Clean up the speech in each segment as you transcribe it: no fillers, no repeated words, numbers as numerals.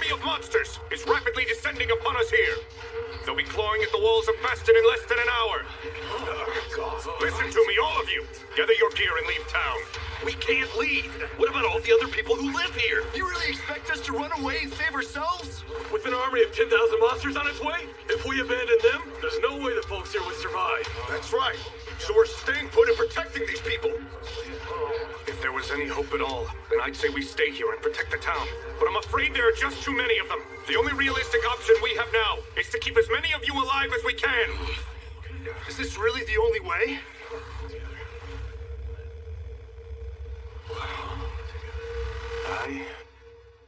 army of monsters is rapidly descending upon us here. They'll be clawing at the walls of Bastion in less than an hour. Listen to me, all of you. Gather your gear and leave town. We can't leave. What about all the other people who live here? You really expect us to run away and save ourselves? With an army of 10,000 monsters on its way? If we abandon them, there's no way the folks here would survive. That's right. So we're staying put and protecting these people. If there was any hope at all, then I'd say we stay here and protect the town. But I'm afraid there are just too many of them. The only realistic option we have now is to keep as many of you alive as we can. Is this really the only way? I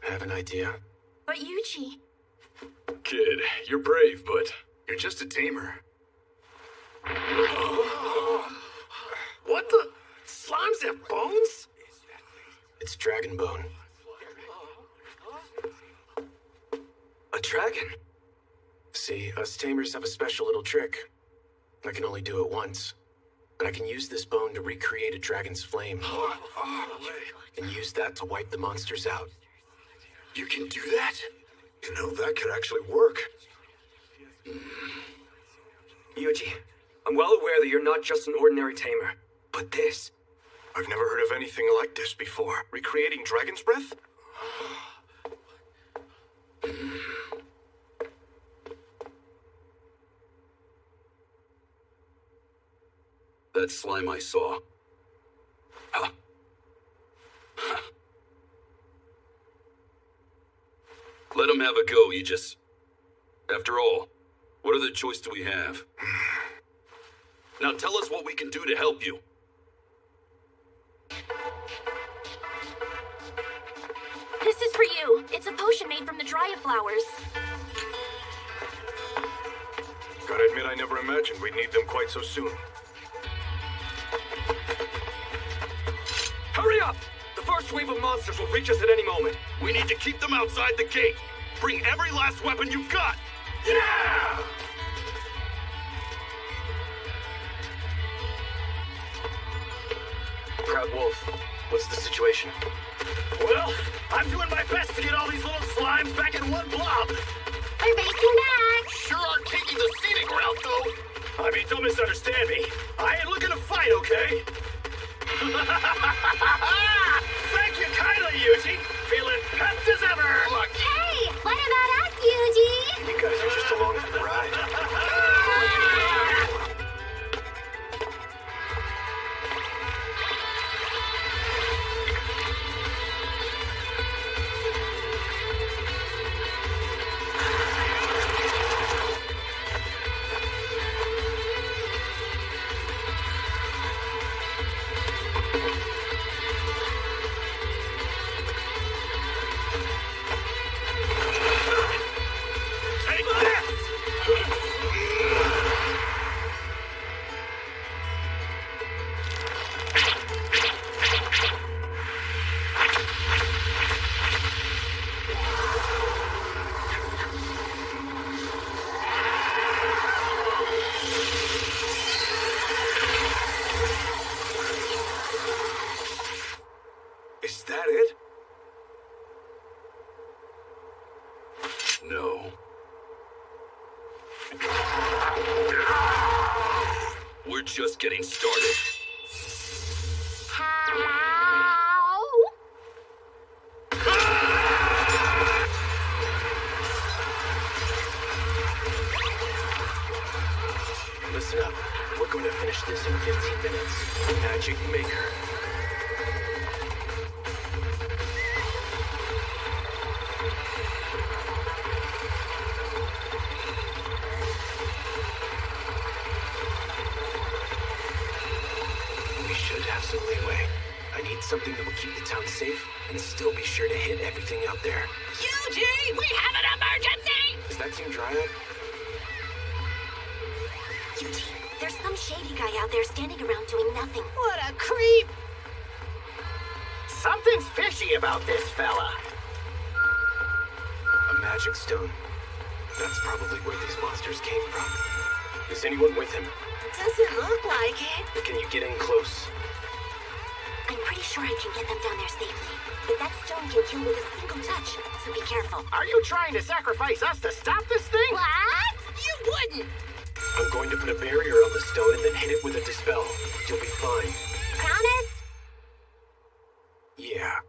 have an idea. But Yuji... Kid, you're brave, but... You're just a tamer. What the? Slimes have bones? It's dragon bone. A dragon? See, us tamers have a special little trick. I can only do it once. But I can use this bone to recreate a dragon's flame. And use that to wipe the monsters out. You can do that? You know, that could actually work. Yuji, I'm well aware that you're not just an ordinary tamer, but this... I've never heard of anything like this before. Recreating dragon's breath? That slime I saw. Huh? Let him have a go, Aegis. After all, what other choice do we have? Now tell us what we can do to help you. This is for you. It's a potion made from the Dryad flowers. Gotta admit, I never imagined we'd need them quite so soon. Hurry up! The first wave of monsters will reach us at any moment. We need to keep them outside the gate. Bring every last weapon you've got. Yeah! Proud Wolf, what's the situation? Well, I'm doing my best to get all these little slimes back in one blob. We're racing back! Sure are taking the scenic route, though. I mean, don't misunderstand me. I ain't looking to fight, okay? Thank you kindly, Yuji. Feeling pepped as ever. Hey, what about us, Yuji? You guys are just along for the ride. Take this! Is that it? No. We're just getting started. How? Listen up. We're going to finish this in 15 minutes. Magic Maker. We should have some leeway. I need something that will keep the town safe and still be sure to hit everything out there. Yuji, we have an emergency! Is that Team Dryad? Yuji, there's some shady guy out there standing around doing nothing. What a creep! Something's fishy about this fella. A magic stone. That's probably where these monsters came from. Is anyone with him? Doesn't look like it. Can you get in close? I'm pretty sure I can get them down there safely. But that stone can kill with a single touch, so be careful. Are you trying to sacrifice us to stop this thing? What? You wouldn't! I'm going to put a barrier on the stone and then hit it with a dispel. You'll be fine. Promise? Yeah.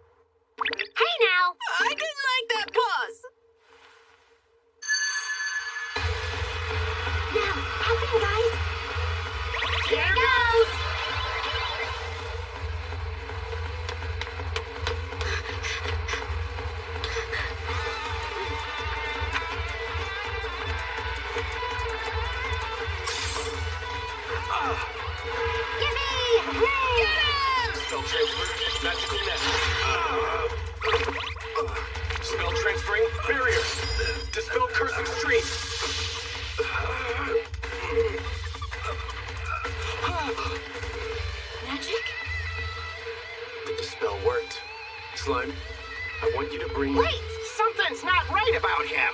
Hey now! I didn't like that pause. Now, hop in, guys. Here goes! Gimme! Get him! Spell transfer, magical net. Spell transferring, barrier. Dispel cursing stream. Magic? The dispel worked. Slime, I want you to bring... Wait! Something's not right about him!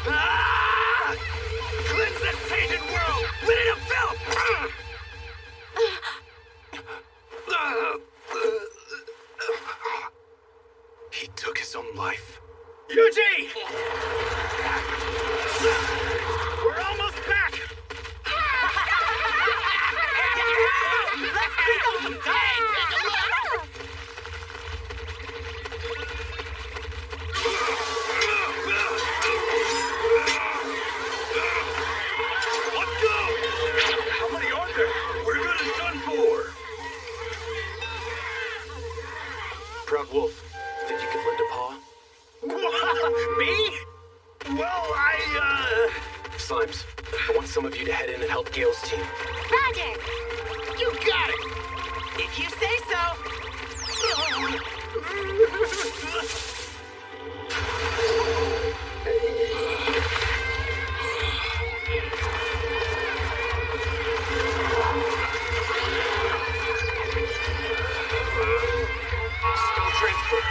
Ah! Cleanse this tainted world! Rid it of filth! He took his own life. Yuji! We're almost back! Let's beat up some time! Let's go! How many are there? We're good as done for! Proud Wolf, think you can lend a paw? Me? Well, Slimes, I want some of you to head in and help Gale's team. Roger! You got it! If you say so. Spell transfer.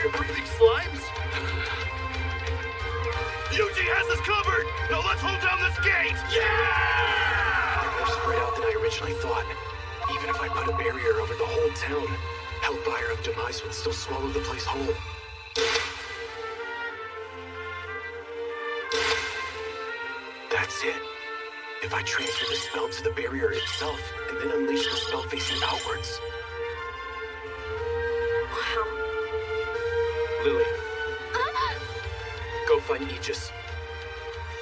fire-breathing slimes? Yuji has us covered! Now let's hold down this gate! Yeah! They're more spread out than I originally thought. Even if I put a barrier over the whole town, Hellfire of Demise would still swallow the place whole. That's it. If I transfer the spell to the barrier itself, and then unleash the spell facing outwards. Wow. Lily, go find Aegis.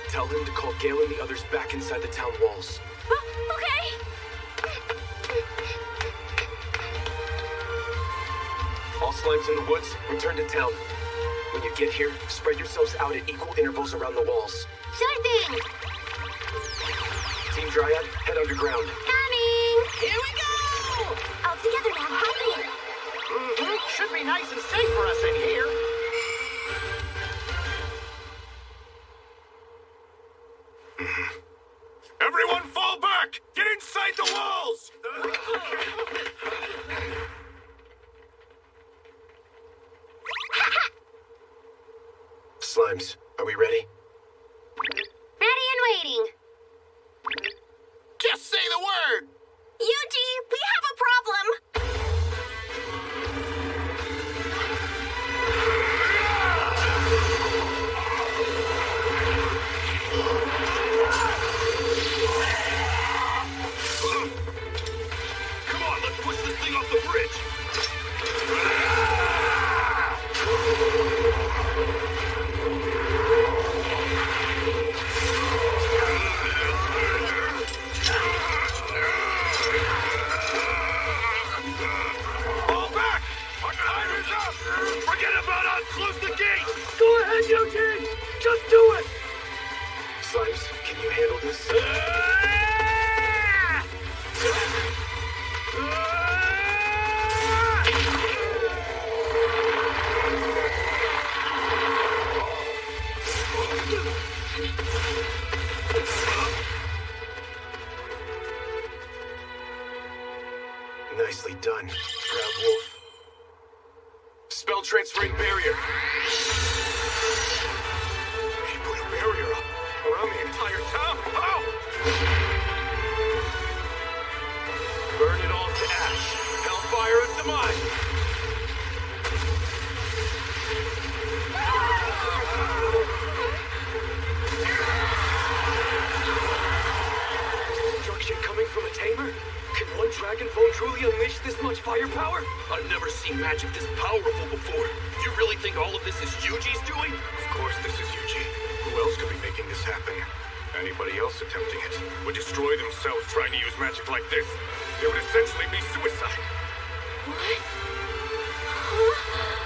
Tell him to call Gale and the others back inside the town walls. Okay. All slimes in the woods, return to town. When you get here, spread yourselves out at equal intervals around the walls. Sure thing. Team Dryad, head underground. Coming. Here we go! All together now. Hop in. Should be nice and safe for us in here. Everyone fall back! Get inside the walls! Slimes, are we ready? Ready and waiting. Just say the word! Yuji, we have a problem. Come on, let's push this thing off the bridge! Fall back! Our time is up! Forget about us! Close the gate! Go ahead, Yuji! Just do it! Slimes, can you handle this? Nicely done, Proud Wolf. Spell transferring barrier. down the entire town? How? Burn it all to ash. Hellfire of demise. Destruction coming from a tamer? Can one dragon bone truly unleash this much firepower? I've never seen magic this powerful before. You really think all of this is Yuji's doing? Of course this is Yuji. Who else could be making this happen? Anybody else attempting it would destroy themselves trying to use magic like this. It would essentially be suicide. What? Huh?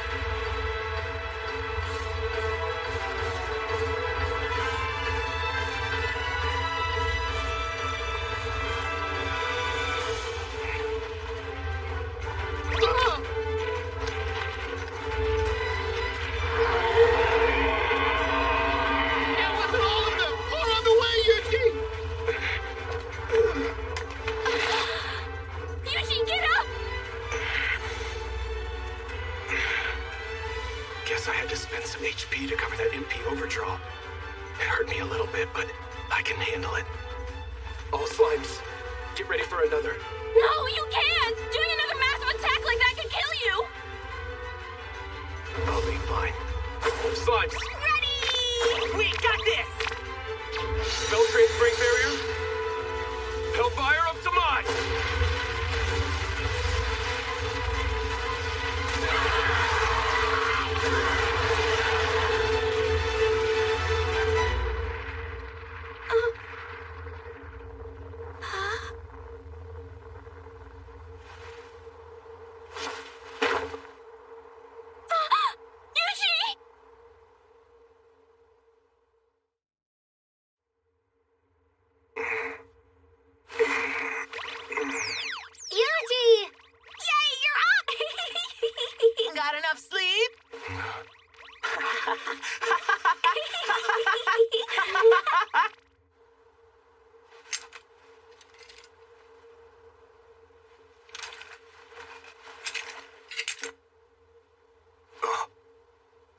Guess I had to spend some HP to cover that MP overdraw. It hurt me a little bit, but I can handle it. All slimes, get ready for another. No, you can't! Doing another massive attack like that could kill you! I'll be fine. Slimes, We got this! spell transferring barrier. Hellfire of demise. Got enough sleep?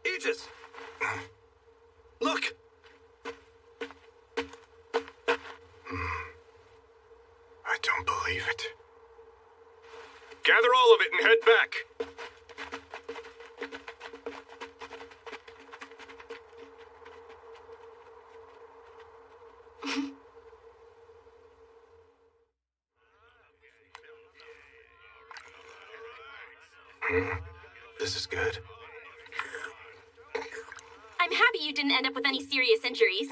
Aegis! Look! I don't believe it. Gather all of it and head back. This is good. I'm happy you didn't end up with any serious injuries.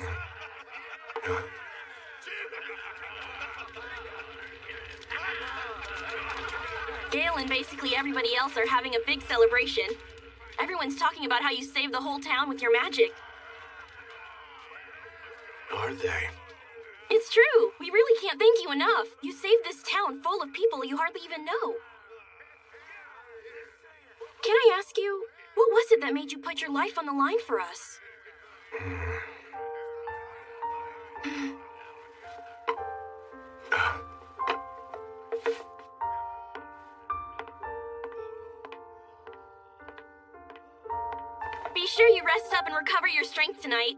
Gale and basically everybody else are having a big celebration. Everyone's talking about how you saved the whole town with your magic. Are they? It's true. We really can't thank you enough. You saved this town full of people you hardly even know. Can I ask you, what was it that made you put your life on the line for us? Be sure you rest up and recover your strength tonight.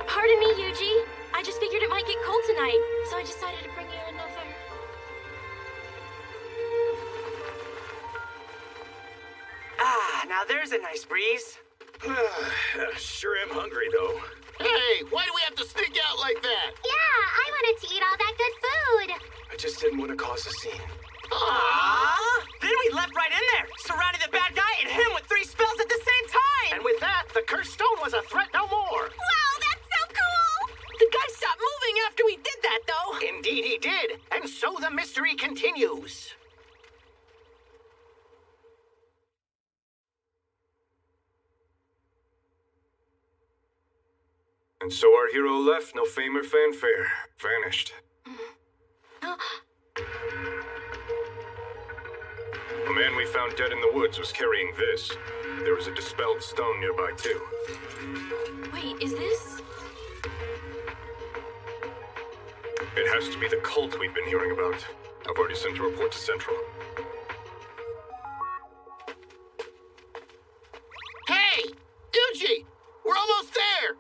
Pardon me, Yuji. I just figured it might get cold tonight, so I decided to bring you another. Now there's a nice breeze. Sure am hungry, though. Hey, why do we have to sneak out like that? Yeah, I wanted to eat all that good food. I just didn't want to cause a scene. Aww! Then we leapt right in there, surrounded the bad guy and him with 3 spells at the same time! And with that, the cursed stone was a threat no more. Wow, that's so cool! The guy stopped moving after we did that, though. Indeed he did, and so the mystery continues. And so our hero left, no fame or fanfare. Vanished. The man we found dead in the woods was carrying this. There was a dispelled stone nearby, too. Wait, is this? It has to be the cult we've been hearing about. I've already sent a report to Central. Hey! Yuji! We're almost there!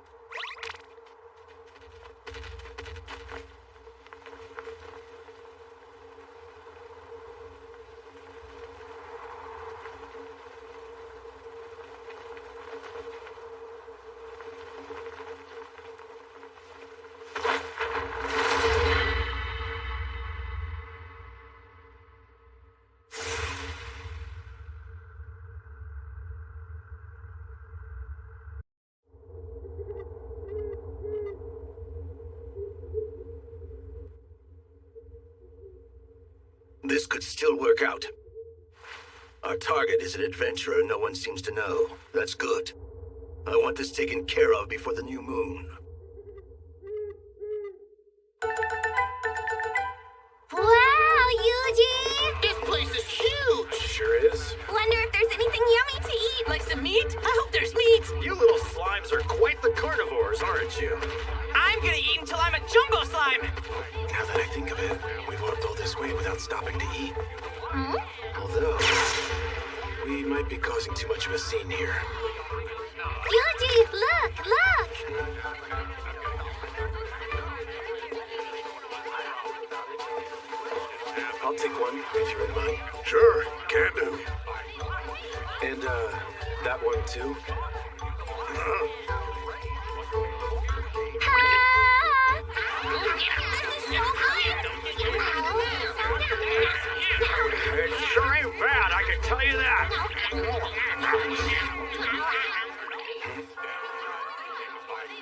This could still work out. Our target is an adventurer no one seems to know. That's good. I want this taken care of before the new moon. Wow, Yuji! This place is huge! Sure is. Wonder if there's anything yummy to eat. Like some meat? I hope there's meat. You little slimes are quite the carnivores, aren't you? I'm gonna eat until I'm a jumbo slime. Now that I think of it, we've walked all this way without stopping to eat. Although, we might be causing too much of a scene here. Yuji, look, look! I'll take one, if you wouldn't mind. Sure, can do. And, that one too? It sure ain't bad, I can tell you that.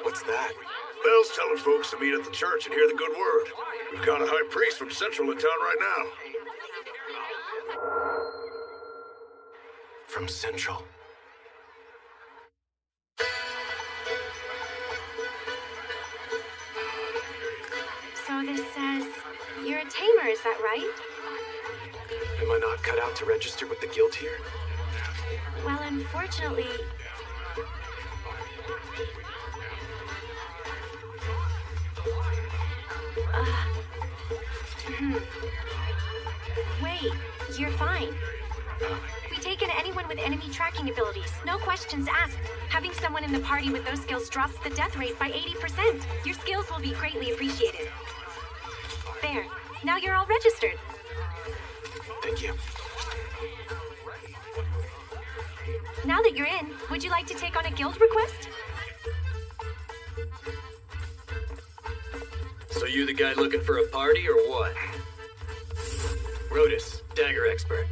What's that? Bell's telling folks to meet at the church and hear the good word. We've got a high priest from Central in town right now. From Central. So this says you're a tamer, is that right? Am I not cut out to register with the guild here? Well, unfortunately... Wait, you're fine. We take in anyone with enemy tracking abilities. No questions asked. Having someone in the party with those skills drops the death rate by 80%. Your skills will be greatly appreciated. There. Now you're all registered. Thank you. Now that you're in, would you like to take on a guild request? So you the guy looking for a party or what? Rotus, dagger expert.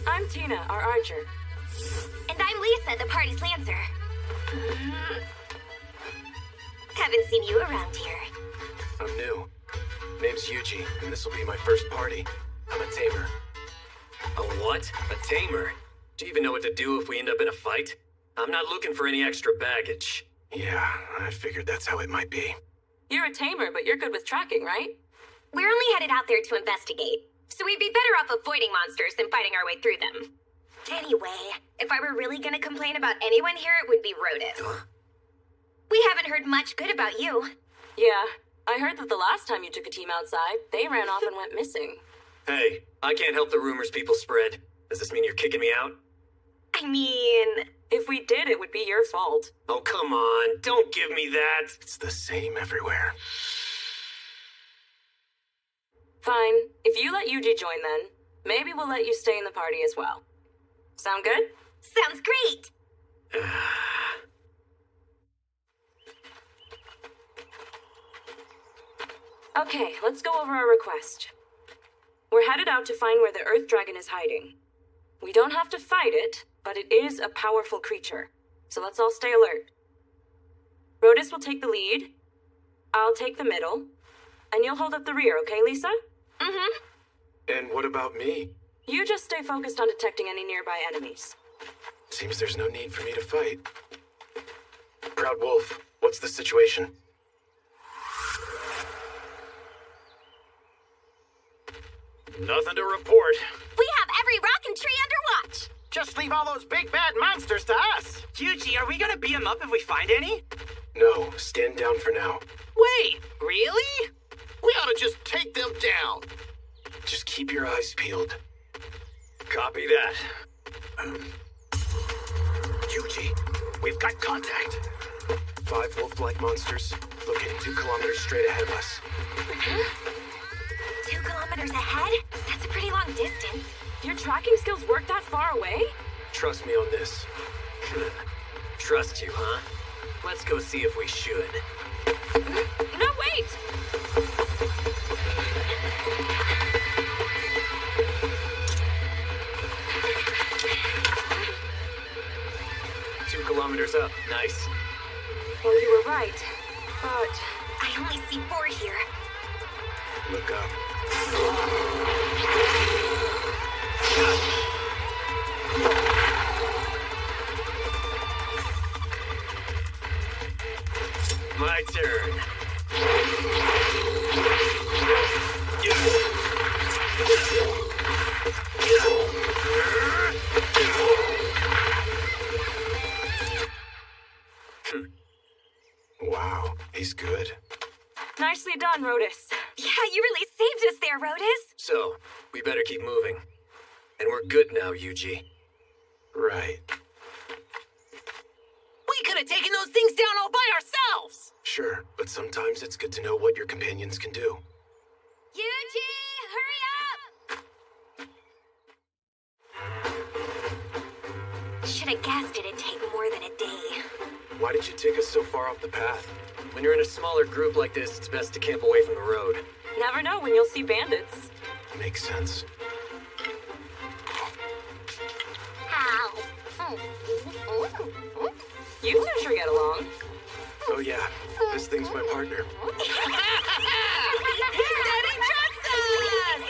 I'm Tina, our archer. And I'm Lisa, the party's lancer. Haven't seen you around here. I'm new. Name's Yuji, and this will be my first party. I'm a tamer. A what? A tamer? Do you even know what to do if we end up in a fight? I'm not looking for any extra baggage. Yeah, I figured that's how it might be. You're a tamer, but you're good with tracking, right? We're only headed out there to investigate, so we'd be better off avoiding monsters than fighting our way through them. Anyway, if I were really gonna complain about anyone here, it would be Rotus. We haven't heard much good about you. Yeah, I heard that the last time you took a team outside, they ran off and went missing. Hey, I can't help the rumors people spread. Does this mean you're kicking me out? I mean... If we did, it would be your fault. Oh, come on. Don't give me that. It's the same everywhere. Fine. If you let Yuji join then, maybe we'll let you stay in the party as well. Sound good? Sounds great! Okay, let's go over our request. We're headed out to find where the Earth Dragon is hiding. We don't have to fight it, but it is a powerful creature, so let's all stay alert. Rotus will take the lead, I'll take the middle, and you'll hold up the rear, okay, Lisa? Mm-hmm. And what about me? You just stay focused on detecting any nearby enemies. Seems there's no need for me to fight. Proud Wolf, what's the situation? Nothing to report. We have every rock and tree under watch. Just leave all those big bad monsters to us. Yuji, are we gonna beat him up if we find any? No, stand down for now. Wait, really? We ought to just take them down. Just keep your eyes peeled. Copy that. Yuji, we've got contact. 5 wolf-like monsters, located 2 kilometers straight ahead of us. 2 kilometers ahead? That's a pretty long distance. Your tracking skills work that far away? Trust me on this. Trust you, huh? Let's go see if we should. No, wait! 2 kilometers up. Nice. Well, you were right. But I only see 4 here. Look up. My turn. Wow, he's good. nicely done, Rotus. Yeah, you really saved us there, Rotus. So, we better keep moving. And we're good now, Yuji. Right. We could have taken those things down all by ourselves! Sure, but sometimes it's good to know what your companions can do. Yuji, hurry up! Should have guessed it'd take more than a day. Why did you take us so far off the path? When you're in a smaller group like this, it's best to camp away from the road. Never know when you'll see bandits. Makes sense. Ow. You two sure get along. Oh yeah, this thing's my partner. He said he trusts us!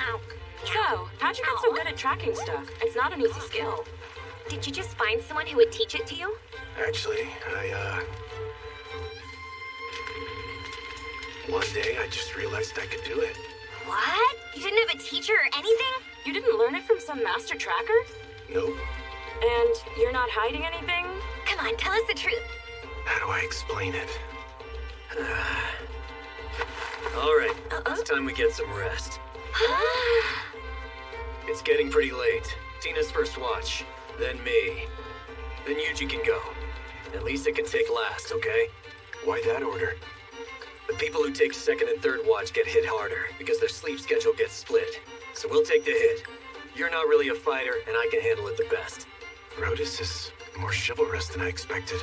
Ow. So, how'd you get so good at tracking stuff? It's not an easy skill. Did you just find someone who would teach it to you? Actually, one day I just realized I could do it. What? You didn't have a teacher or anything? You didn't learn it from some master tracker? Nope. And you're not hiding anything? Come on, tell us the truth. How do I explain it? All right, it's time we get some rest. It's getting pretty late. Tina's first watch, then me. Then Yuji can go. At least it can take last, okay? Why that order? The people who take second and third watch get hit harder because their sleep schedule gets split. So we'll take the hit. You're not really a fighter, and I can handle it the best. Rotus is more chivalrous than I expected.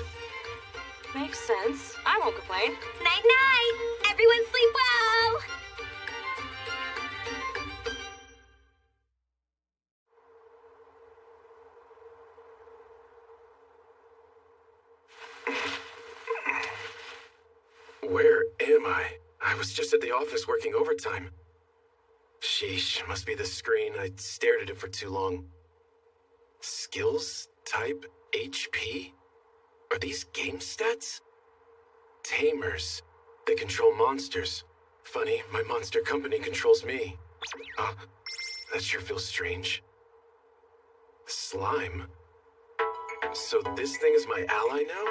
Makes sense. I won't complain. Night-night! Everyone sleep well! Where am I? I was just at the office working overtime. Sheesh, must be the screen. I stared at it for too long. Skills? Type? HP? Are these game stats? Tamers. They control monsters. Funny, my monster company controls me. That sure feels strange. Slime. So this thing is my ally now?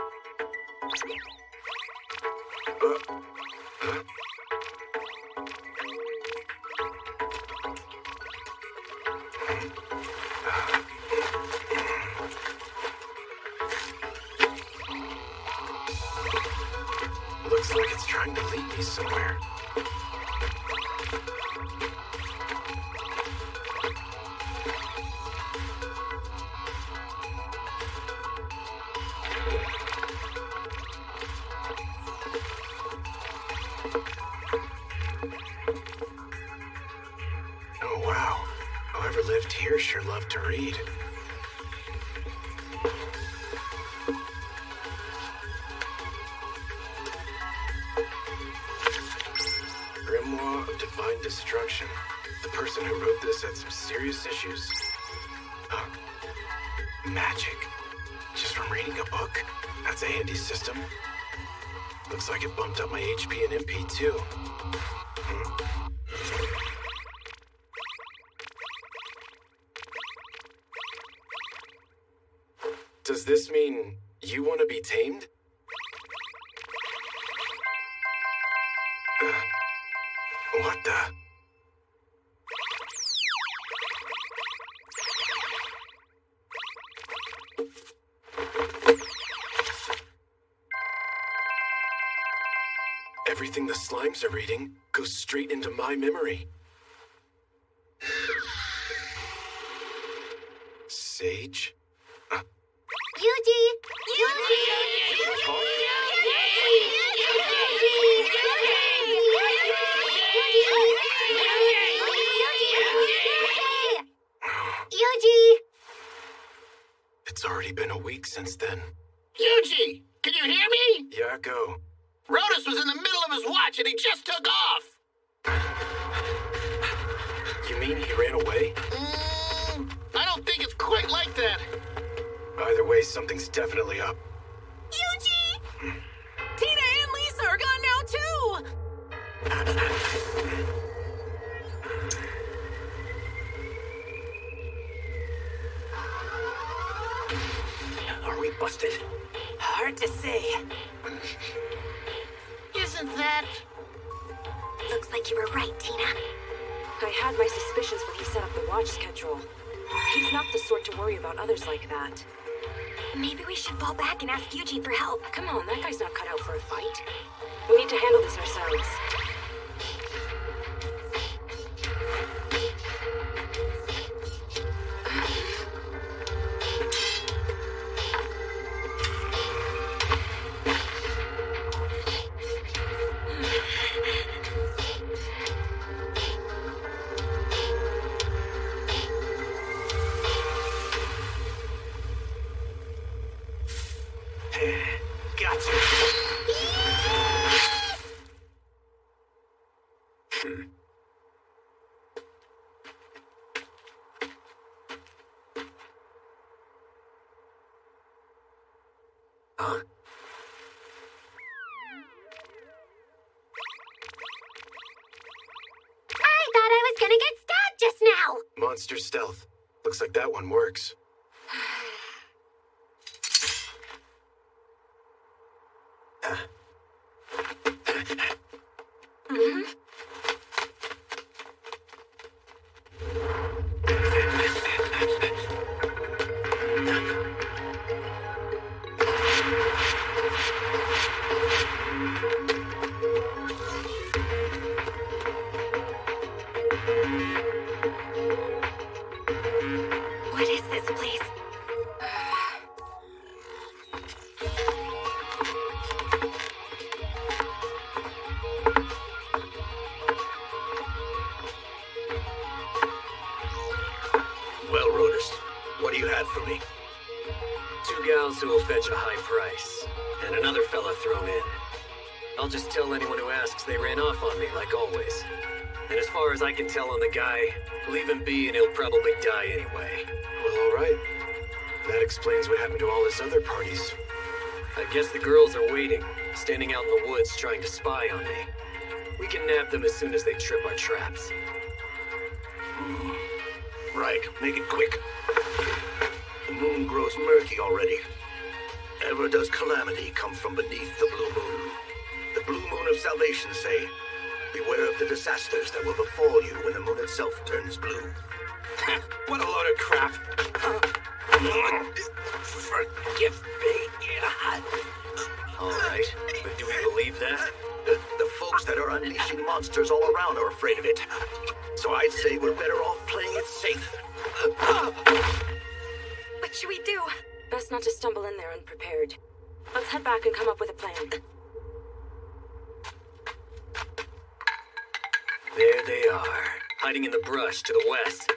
Looks like it's trying to lead me somewhere. Oh wow, whoever lived here sure loved to read. Grimoire of Divine Destruction. The person who wrote this had some serious issues. Magic. Just from reading a book? That's a handy system. Looks like it bumped up my HP and MP too. Does this mean you want to be tamed? What the? Everything the slimes are reading goes straight into my memory. Sage? Yuji! Yuji! It's already been a week since then. Yuji, can you hear me? Yeah, go. Rotus was in the middle of his watch and he just took off. You mean he ran away? I don't think it's quite like that. Either way, something's definitely up. Yuji! Tina and Lisa are gone now, too! Are we busted? Hard to say. Isn't that... Looks like you were right, Tina. I had my suspicions when he set up the watch schedule. He's not the sort to worry about others like that. Maybe we should fall back and ask Yuji for help. Come on, that guy's not cut out for a fight. We need to handle this ourselves. Gotcha. Huh? I thought I was gonna get stabbed just now! Monster stealth. Looks like that one works. What is this place? Well, Rotus, what do you have for me? 2 gals who will fetch a high price, and another fella thrown in. I'll just tell anyone who asks they ran off on me, like always. And as far as I can tell on the guy, leave him be and he'll probably die anyway. Well, all right. That explains what happened to all his other parties. I guess the girls are waiting, standing out in the woods trying to spy on me. We can nab them as soon as they trip our traps. Right, make it quick. The moon grows murky already. Ever does calamity come from beneath the blue moon. The blue moon of salvation, say. Beware of the disasters that will befall you when the moon itself turns blue. What a load of crap. Forgive me. All right, but do we believe that? The folks that are unleashing monsters all around are afraid of it. So I'd say we're better off playing it safe. What should we do? Best not to stumble in there unprepared. Let's head back and come up with a plan. There they are, hiding in the brush to the west.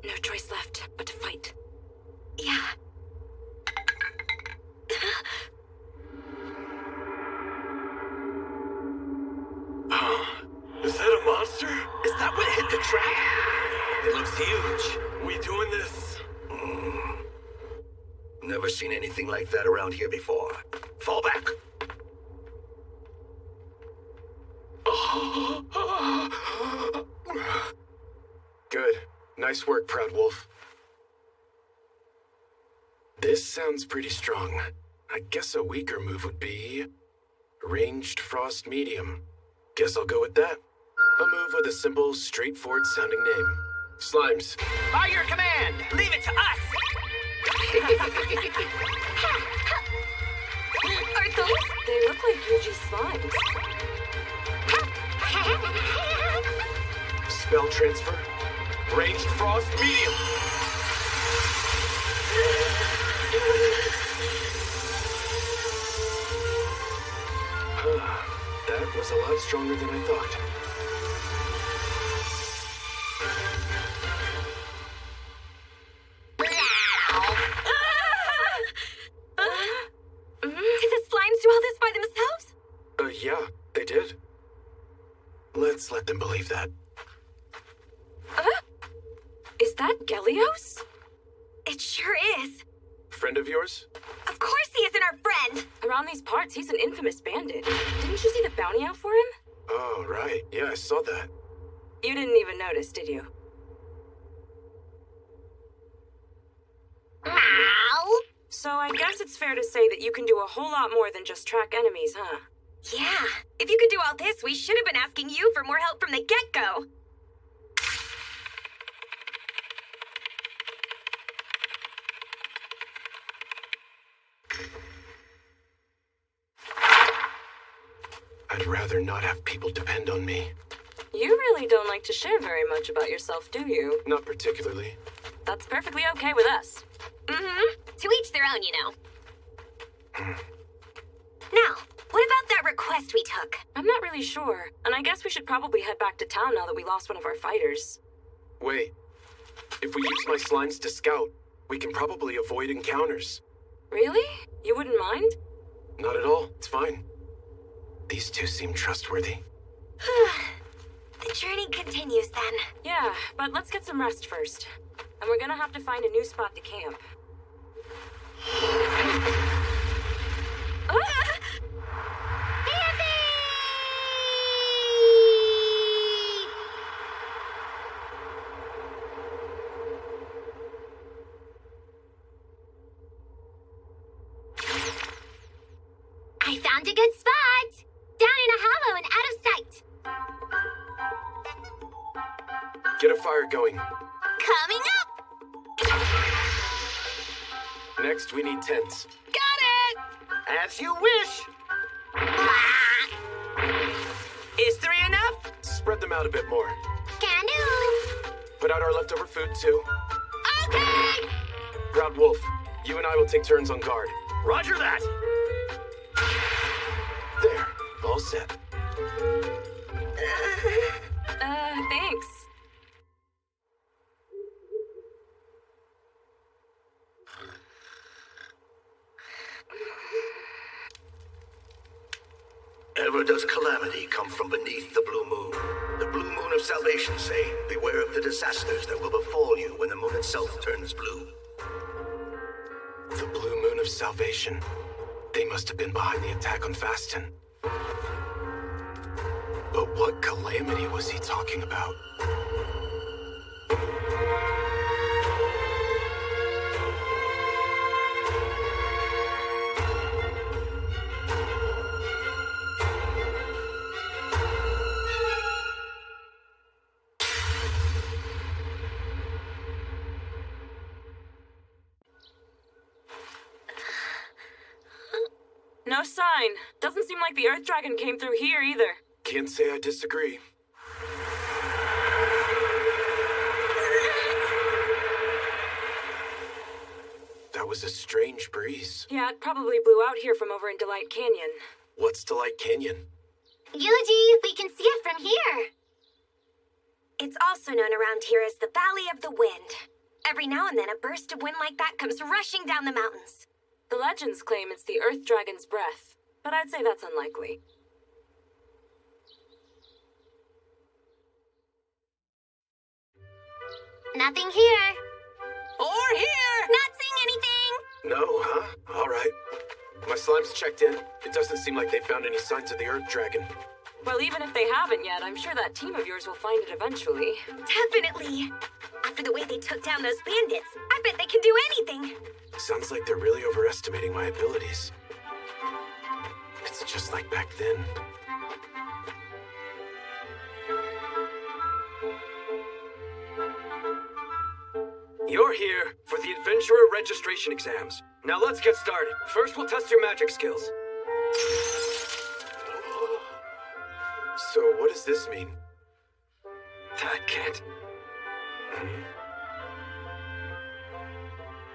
No choice left but to fight. Yeah. Is that a monster? Is that what hit the trap? It looks huge. We doing this? Never seen anything like that around here before. Fall back. Oh, Good. Nice work, Proud Wolf. This sounds pretty strong. I guess a weaker move would be... Ranged Frost Medium. Guess I'll go with that. A move with a simple, straightforward sounding name. Slimes. By your command! Leave it to us! Are those? They look like Yuji's slimes. Spell transfer. Ranged Frost Medium. That was a lot stronger than I thought. Did the slimes do all this by themselves? Yeah, they did. Let's let them believe that. Is that Gelios? It sure is. Friend of yours? Of course he isn't our friend. Around these parts, he's an infamous bandit. Didn't you see the bounty out for him? Oh, right. Yeah, I saw that. You didn't even notice, did you? Meow. So I guess it's fair to say that you can do a whole lot more than just track enemies, huh? Yeah. If you could do all this, we should have been asking you for more help from the get-go. I'd rather not have people depend on me. You really don't like to share very much about yourself, do you? Not particularly. That's perfectly okay with us. Mm-hmm. To each their own, you know. Now, what about that request we took? I'm not really sure, and I guess we should probably head back to town now that we lost one of our fighters. Wait. If we use my slimes to scout, we can probably avoid encounters. Really? You wouldn't mind? Not at all. It's fine. These two seem trustworthy. The journey continues then. Yeah, but let's get some rest first. And we're gonna have to find a new spot to camp. I found a good spot! Down in a hollow and out of sight. Get a fire going. Coming up! Next, we need tents. Got it! As you wish! Is 3 enough? Spread them out a bit more. Can do! Put out our leftover food, too. Okay! Proud Wolf, you and I will take turns on guard. Roger that! There, all set. Thanks. Ever does calamity come from beneath the blue moon. The blue moon of salvation say, beware of the disasters that will befall you when the moon itself turns blue. The blue moon of salvation. They must have been behind the attack on Faston. But what calamity was he talking about? No sign. Doesn't seem like the Earth Dragon came through here either. Can't say I disagree. That was a strange breeze. Yeah, it probably blew out here from over in Delight Canyon. What's Delight Canyon? Yuji, we can see it from here. It's also known around here as the Valley of the Wind. Every now and then, a burst of wind like that comes rushing down the mountains. The legends claim it's the Earth Dragon's breath, but I'd say that's unlikely. Nothing here. Or here! Not seeing anything. No, huh? All right. My slimes checked in. It doesn't seem like they found any signs of the Earth Dragon. Well, even if they haven't yet, I'm sure that team of yours will find it eventually. Definitely. After the way they took down those bandits, I bet they can do anything. Sounds like they're really overestimating my abilities. It's just like back then. You're here for the Adventurer registration exams. Now let's get started. First, we'll test your magic skills. So what does this mean? That can't.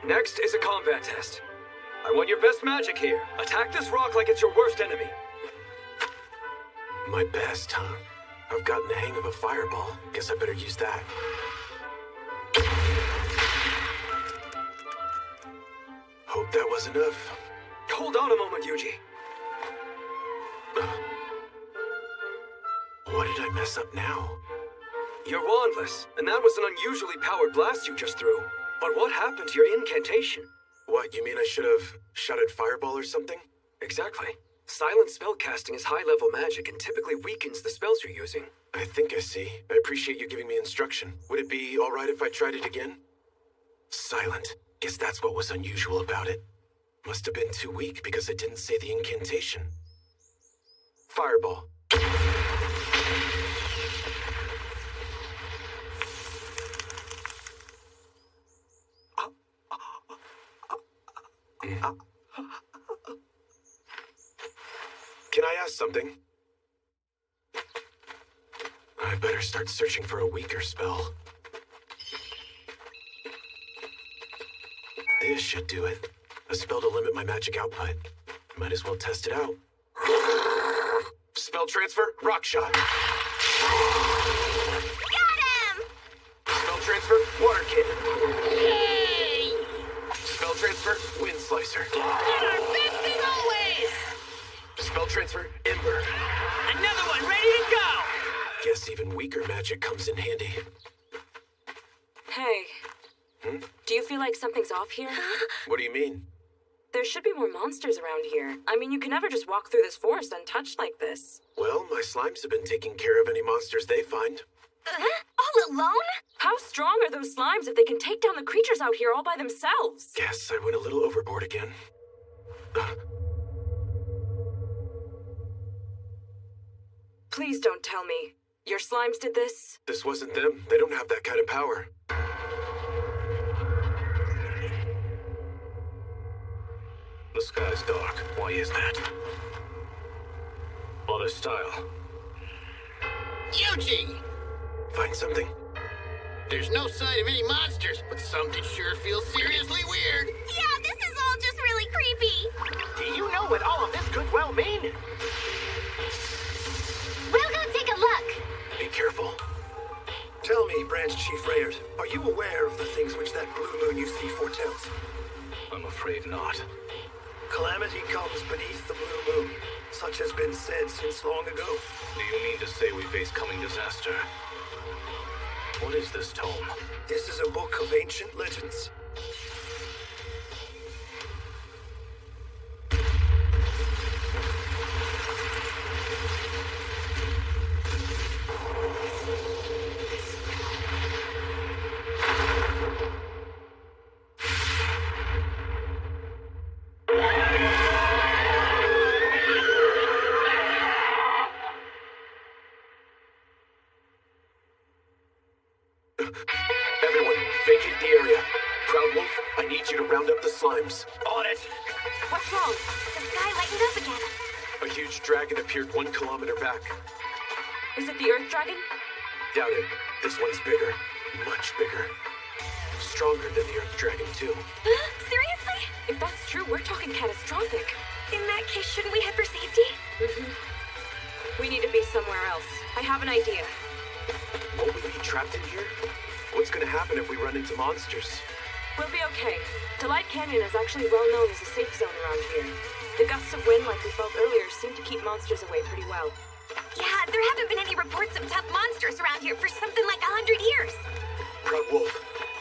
Next is a combat test. I want your best magic here. Attack this rock like it's your worst enemy. My best, huh? I've gotten the hang of a fireball. Guess I better use that. Hope that was enough. Hold on a moment, Yuji. What did I mess up now? You're wandless, and that was an unusually powered blast you just threw. But what happened to your incantation? What, you mean I should have shouted fireball or something? Exactly. Silent spellcasting is high-level magic and typically weakens the spells you're using. I think I see. I appreciate you giving me instruction. Would it be alright if I tried it again? Silent. Guess that's what was unusual about it. Must have been too weak because I didn't say the incantation. Fireball. Can I ask something? I better start searching for a weaker spell. This should do it. A spell to limit my magic output. Might as well test it out. Spell transfer, rock shot. Got him! Spell transfer, water cannon. Yay! Spell transfer, wind slicer. At our best as always! Spell transfer, ember. Another one ready to go! Guess even weaker magic comes in handy. Hey. Do you feel like something's off here? What do you mean? There should be more monsters around here. I mean, you can never just walk through this forest untouched like this. Well, my slimes have been taking care of any monsters they find. All alone? How strong are those slimes if they can take down the creatures out here all by themselves? Guess I went a little overboard again. Please don't tell me. Your slimes did this? This wasn't them. They don't have that kind of power. The sky's dark. Why is that? Other style. Yuji! Find something? There's no sign of any monsters, but something sure feels seriously weird. Yeah, this is all just really creepy. Do you know what all of this could well mean? We'll go take a look. Be careful. Tell me, Branch Chief Rayard, are you aware of the things which that blue moon you see foretells? I'm afraid not. Calamity comes beneath the blue moon. Such has been said since long ago. Do you mean to say we face coming disaster? What is this tome? This is a book of ancient legends. Everyone, vacate the area. Proud Wolf, I need you to round up the slimes. On it! What's wrong? The sky lightened up again. A huge dragon appeared 1 kilometer back. Is it the Earth Dragon? Doubt it. This one's bigger. Much bigger. Stronger than the Earth Dragon, too. Seriously? If that's true, we're talking catastrophic. In that case, shouldn't we head for safety? We need to be somewhere else. I have an idea. Won't we be trapped in here? What's gonna happen if we run into monsters? We'll be okay. Delight Canyon is actually well known as a safe zone around here. The gusts of wind, like we felt earlier, seem to keep monsters away pretty well. Yeah, there haven't been any reports of tough monsters around here for something like 100 years. Proud Wolf,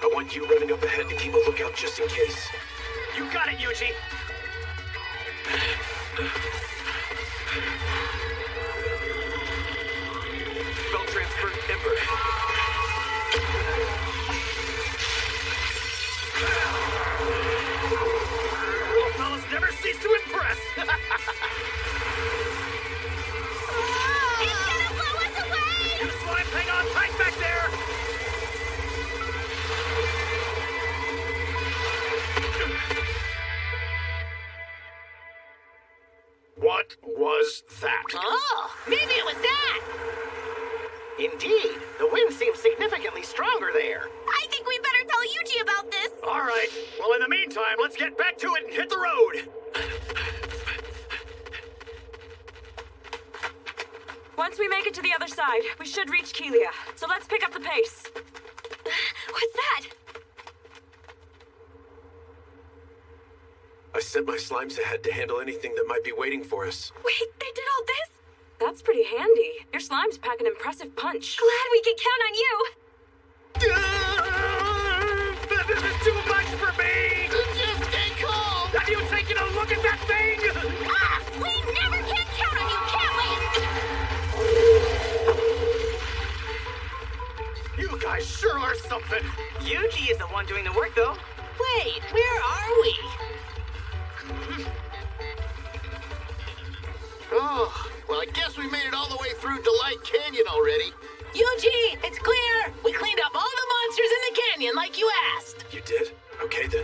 I want you running up ahead to keep a lookout just in case. You got it, Yuji! Slimes, hang on tight back there! What was that? Oh, maybe it was that! Indeed, the wind seems significantly stronger there. I think we better tell Yuji about this. All right, well, in the meantime, let's get back to it and hit the road! Once we make it to the other side, we should reach Kelia. So let's pick up the pace. What's that? I sent my slimes ahead to handle anything that might be waiting for us. Wait, they did all this? That's pretty handy. Your slimes pack an impressive punch. Glad we can count on you. This is too much for me! Just stay calm! Have you taken a look at that thing? Ah! We never can count on you, can we? You guys sure are something! Yuji is the one doing the work, though. Wait, where are we? Oh, well, I guess we made it all the way through Delight Canyon already. Yuji, it's clear! We cleaned up all the monsters in the canyon like you asked. You did? Okay then.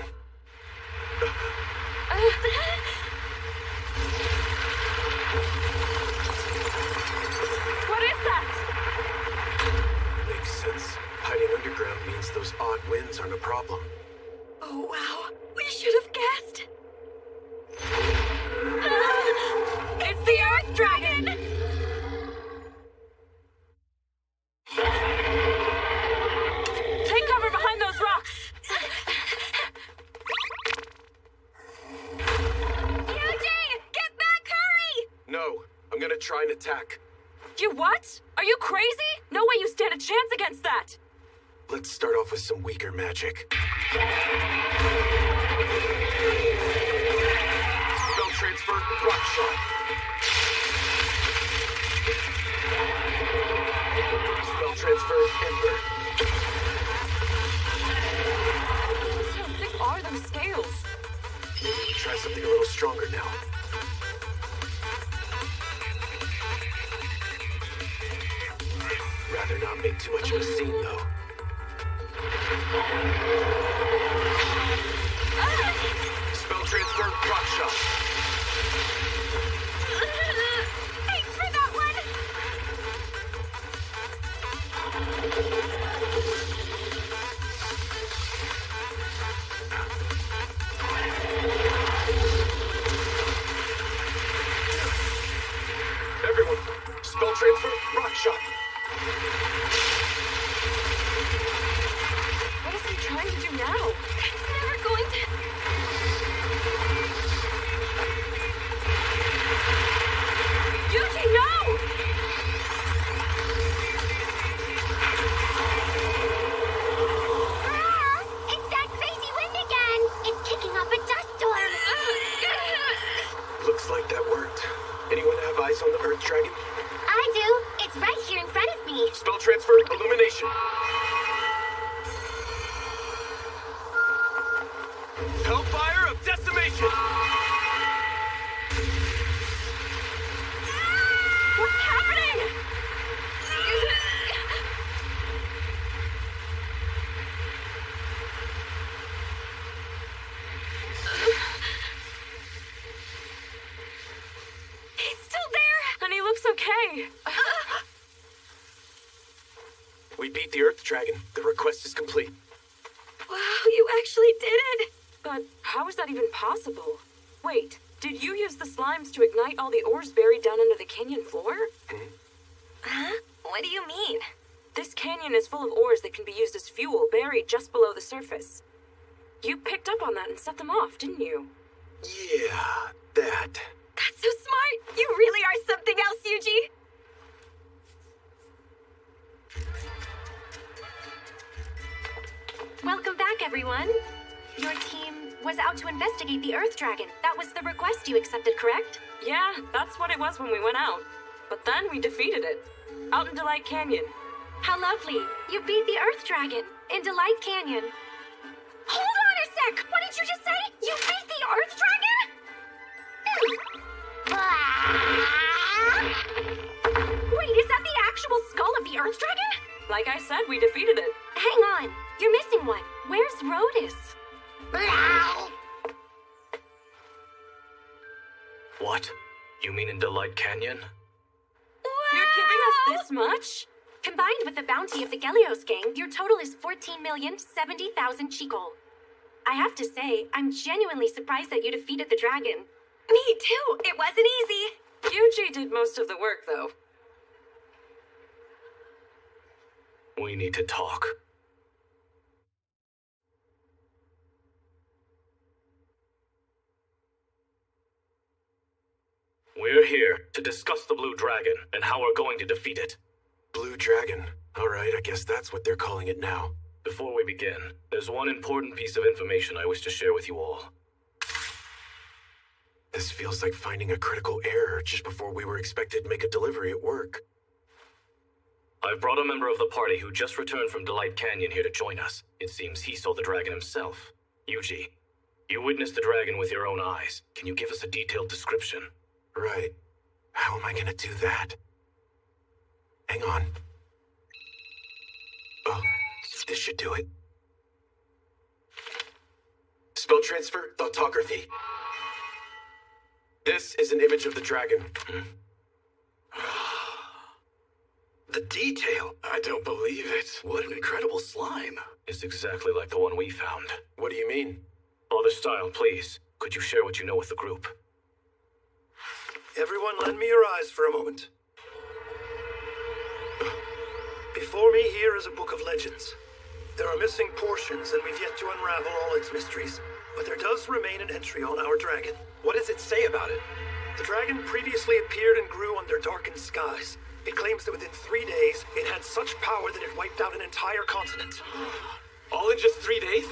What is that? Makes sense. Hiding underground means those odd winds aren't a problem. Oh, wow. We should have guessed. It's the Earth Dragon! Take cover behind those rocks! Yuji! Get back, hurry! No, I'm gonna try and attack. You what? Are you crazy? No way you stand a chance against that! Let's start off with some weaker magic. Spell transfer, rock shot. Spell transfer, ember. How thick are those scales? Try something a little stronger now. Rather not make too much of a scene, though. Spell transfer, rock shot. Thanks for that one! Everyone, spell transfer, rock shot. What is he trying to do now? It's never going to... Yuji, no! Ah! It's that crazy wind again! It's kicking up a dust storm! Looks like that worked. Anyone have eyes on the Earth Dragon? I do! It's right here in front of me! Spell transfer, illumination. Hellfire of decimation. What's happening? He's still there! And he looks okay. We beat the Earth Dragon. The request is complete. Wow, you actually did it! But how is that even possible? Wait, did you use the slimes to ignite all the ores buried down under the canyon floor? Huh? What do you mean? This canyon is full of ores that can be used as fuel buried just below the surface. You picked up on that and set them off, didn't you? Yeah, that. That's so smart! You really are something else, Yuji! Welcome back, everyone. Your team was out to investigate the Earth Dragon. That was the request you accepted, correct? Yeah, that's what it was when we went out. But then we defeated it. Out in Delight Canyon. How lovely. You beat the Earth Dragon in Delight Canyon. Hold on a sec! What did you just say? You beat the Earth Dragon? Wait, is that the actual actual skull of the Earth Dragon? Like I said, we defeated it. Hang on, you're missing one. Where's Rhodus? What? You mean in Delight Canyon? You're giving us this much? Combined with the bounty of the Gelios gang, your total is 14,070,000 Chico. I have to say, I'm genuinely surprised that you defeated the dragon. Me too! It wasn't easy! Yuji did most of the work, though. We need to talk. We're here to discuss the Blue Dragon and how we're going to defeat it. Blue Dragon. All right, I guess that's what they're calling it now. Before we begin, there's one important piece of information I wish to share with you all. This feels like finding a critical error just before we were expected to make a delivery at work. I've brought a member of the party who just returned from Delight Canyon here to join us. It seems he saw the dragon himself. Yuji, you witnessed the dragon with your own eyes. Can you give us a detailed description? Right. How am I gonna do that? Hang on. Oh, this should do it. Spell transfer, thoughtography. This is an image of the dragon. The detail! I don't believe it. What an incredible slime. It's exactly like the one we found. What do you mean? Father Style, please. Could you share what you know with the group? Everyone lend me your eyes for a moment. Before me here is a book of legends. There are missing portions, and we've yet to unravel all its mysteries. But there does remain an entry on our dragon. What does it say about it? The dragon previously appeared and grew under darkened skies. It claims that within 3 days, it had such power that it wiped out an entire continent. All in just 3 days?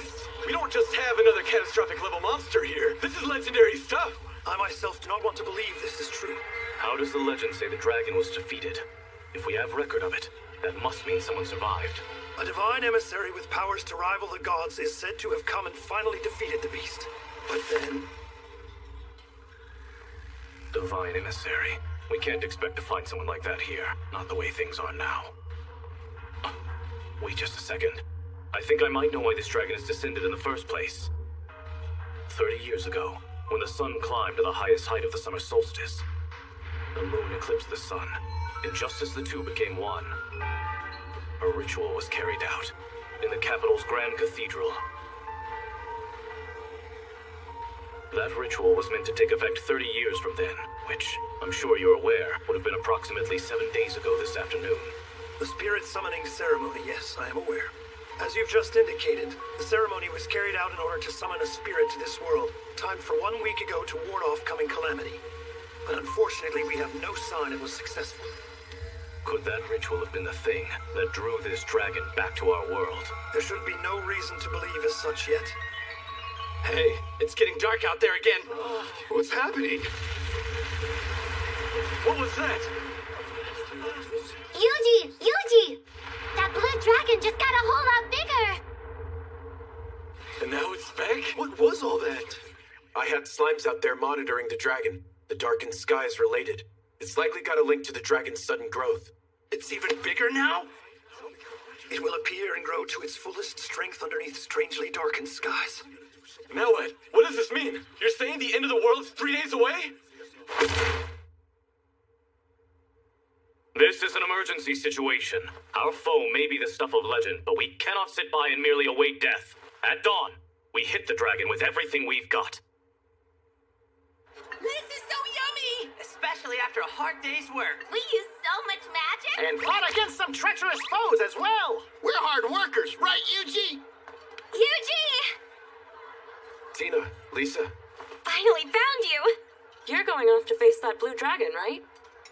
We don't just have another catastrophic level monster here. This is legendary stuff. I myself do not want to believe this is true. How does the legend say the dragon was defeated? If we have record of it, that must mean someone survived. A divine emissary with powers to rival the gods is said to have come and finally defeated the beast. But then... Divine emissary. We can't expect to find someone like that here. Not the way things are now. Wait just a second. I think I might know why this dragon is descended in the first place. 30 years ago, when the sun climbed to the highest height of the summer solstice, the moon eclipsed the sun, and just as the two became one, a ritual was carried out in the capital's grand cathedral. That ritual was meant to take effect 30 years from then, which, I'm sure you're aware, would have been approximately 7 days ago this afternoon. The spirit summoning ceremony, yes, I am aware. As you've just indicated, the ceremony was carried out in order to summon a spirit to this world, timed for 1 week ago to ward off coming calamity. But unfortunately, we have no sign it was successful. Could that ritual have been the thing that drew this dragon back to our world? There should be no reason to believe as such yet. Hey, it's getting dark out there again. What's happening? What was that? Yuji! Yuji! That blue dragon just got a whole lot bigger! And now it's back? What was all that? I had slimes out there monitoring the dragon. The darkened sky is related. It's likely got a link to the dragon's sudden growth. It's even bigger now? It will appear and grow to its fullest strength underneath strangely darkened skies. Now what? What does this mean? You're saying the end of the world's 3 days away? This is an emergency situation. Our foe may be the stuff of legend, but we cannot sit by and merely await death. At dawn, we hit the dragon with everything we've got. This is so yummy! Especially after a hard day's work. We use so much magic! And fought against some treacherous foes as well. We're hard workers, right, Yuji? Yuji! Tina, Lisa. Finally found you! You're going off to face that blue dragon, right?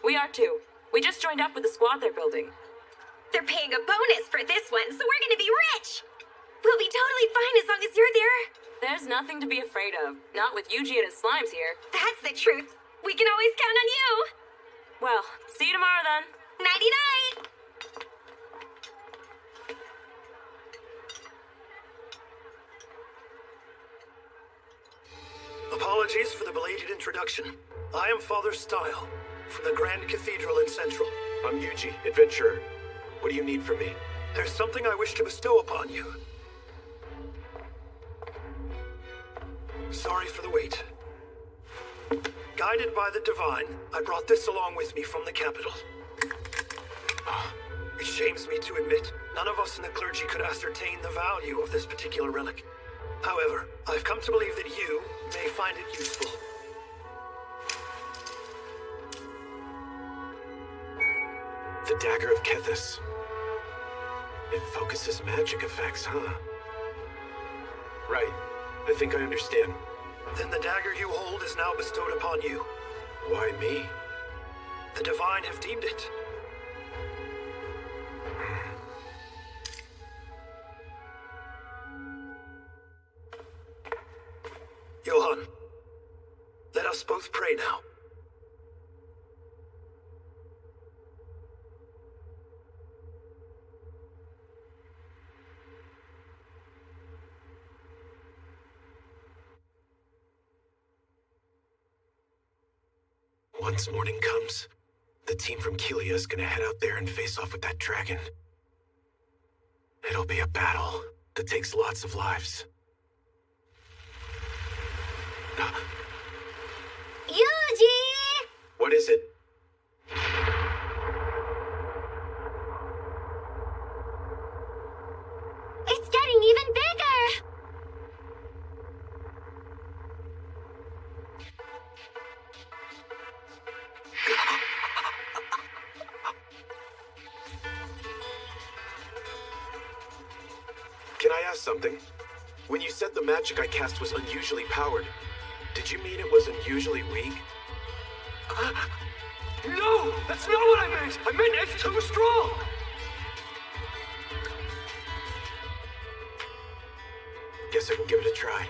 We are too. We just joined up with the squad they're building. They're paying a bonus for this one, so we're gonna be rich! We'll be totally fine as long as you're there. There's nothing to be afraid of. Not with Yuji and his slimes here. That's the truth. We can always count on you. Well, see you tomorrow then. Nighty-night! Apologies for the belated introduction. I am Father Style, from the Grand Cathedral in Central. I'm Yuji, adventurer. What do you need from me? There's something I wish to bestow upon you. Sorry for the wait. Guided by the divine, I brought this along with me from the capital. It shames me to admit, none of us in the clergy could ascertain the value of this particular relic. However, I've come to believe that you may find it useful. The Dagger of Kethis. It focuses magic effects, huh? Right. I think I understand. Then the dagger you hold is now bestowed upon you. Why me? The divine have deemed it. Johann, let us both pray now. Once morning comes, the team from Kelia is gonna head out there and face off with that dragon. It'll be a battle that takes lots of lives. Yuji! What is it? It's getting even bigger! Can I ask something? When you said the magic I cast was unusually powered, did you mean it was unusually weak? No! That's not what I meant! I meant it's too strong! Guess I can give it a try.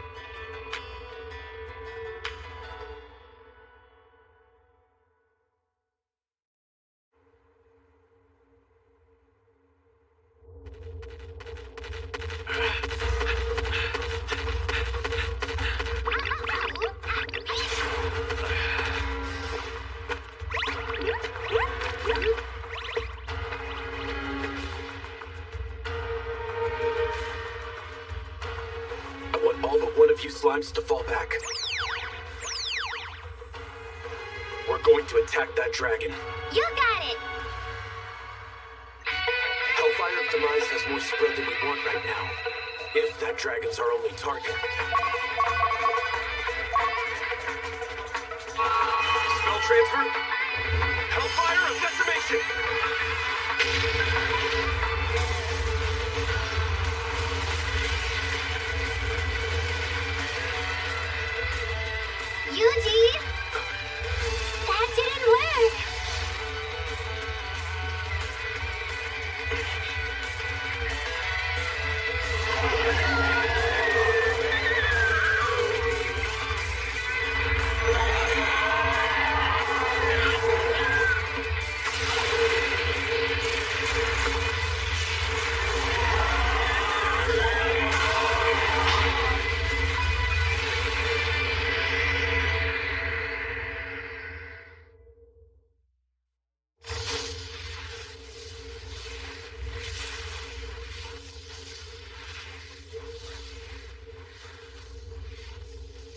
Slimes to fall back. We're going to attack that dragon. You got it! Hellfire of Demise has more spread than we want right now. If that dragon's our only target. Spell transfer? Hellfire of Decimation! Yuji! That didn't work!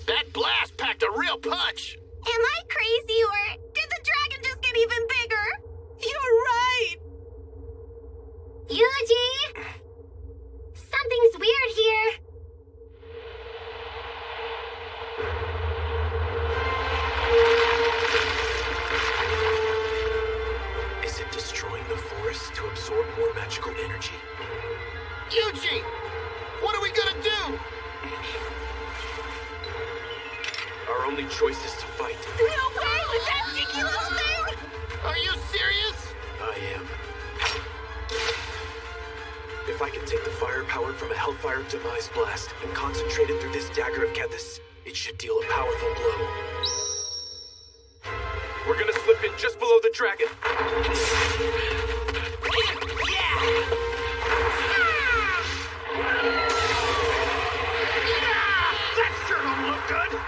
That blast packed a real punch! Am I crazy, or did the dragon just get even bigger? You're right! Yuji! Something's weird here. Is it destroying the forest to absorb more magical energy? Yuji! What are we gonna do? Our only choice is to fight. No way with that sticky little thing! Are you serious? I am. If I can take the firepower from a Hellfire of Demise blast and concentrate it through this Dagger of Kethis, it should deal a powerful blow. We're gonna slip in just below the dragon. That sure don't look good!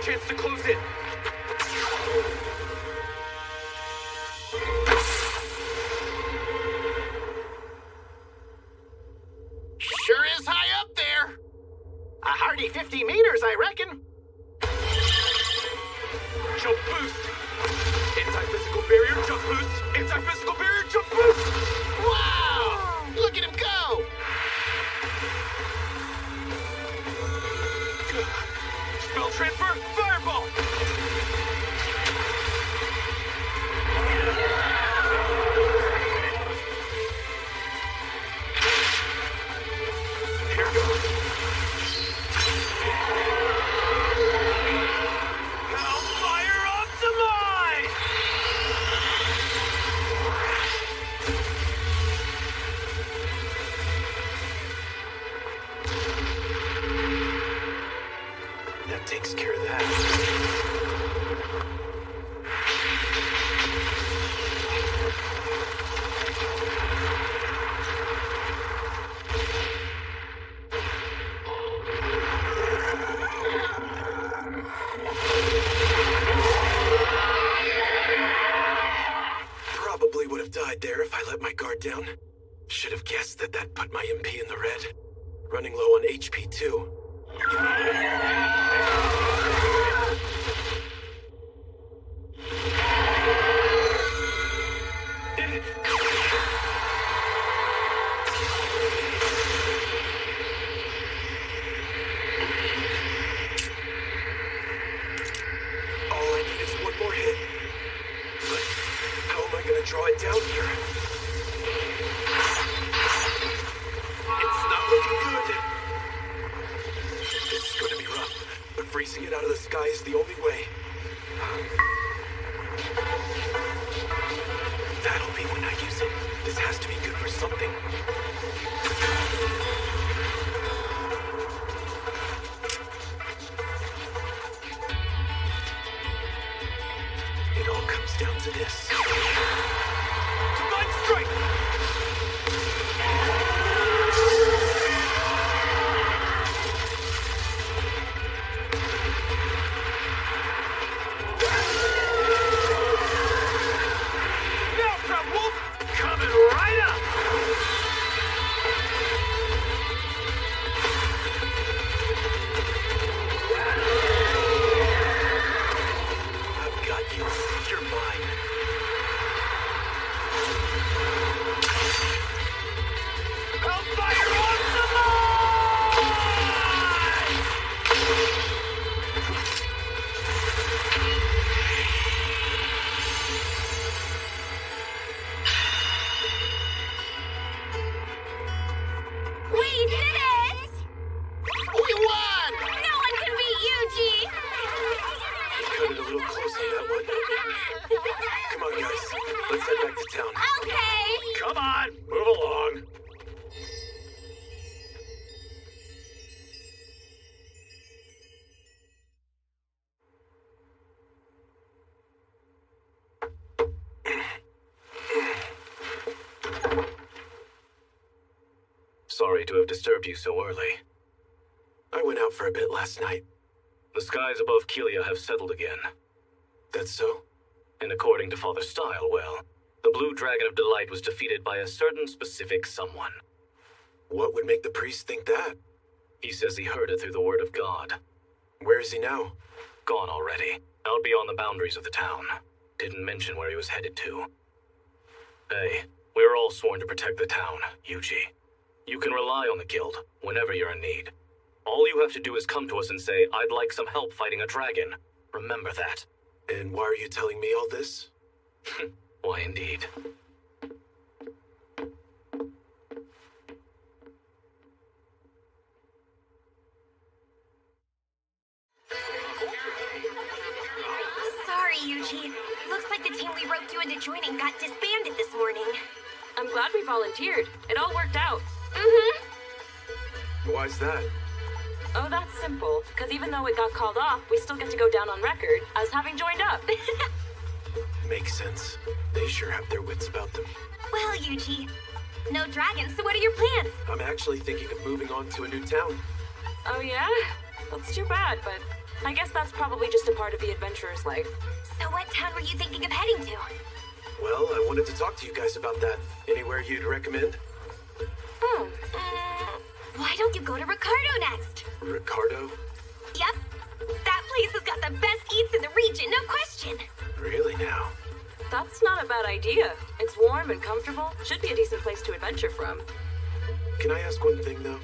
chance to close in. Sure is high up there. A hearty 50 meters, I reckon. Jump boost. Anti-physical barrier, jump boost. Anti-physical barrier, jump boost. Wow! Look at him go! Spell transfer, fireball. Here goes. Hellfire optimize! That takes care of that. Probably would have died there if I let my guard down. Should have guessed that that put my MP in the red. Running low on HP too. All I need is one more hit. But how am I gonna draw it down here? It's not looking good. This is gonna be rough, but freezing it out of the sky is the only way. That'll be when I use it. This has to be good for something. It all comes down to this. Divine strike! Now, Proud Wolf! Coming right up! I've got you. You're mine. Hellfire optimize! We did it! We won! No one can beat Yuji! Cut it a little close on that one. Come on, guys. Let's head back to town. Okay! Come on, move along. Sorry to have disturbed you so early. I went out for a bit last night. The skies above Kelia have settled again. That's so? And according to Father Style, well, the Blue Dragon of Delight was defeated by a certain specific someone. What would make the priest think that? He says he heard it through the word of God. Where is he now? Gone already. Out beyond the boundaries of the town. Didn't mention where he was headed to. Hey, we were all sworn to protect the town, Yuji. You can rely on the guild whenever you're in need. All you have to do is come to us and say, I'd like some help fighting a dragon. Remember that. And why are you telling me all this? Why, indeed. Sorry, Yuji. Looks like the team we roped you into joining got disbanded this morning. I'm glad we volunteered. It all worked out. Mm-hmm. Why's that? Oh, that's simple. Because even though it got called off, we still get to go down on record as having joined up. Makes sense. They sure have their wits about them. Well, Yuji, no dragons, so what are your plans? I'm actually thinking of moving on to a new town. Oh, yeah? That's too bad, but I guess that's probably just a part of the adventurer's life. So what town were you thinking of heading to? Well, I wanted to talk to you guys about that. Anywhere you'd recommend? Why don't you go to Ricardo next? Ricardo? Yep. That place has got the best eats in the region, no question. Really now? That's not a bad idea. It's warm and comfortable. Should be a decent place to adventure from. Can I ask one thing, though?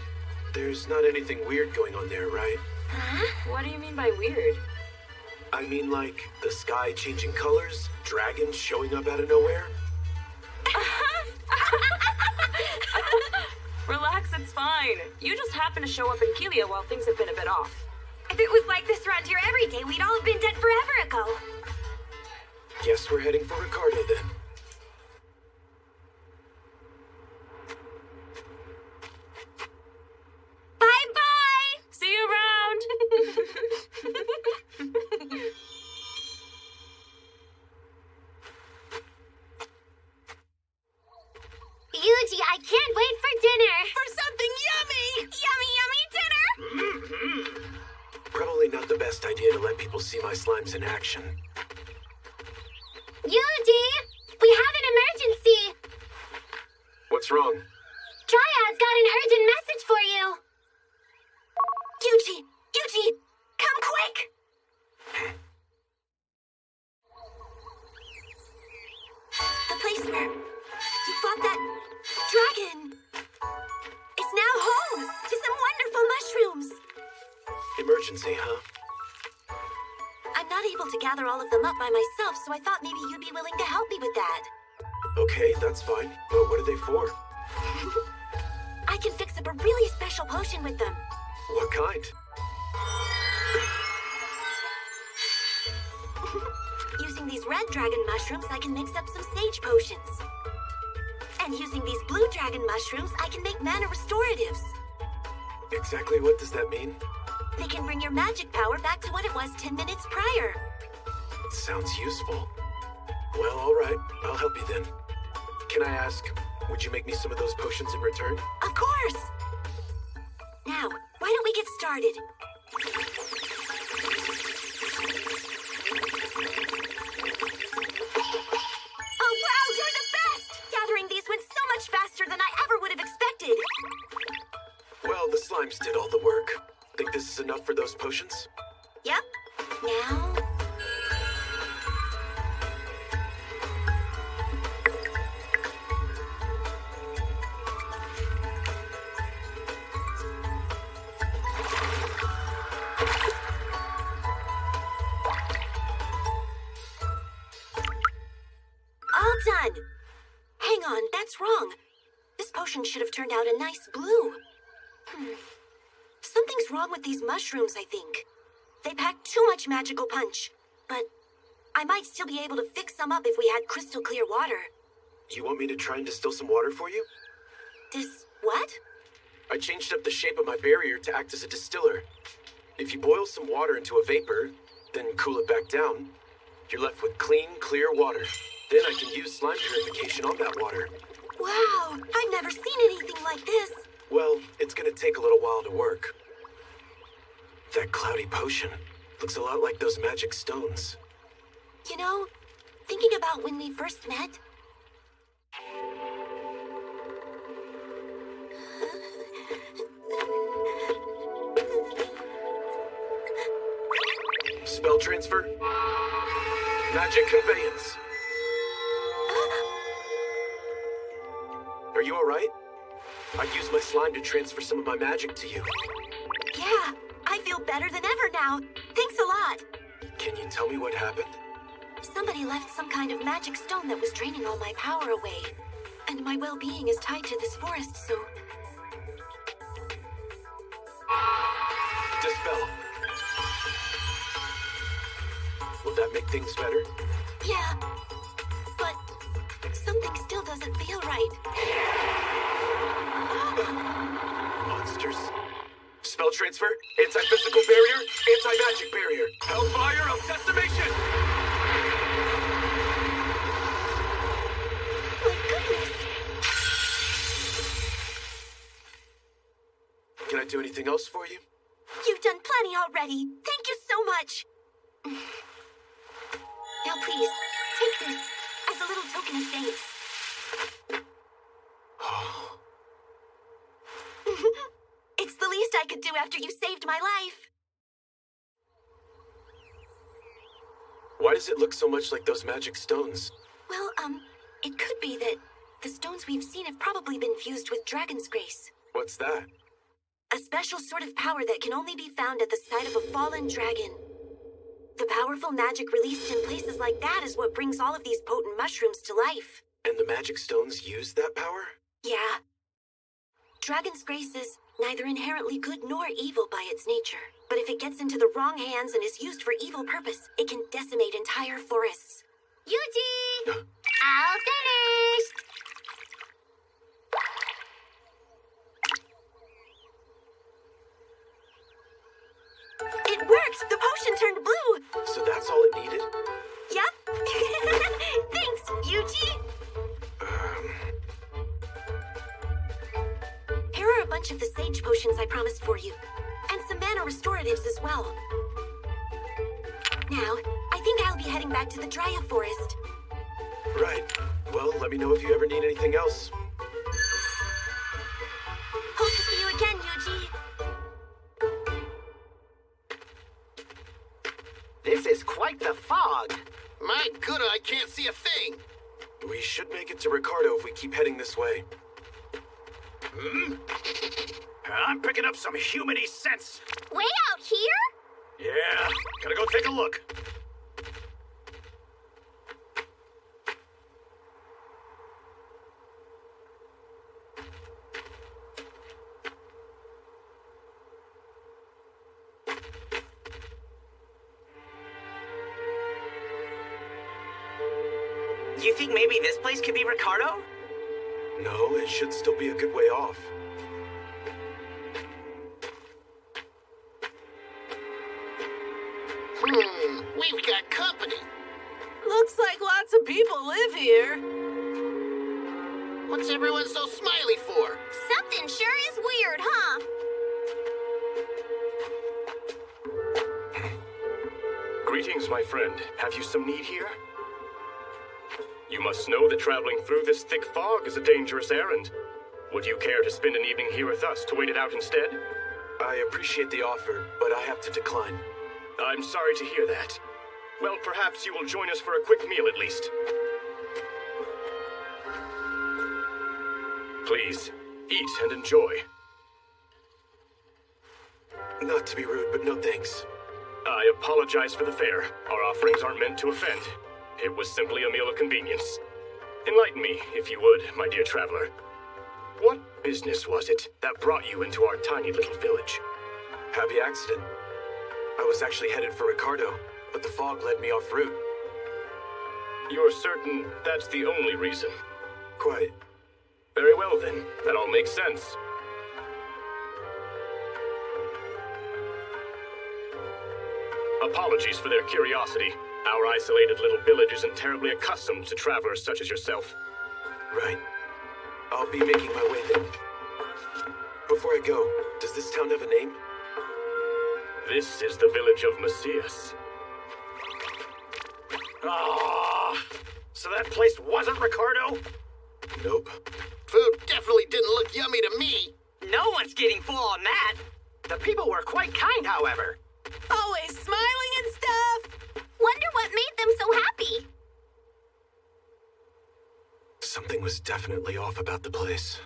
There's not anything weird going on there, right? Huh? What do you mean by weird? I mean, like, the sky changing colors, dragons showing up out of nowhere? Relax, it's fine. You just happen to show up in Kelia while things have been a bit off. If it was like this around here every day, we'd all have been dead forever ago. Guess we're heading for Ricardo, then. Bye-bye! See you around! Yuji, I can't wait for dinner! For something yummy! Yummy, yummy dinner! Probably not the best idea to let people see my slimes in action. Yuji! We have an emergency! What's wrong? Dryad's got an urgent message for you! Yuji! Yuji! Come quick! The place where you fought that dragon is now home to some wonderful mushrooms! Emergency, huh? I'm not able to gather all of them up by myself, so I thought maybe you'd be willing to help me with that. Okay, that's fine. But what are they for? I can fix up a really special potion with them. What kind? Using these red dragon mushrooms, I can mix up some sage potions. And using these blue dragon mushrooms, I can make mana restoratives. Exactly what does that mean? They can bring your magic power back to what it was 10 minutes prior. Sounds useful. Well, all right. I'll help you then. Can I ask, would you make me some of those potions in return? Of course! Now, why don't we get started? Oh wow, you're the best! Gathering these went so much faster than I ever would have expected. Well, the slimes did all the work. Think this is enough for those potions? Yep. Now... all done. Hang on, that's wrong. This potion should have turned out a nice blue. Something's wrong with these mushrooms, I think. They pack too much magical punch. But I might still be able to fix some up if we had crystal clear water. You want me to try and distill some water for you? What? I changed up the shape of my barrier to act as a distiller. If you boil some water into a vapor, then cool it back down, you're left with clean, clear water. Then I can use slime purification on that water. Wow, I've never seen anything like this. Well, it's gonna take a little while to work. That cloudy potion looks a lot like those magic stones. You know, thinking about when we first met... Spell transfer. Magic conveyance. Are you alright? I used my slime to transfer some of my magic to you. Yeah, I feel better than ever now. Thanks a lot. Can you tell me what happened? Somebody left some kind of magic stone that was draining all my power away. And my well-being is tied to this forest, so... Dispel. Will that make things better? Yeah, but something still doesn't feel right. Monsters. Spell transfer, anti-physical barrier, anti-magic barrier. Hellfire of decimation! My goodness! Can I do anything else for you? You've done plenty already. Thank you so much. Now please, take this as a little token of thanks. It's the least I could do after you saved my life. Why does it look so much like those magic stones? Well, it could be that the stones we've seen have probably been fused with Dragon's Grace. What's that? A special sort of power that can only be found at the site of a fallen dragon. The powerful magic released in places like that is what brings all of these potent mushrooms to life. And the magic stones use that power? Yeah. Dragon's Grace is neither inherently good nor evil by its nature. But if it gets into the wrong hands and is used for evil purpose, it can decimate entire forests. Yuji! All finished! It worked! The potion turned blue! So that's all it needed? Yep. Thanks, Yuji! Here are a bunch of the sage potions I promised for you. And some mana restoratives as well. Now, I think I'll be heading back to the Dryad Forest. Right. Well, let me know if you ever need anything else. Hope to see you again, Yuji. This is quite the fog. My good, I can't see a thing. We should make it to Ricardo if we keep heading this way. I'm picking up some humany scents. Way out here? Yeah, gotta go take a look. You think maybe this place could be Ricardo? No, it should still be a good way off. We've got company. Looks like lots of people live here. What's everyone so smiley for? Something sure is weird, huh? Greetings, my friend. Have you some need here? You must know that traveling through this thick fog is a dangerous errand. Would you care to spend an evening here with us to wait it out instead? I appreciate the offer, but I have to decline. I'm sorry to hear that. Well, perhaps you will join us for a quick meal at least. Please, eat and enjoy. Not to be rude, but no thanks. I apologize for the fare. Our offerings aren't meant to offend. It was simply a meal of convenience. Enlighten me, if you would, my dear traveler. What business was it that brought you into our tiny little village? Happy accident. I was actually headed for Ricardo, but the fog led me off route. You're certain that's the only reason? Quite. Very well then, that all makes sense. Apologies for their curiosity. Our isolated little village isn't terribly accustomed to travelers such as yourself. Right. I'll be making my way then. Before I go, does this town have a name? This is the village of Macias. Ah, so that place wasn't Ricardo? Nope. Food definitely didn't look yummy to me. No one's getting full on that. The people were quite kind, however. Always smiling and stuff. Wonder what made them so happy. Something was definitely off about the place.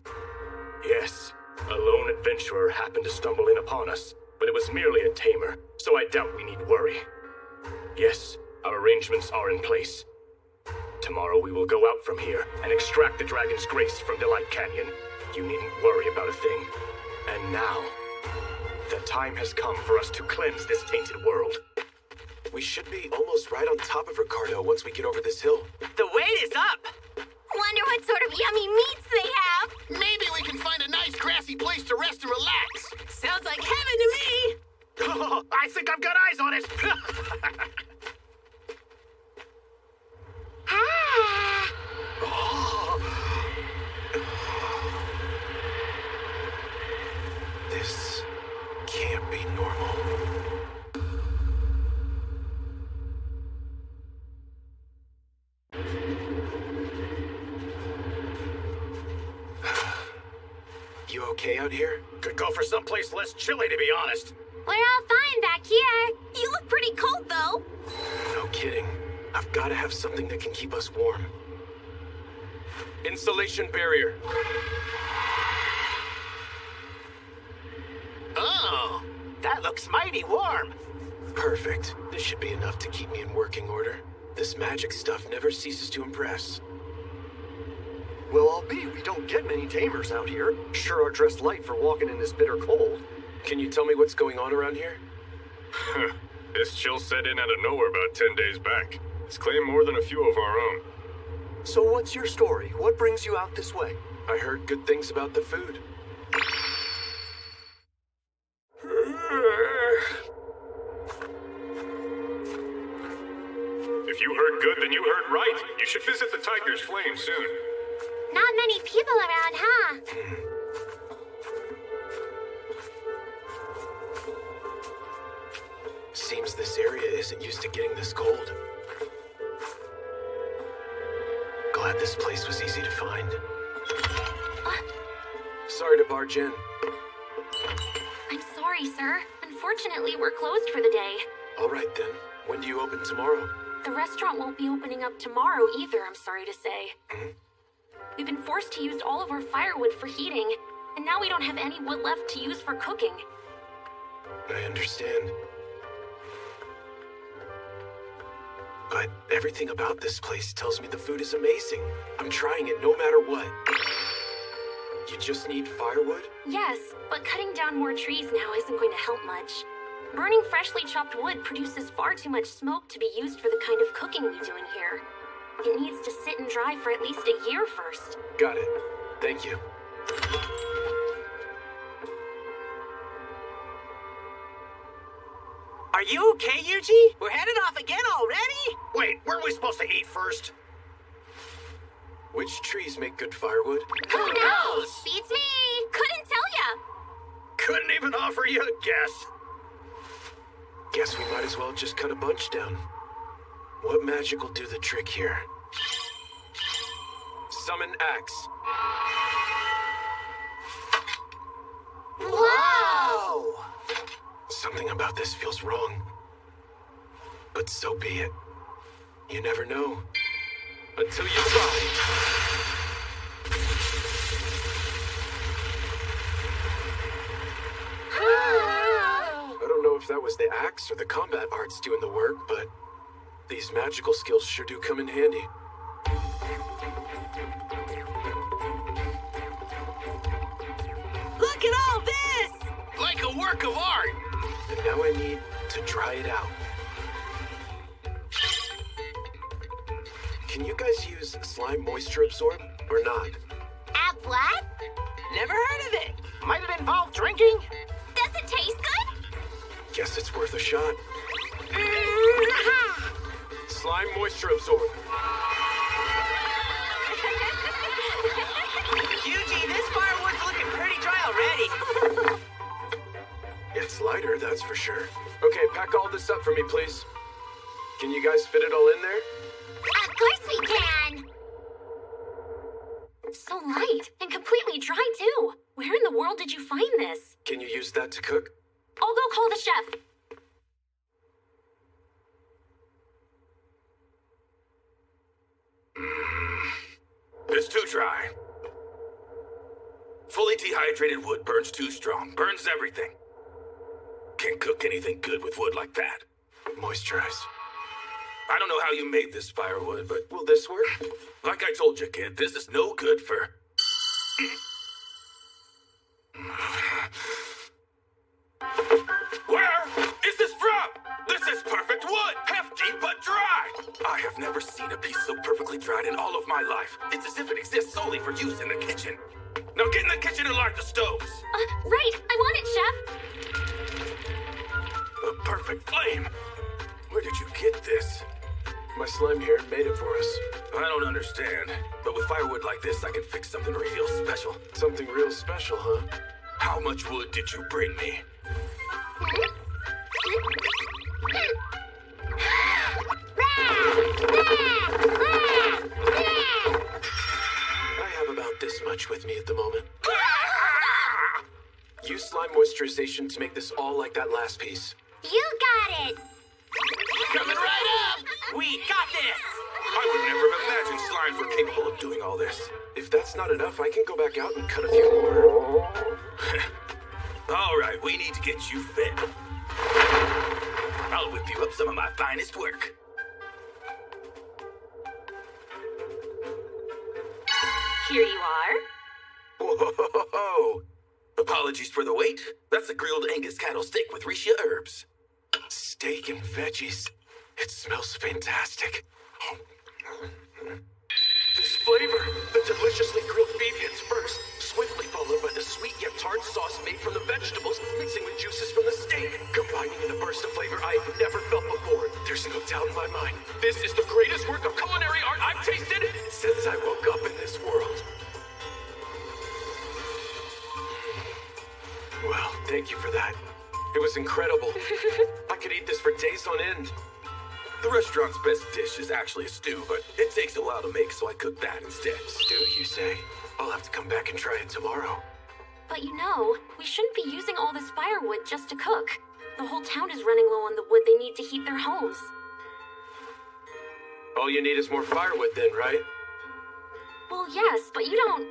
Yes, a lone adventurer happened to stumble in upon us, but it was merely a tamer, so I doubt we need worry. Yes, our arrangements are in place. Tomorrow we will go out from here and extract the Dragon's Grace from Delight Canyon. You needn't worry about a thing. And now, the time has come for us to cleanse this tainted world. We should be almost right on top of Ricardo once we get over this hill. The wait is up! Wonder what sort of yummy meats they have. Maybe we can find a nice grassy place to rest and relax. Sounds like heaven to me. Oh, I think I've got eyes on it. Ah. This can't be normal. okay out here? Could go for someplace less chilly, to be honest. We're all fine back here. You look pretty cold, though. No kidding. I've got to have something that can keep us warm. Insulation barrier. Oh, that looks mighty warm. Perfect. This should be enough to keep me in working order. This magic stuff never ceases to impress. Well, albeit we don't get many tamers out here, sure are dressed light for walking in this bitter cold. Can you tell me what's going on around here? This chill set in out of nowhere about 10 days back. It's claimed more than a few of our own. So what's your story? What brings you out this way? I heard good things about the food. If you heard good, then you heard right. You should visit the Tiger's Flame soon. Not many people around, huh? Seems this area isn't used to getting this cold. Glad this place was easy to find. Sorry to barge in. I'm sorry, sir. Unfortunately, we're closed for the day. All right then. When do you open tomorrow? The restaurant won't be opening up tomorrow either, I'm sorry to say. We've been forced to use all of our firewood for heating, and now we don't have any wood left to use for cooking. I understand. But everything about this place tells me the food is amazing. I'm trying it no matter what. You just need firewood? Yes, but cutting down more trees now isn't going to help much. Burning freshly chopped wood produces far too much smoke to be used for the kind of cooking we do in here. It needs to sit and dry for at least a year first. Got it. Thank you. Are you okay, Yuji? We're headed off again already? Wait, weren't we supposed to eat first? Which trees make good firewood? Who knows? Beats me! Couldn't tell ya! Couldn't even offer you a guess. Guess we might as well just cut a bunch down. What magic will do the trick here? Summon axe. Whoa! Something about this feels wrong. But so be it. You never know. Until you try. I don't know if that was the axe or the combat arts doing the work, but these magical skills sure do come in handy. Look at all this! Like a work of art. And now I need to dry it out. Can you guys use slime moisture absorb or not? What? Never heard of it. Might it involve drinking? Does it taste good? Guess it's worth a shot. Slime moisture absorb. Yuji, this firewood's looking pretty dry already. It's lighter, that's for sure. Okay, pack all this up for me, please. Can you guys fit it all in there? Of course we can! So light and completely dry, too. Where in the world did you find this? Can you use that to cook? I'll go call the chef. It's too dry. Fully dehydrated wood burns too strong. Burns everything. Can't cook anything good with wood like that. Moisturize. I don't know how you made this firewood, but will this work? Like I told you, kid, this is no good for... Where is this from? This is perfect wood! Hefty but dry! I have never seen a piece so perfectly dried in all of my life. It's as if it exists solely for use in the kitchen. Now get in the kitchen and light the stoves! Right! I want it, Chef! A perfect flame! Where did you get this? My slime here made it for us. I don't understand, but with firewood like this, I can fix something real special. Something real special, huh? How much wood did you bring me? I have about this much with me at the moment. moisturization to make this all like that last piece. You got it! Coming right up! We got this! I would never have imagined slimes were capable of doing all this. If that's not enough, I can go back out and cut a few more. All right, we need to get you fit. I'll whip you up some of my finest work. Here you are. Whoa! Apologies for the wait. That's a grilled Angus cattle steak with Risha herbs. Steak and veggies. It smells fantastic. This flavor, the deliciously grilled beef hits first, swiftly followed by the sweet yet tart sauce made from the vegetables, mixing with juices from the steak, combining in a burst of flavor I have never felt before. There's no doubt in my mind. This is the greatest work of culinary art I've tasted since I woke up in this world. Well, thank you for that. It was incredible. I could eat this for days on end. The restaurant's best dish is actually a stew, but it takes a while to make, so I cook that instead. Stew, you say? I'll have to come back and try it tomorrow. But you know, we shouldn't be using all this firewood just to cook. The whole town is running low on the wood they need to heat their homes. All you need is more firewood then, right? Well, yes, but you don't...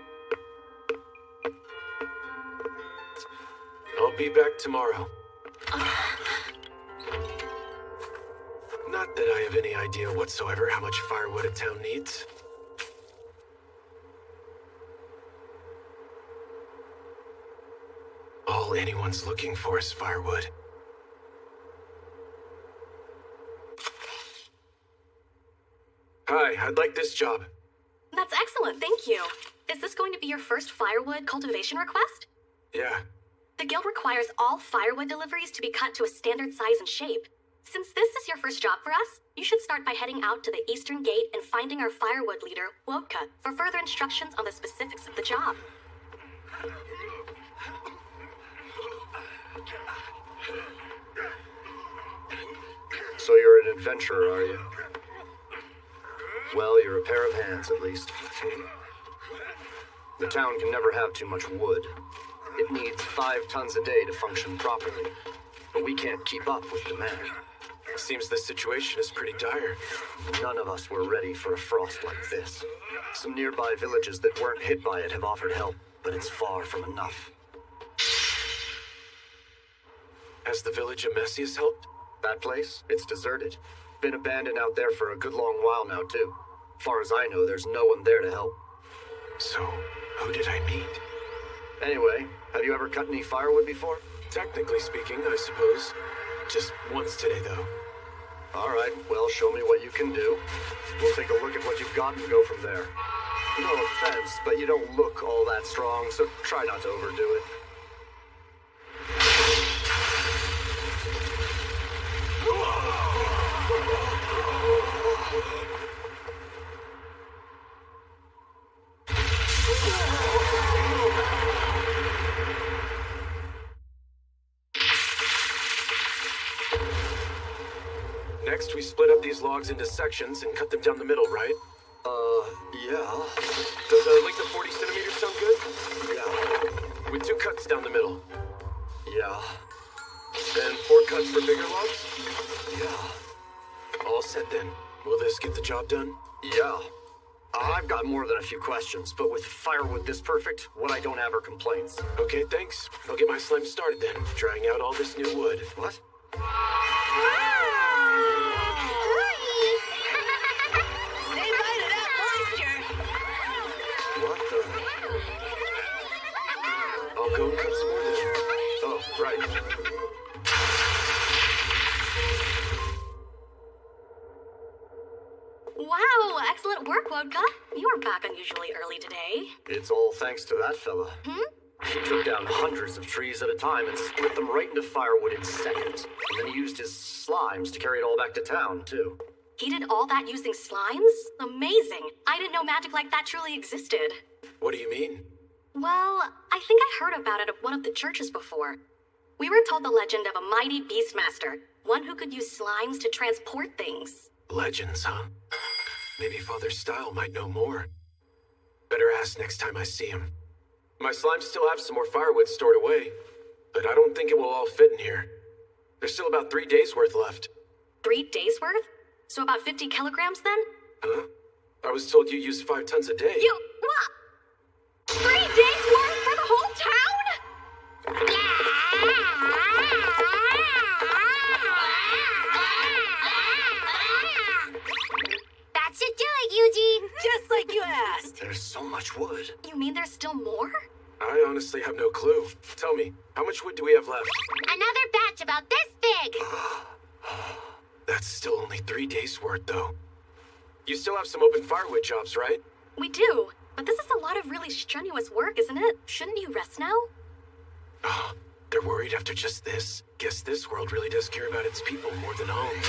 I'll be back tomorrow. Not that I have any idea whatsoever how much firewood a town needs. All anyone's looking for is firewood. Hi, I'd like this job. That's excellent, thank you. Is this going to be your first firewood cultivation request? Yeah. The guild requires all firewood deliveries to be cut to a standard size and shape. Since this is your first job for us, you should start by heading out to the Eastern Gate and finding our firewood leader, Wodka, for further instructions on the specifics of the job. So you're an adventurer, are you? Well, you're a pair of hands, at least. The town can never have too much wood. It needs 5 tons a day to function properly. But we can't keep up with demand. Seems the situation is pretty dire. None of us were ready for a frost like this. Some nearby villages that weren't hit by it have offered help, but it's far from enough. Has the village of Messias helped? That place? It's deserted. Been abandoned out there for a good long while now, too. Far as I know, there's no one there to help. So, who did I meet? Anyway, have you ever cut any firewood before? Technically speaking, I suppose. Just once today, though. All right, well, show me what you can do. We'll take a look at what you've got and go from there. No offense, but you don't look all that strong, so try not to overdo it. Next, we split up these logs into sections and cut them down the middle, right? Yeah. Does a length of 40 centimeters sound good? Yeah. With 2 cuts down the middle. Yeah. And 4 cuts for bigger logs? Yeah. All set then. Will this get the job done? Yeah. I've got more than a few questions, but with firewood this perfect, what I don't have are complaints. Okay, thanks. I'll get my slime started then, trying out all this new wood. What? Say bye to that moisture. What the? I'll go and cut some more then. Oh, right. Wow, excellent work, Wodka. You are back unusually early today. It's all thanks to that fella. He took down hundreds of trees at a time and split them right into firewood in seconds. And then he used his slimes to carry it all back to town, too. He did all that using slimes? Amazing. I didn't know magic like that truly existed. What do you mean? Well, I think I heard about it at one of the churches before. We were told the legend of a mighty beastmaster, one who could use slimes to transport things. Legends, huh? Maybe Father Style might know more. Better ask next time I see him. My slimes still have some more firewood stored away. but I don't think it will all fit in here. There's still about 3 days worth left. 3 days worth? So about 50 kilograms then? Huh? I was told you use 5 tons a day. You, what? 3 days worth for the whole town? That should do it, Yuji. Just like you asked. There's so much wood. You mean there's still more? I honestly have no clue. Tell me, how much wood do we have left? Another batch about this big. That's still only 3 days worth, though. You still have some open firewood jobs, right? We do, but this is a lot of really strenuous work, isn't it? Shouldn't you rest now? Oh, they're worried after just this. Guess this world really does care about its people more than home.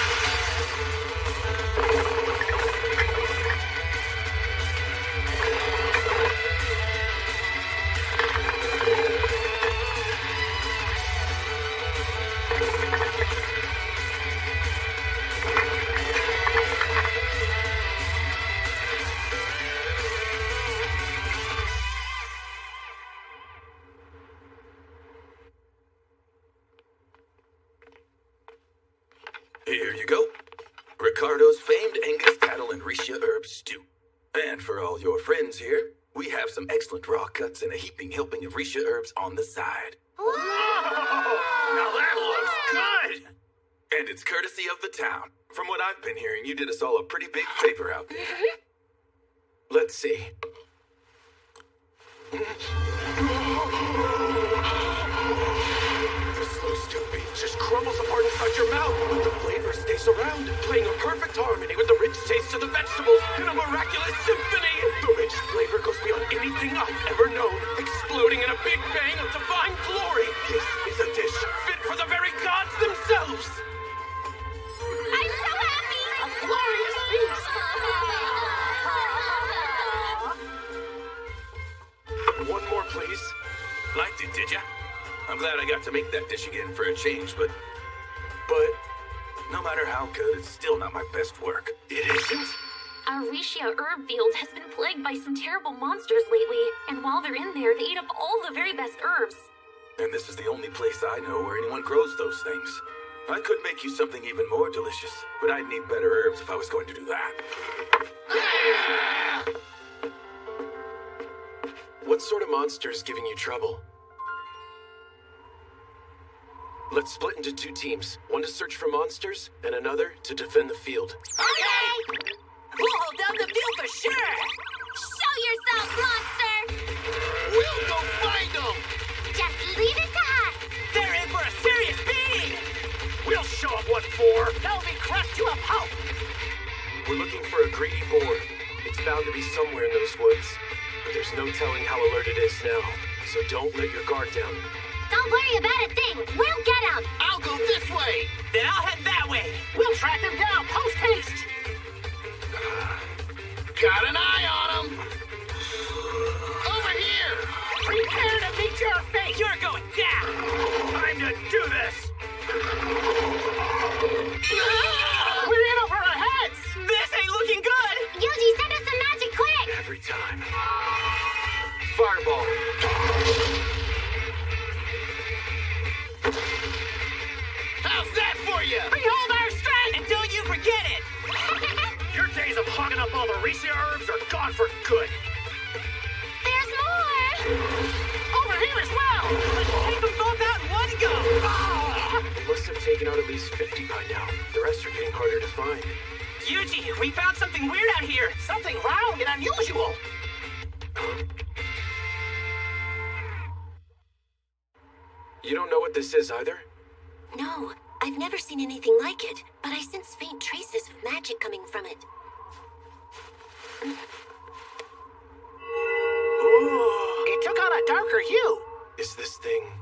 Here you go. Ricardo's famed Angus cattle and Risha herb stew. And for all your friends here, we have some excellent raw cuts and a heaping helping of Risha herbs on the side. Now that looks good! And it's courtesy of the town. From what I've been hearing, you did us all a pretty big favor out there. Let's see. The slow stewed beef just crumbles apart inside your mouth, but the flavor stays around, playing a perfect harmony with the rich taste of the vegetables in a miraculous symphony. The rich flavor goes beyond anything I've ever known, exploding in a big bang of divine glory. This is a dish fit for the very gods themselves. I'm so happy. A glorious feast. One more, please. Liked it, did ya? I'm glad I got to make that dish again for a change, but no matter how good, it's still not my best work. It isn't? Our Risha herb field has been plagued by some terrible monsters lately, and while they're in there, they eat up all the very best herbs. And this is the only place I know where anyone grows those things. I could make you something even more delicious, but I'd need better herbs if I was going to do that. What sort of monster is giving you trouble? Let's split into 2 teams. One to search for monsters, and another to defend the field. Okay! We'll hold down the field for sure! Show yourself, monster. We'll go find them. Just leave it to us. They're in for a serious beating! We'll show them what for. They'll be crushed to a pulp! We're looking for a greedy boar. It's bound to be somewhere in those woods, but there's no telling how alert it is now, so don't let your guard down. Don't worry about a thing. We'll get him. I'll go this way. Then I'll head that way! We'll track them down post haste. Got an eye on them. Over here. Prepare to meet your fate! You're going down! Time to do this. We're in over our heads. This ain't looking good! Yuji, send us some magic quick. Every time. Fireball. How's that for you? Behold our strength! And don't you forget it! Your days of hogging up all the Risha herbs are gone for good. There's more. Over here as well. Let's take them both out in one go! They must have taken out at least 50 by now. The rest are getting harder to find. Yuji, we found something weird out here! Something round and unusual. You don't know what this is either? No, I've never seen anything like it, but I sense faint traces of magic coming from it. It took on a darker hue. Is this thing...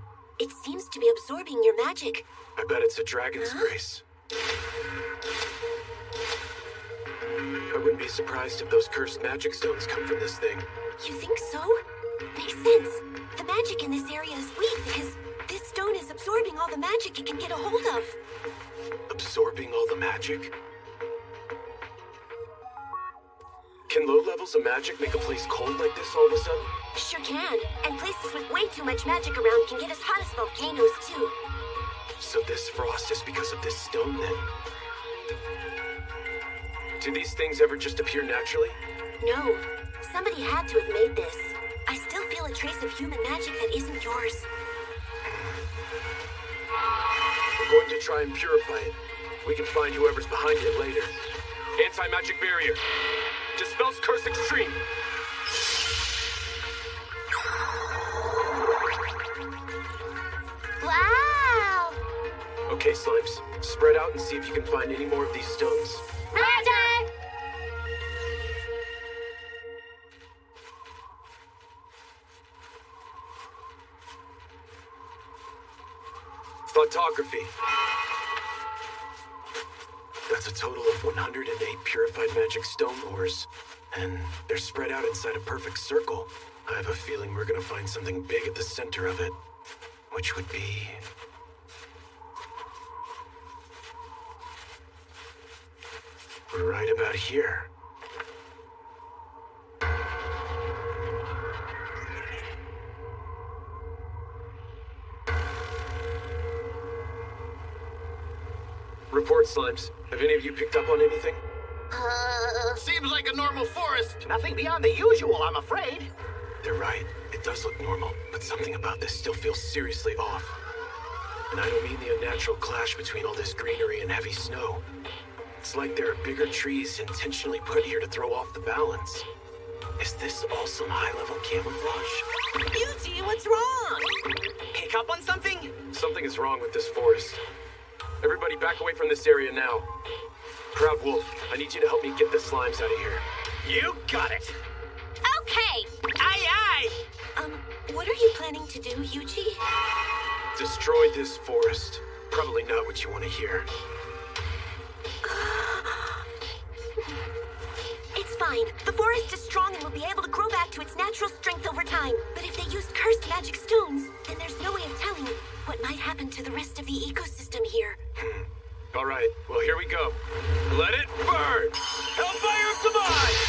It seems to be absorbing your magic. I bet it's a dragon's grace. I wouldn't be surprised if those cursed magic stones come from this thing. You think so? Makes sense. The magic in this area is weak because this stone is absorbing all the magic it can get a hold of. Absorbing all the magic? Can low levels of magic make a place cold like this all of a sudden? Sure can. And places with way too much magic around can get as hot as volcanoes, too. So this frost is because of this stone, then? Do these things ever just appear naturally? No. Somebody had to have made this. I still feel a trace of human magic that isn't yours. We're going to try and purify it. We can find whoever's behind it later. Anti-magic barrier. Dispels curse extreme. Wow! Okay, Slimes. Spread out and see if you can find any more of these stones. Roger! Photography. That's a total of 108 purified magic stone ores. And they're spread out inside a perfect circle. I have a feeling we're gonna find something big at the center of it. Which would be... right about here. Report, Slimes. Have any of you picked up on anything? Seems like a normal forest. Nothing beyond the usual, I'm afraid. They're right. It does look normal, but something about this still feels seriously off. And I don't mean the unnatural clash between all this greenery and heavy snow. It's like there are bigger trees intentionally put here to throw off the balance. Is this all some high-level camouflage? Yuji, what's wrong? Pick up on something? Something is wrong with this forest. Everybody back away from this area now. Proud Wolf, I need you to help me get the slimes out of here. You got it. Okay! Aye, aye! What are you planning to do, Yuji? Destroy this forest. Probably not what you want to hear. It's fine. The forest is strong and will be able to grow back to its natural strength over time. But if they used cursed magic stones, then there's no way of telling what might happen to the rest of the ecosystem here. All right, well, here we go. Let it burn! Hellfire of Demise!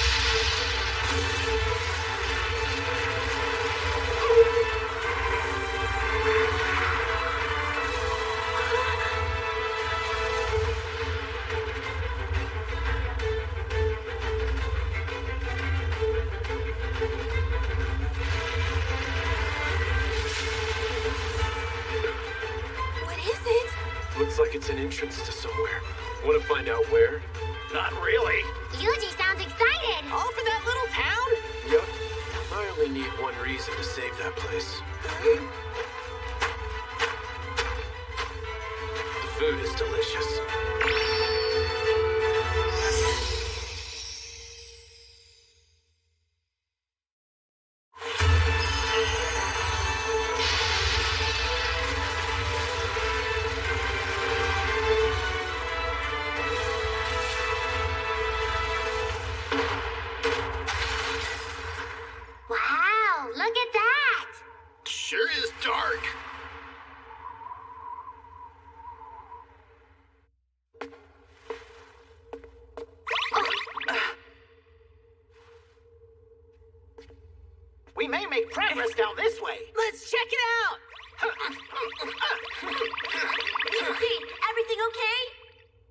Looks like it's an entrance to somewhere. Want to find out where? Not really. Yuji sounds excited. All for that little town? Yep. I only need one reason to save that place. The food is delicious. Wow, look at that! Sure is dark. We may make progress down this way. Let's check it out! Yuji, everything okay?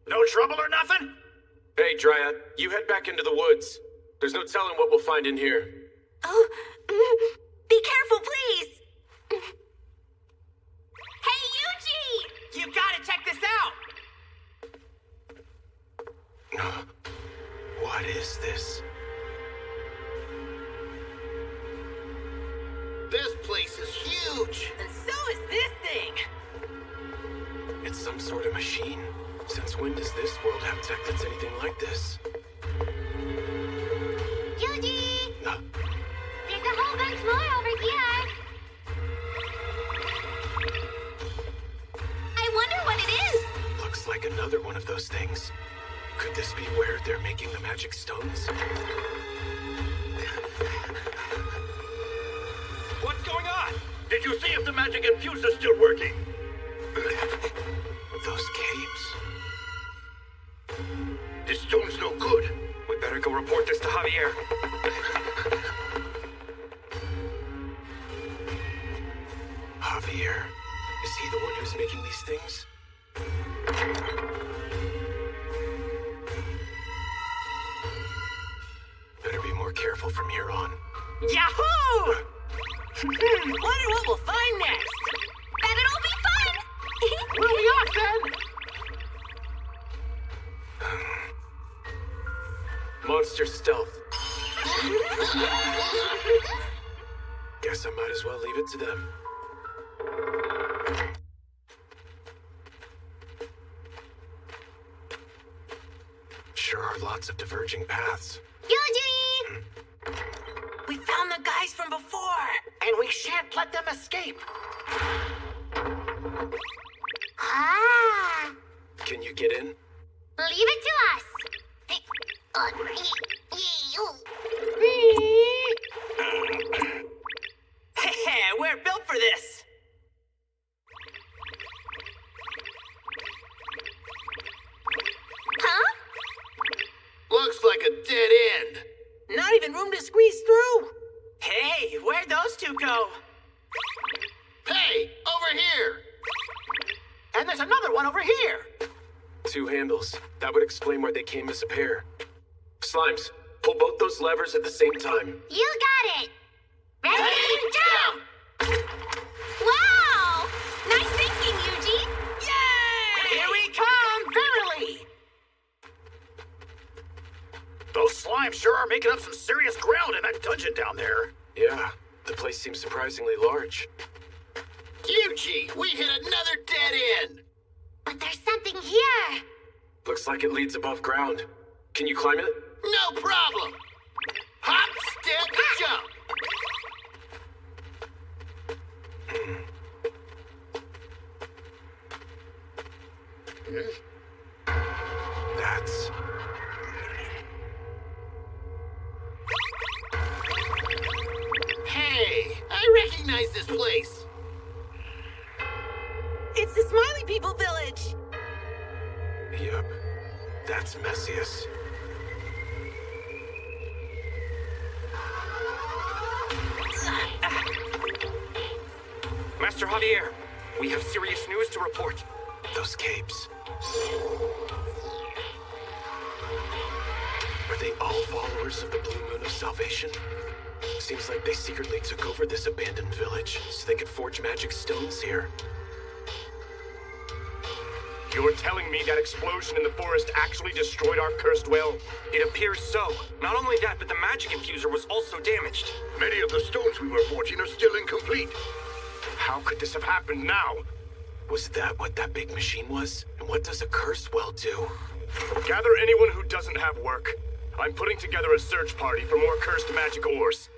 No trouble or nothing? Hey, Dryad, you head back into the woods. There's no telling what we'll find in here. Oh, be careful, please! Hey, Yuji! You gotta check this out! What is this? This place is huge. And so is this thing! It's some sort of machine. Since when does this world have tech that's anything like this? Yuji! No. There's a whole bunch more over here. I wonder what it is. Looks like another one of those things. Could this be where they're making the magic stones? What's going on? Did you see if the magic infuse is still working? Those caves. This stone's no good. We better Better go report this to Javier. Javier. Is he the one who's making these things? Better be more careful from here on. Yahoo! Wonder what we'll find next. Bet it'll be fun! We'll be off then! Monster stealth. Guess I might as well leave it to them. Sure are lots of diverging paths. Yuji! We found the guys from before, and we shan't let them escape. Ah! Can you get in? Leave it to us. We're built for this. Huh? Looks like a dead end. Not even room to squeeze through. Hey, where'd those two go? Hey, over here. And there's another one over here. 2 handles. That would explain why they came as a pair. Slimes, pull both those levers at the same time. You got it. Ready? Jump! Wow! Nice thinking, Yuji. Yay! Here we come, verily. Those slimes sure are making up some serious ground in that dungeon down there. Yeah, the place seems surprisingly large. Yuji, we hit another dead end. But there's something here. Looks like it leads above ground. Can you climb it? No problem. Hop, step, jump. That's... Hey, I recognize this place. It's the Smiley People Village. Yep. That's Messius. Master Javier, we have serious news to report. Those capes. Are they all followers of the Blue Moon of Salvation? Seems like they secretly took over this abandoned village so they could forge magic stones here. You're telling me that explosion in the forest actually destroyed our cursed well? It appears so. Not only that, but the magic infuser was also damaged. Many of the stones we were forging are still incomplete. How could this have happened now? Was that what that big machine was? And what does a cursed well do? Gather anyone who doesn't have work. I'm putting together a search party for more cursed magic ores.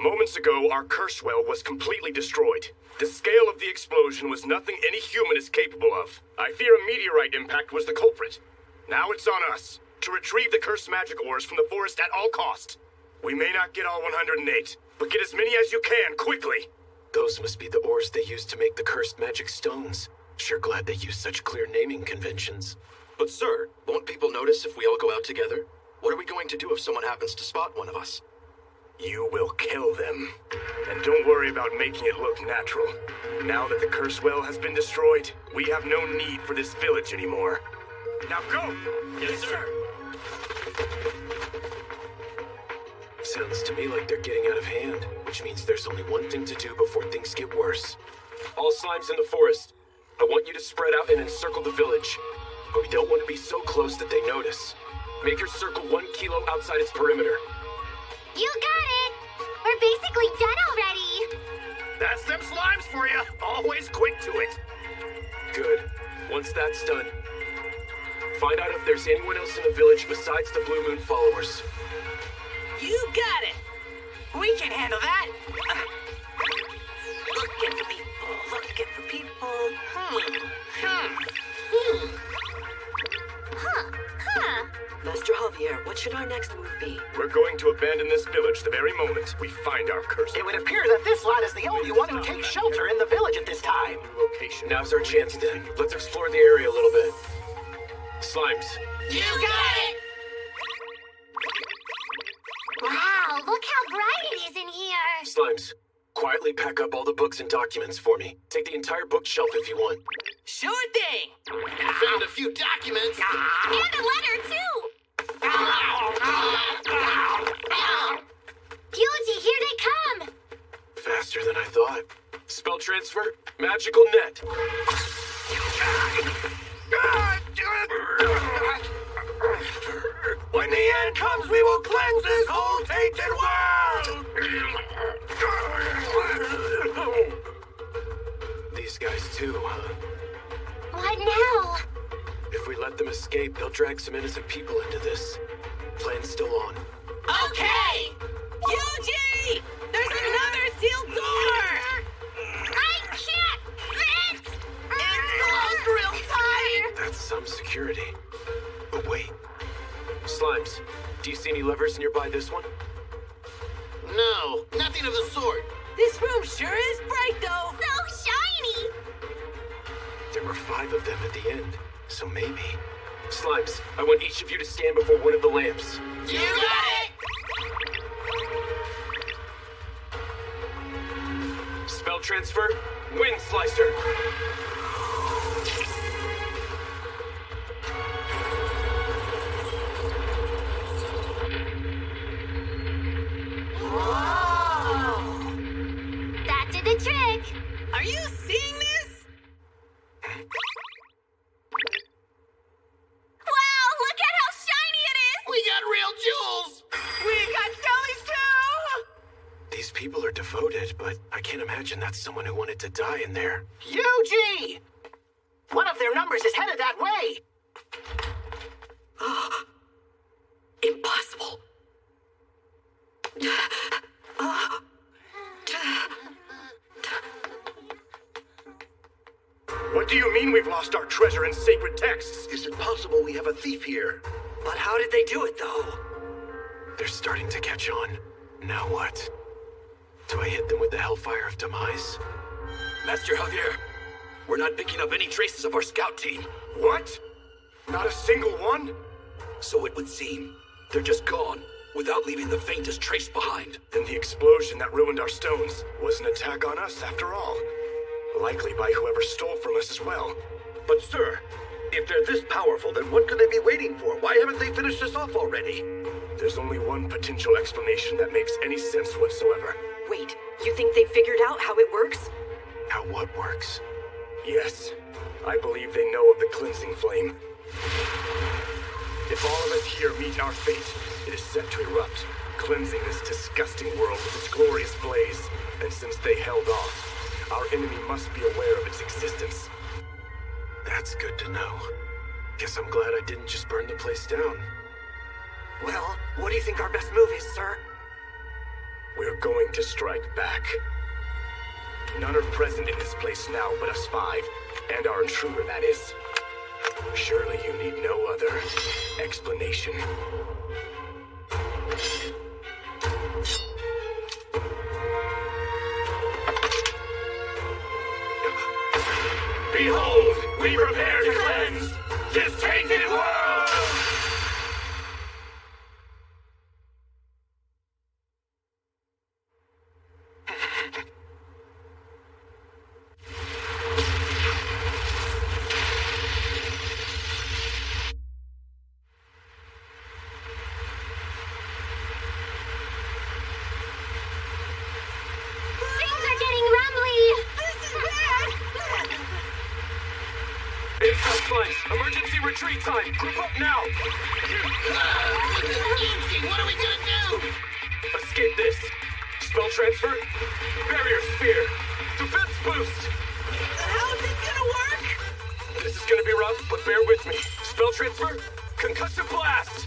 Moments ago, our curse well was completely destroyed. The scale of the explosion was nothing any human is capable of. I fear a meteorite impact was the culprit. Now it's on us to retrieve the cursed magic ores from the forest at all cost. We may not get all 108, but get as many as you can, quickly. Those must be the ores they used to make the cursed magic stones. Sure glad they use such clear naming conventions. But sir, won't people notice if we all go out together? What are we going to do if someone happens to spot one of us? You will kill them. And don't worry about making it look natural. Now that the curse well has been destroyed, we have no need for this village anymore. Now go! Yes, sir. Sounds to me like they're getting out of hand, which means there's only one thing to do before things get worse. All slimes in the forest, I want you to spread out and encircle the village. But we don't want to be so close that they notice. Make your circle 1 kilo outside its perimeter. You got it. We're basically done already. That's them slimes for you. Always quick to it. Good. Once that's done, find out if there's anyone else in the village besides the Blue Moon followers. You got it. We can handle that. Looking for people. Looking for people. Huh. Master Javier, what should should our next move be? We're going to abandon this village the very moment we find our curse. It would appear that this lot is the only one who takes shelter in the village at this time. Location. Now's our chance then. Let's explore the area a little bit. Slimes. You got it! Wow, look how bright it is in here. Slimes, quietly pack up all the books and documents for me. Take the entire bookshelf if you want. Sure thing! Found a few documents. And a letter, too. Yuji, here they come. Faster than I thought. Spell transfer, magical net. When the end comes, we will cleanse this whole tainted world! These guys too, huh? What now? If we let them escape, they'll drag some innocent people into this. Plan's still on. Okay! Yuji! There's another sealed door! I can't fit! It's closed real tight! That's some security. But wait. Slimes, do you see any levers nearby this one? No, nothing of the sort. This room sure is bright, though. So shiny! There were 5 of them at the end, so maybe. Slimes, I want each of you to stand before one of the lamps. You got it! Spell transfer, Wind Slicer. That did the trick. Are you seeing this? Wow, look at how shiny it is. We got real jewels! We got jellies too! These people are devoted, but I can't imagine that's someone who wanted to die in there. Yuji! One of their numbers is headed that way. Impossible. What do you mean we've lost our treasure and sacred texts? Is it possible we have a thief here? But how did they do it, though? They're starting to catch on. Now what? Do I hit them with the Hellfire of Demise? Master Javier, we're not picking up any traces of our scout team. What? Not a single one? So it would seem. They're just gone, without leaving the faintest trace behind. Then the explosion that ruined our stones was an attack on us after all. Likely by whoever stole from us as well. But sir, if they're this powerful, then what could they be waiting for? Why haven't they finished us off already? There's only one potential explanation that makes any sense whatsoever. Wait, you think they figured out how it works? How what works? Yes, I believe they know of the cleansing flame. If all of us here meet our fate, it is set to erupt, cleansing this disgusting world with its glorious blaze. And since they held off, our enemy must be aware of its existence. That's good to know. Guess I'm glad I didn't just burn the place down. Well, what do you think our best move is, sir? We're going to strike back. None are present in this place now but us 5, and our intruder, that is. Surely you need no other explanation. Behold, we prepare to cleanse this tainted world! Things are getting rumbly. This is bad. Inside Slimes, emergency retreat time. Group up now. Yuji, what are we gonna do? Escape this. Spell transfer, barrier sphere, defense boost. How is this gonna work? This is gonna be rough, but bear with me. Spell transfer, concussive blast.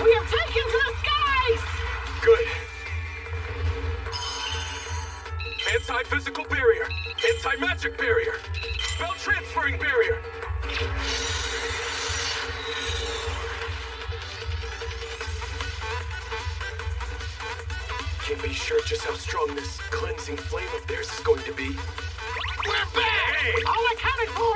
We have taken to the skies! Good. Anti-physical barrier, anti-magic barrier, spell transferring barrier. can't be sure just how strong this cleansing flame of theirs is going to be. We're back! Hey! All accounted for!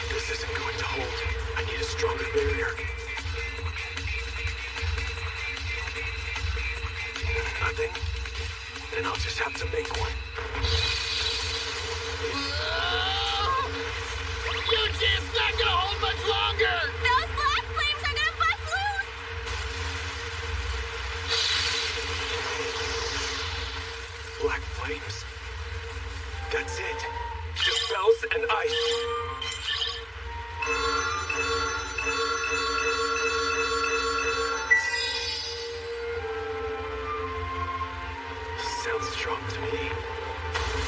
This isn't going to hold. I need a stronger barrier. Nothing? Then I'll just have to make one. Yuji, it's not gonna hold much longer! Those black flames are gonna bust loose! Black flames. That's it. Dispels and ice. Sounds strong to me.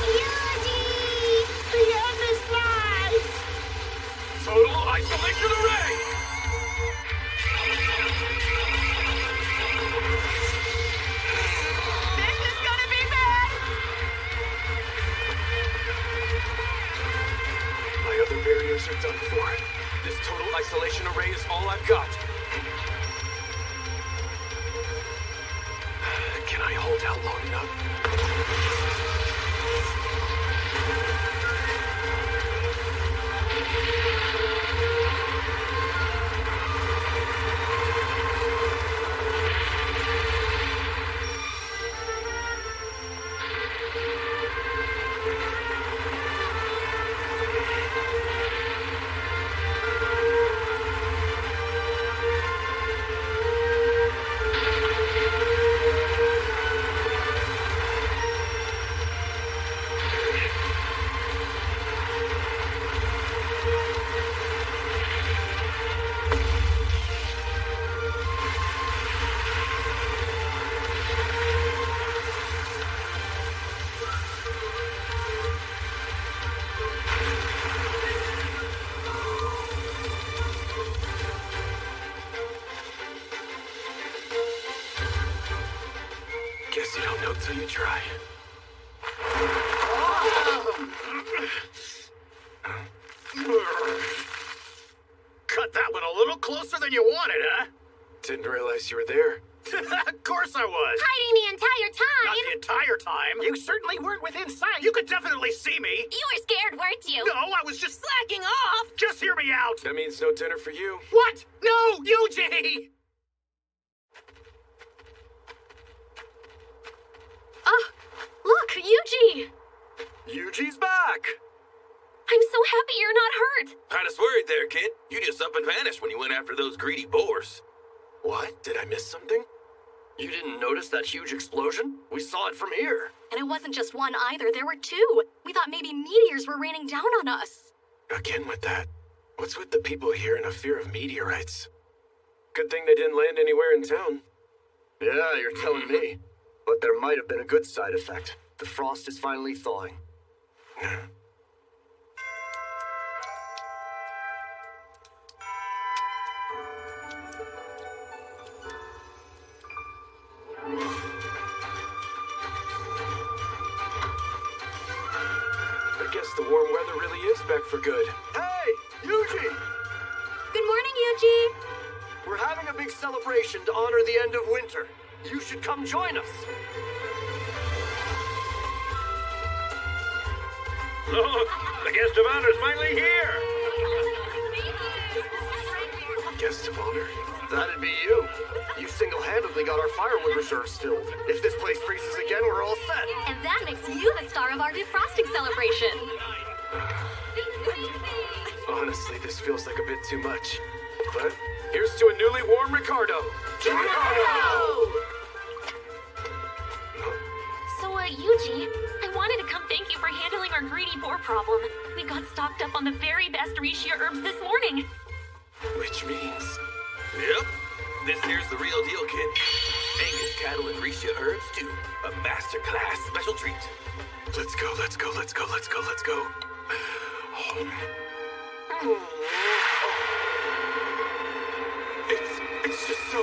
Yuji! The end is nigh! Total isolation array! This is gonna be bad! My other barriers are done for. This total isolation array is all I've got. Can I hold out long enough? Guess you don't know till you try. Cut that one a little closer than you wanted, huh? Didn't realize you were there. Of course I was. Hiding the entire time! Not the entire time. You certainly weren't within sight. You could definitely see me. You were scared, weren't you? No, I was just slacking off. Just hear me out. That means no dinner for you. What? No, Yuji! Look, Yuji! Yuji's back! I'm so happy you're not hurt. Had us worried there, kid. You just up and vanished when you went after those greedy boars. What? Did I miss something? You didn't notice that huge explosion? We saw it from here. And it wasn't just one either, there were two. We thought maybe meteors were raining down on us. Again with that. What's with the people here and a fear of meteorites? Good thing they didn't land anywhere in town. Yeah, you're telling me. But there might have been a good side effect. The frost is finally thawing. I guess the warm weather really is back for good. Hey, Yuji! Good morning, Yuji. We're having a big celebration to honor the end of winter. You should come join us. Look, the guest of honor's finally here. Guest of honor? That'd be you. You single-handedly got our firewood reserves filled. If this place freezes again, we're all set. And that makes you the star of our defrosting celebration. Honestly, this feels like a bit too much. But here's to a newly warm Ricardo. So, Yuji, I wanted to come thank you for handling our greedy boar problem. We got stocked up on the very best Rishia herbs this morning. Which means... Yep. This here's the real deal, kid. Angus cattle and Rishia herbs, too. A masterclass special treat. Let's go, let's go, let's go, let's go, let's go. It's just so...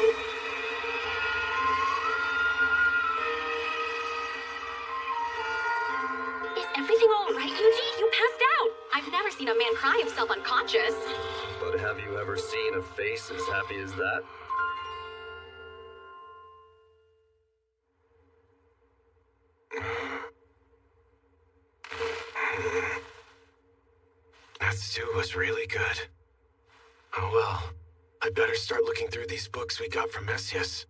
everything all right, Yuji? You passed out. I've never seen a man cry himself unconscious. But have you ever seen a face as happy as that? That stew was really good. Oh well, I better start looking through these books we got from Messias.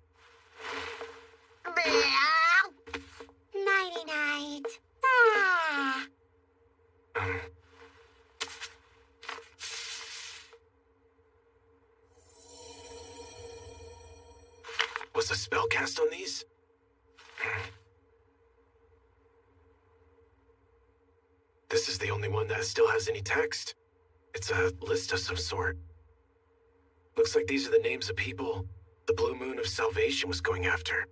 Nighty-night. Ah. Was a spell cast on these? This is the only one that still has any text. It's a list of some sort. Looks like these are the names of people the Blue Moon of Salvation was going after.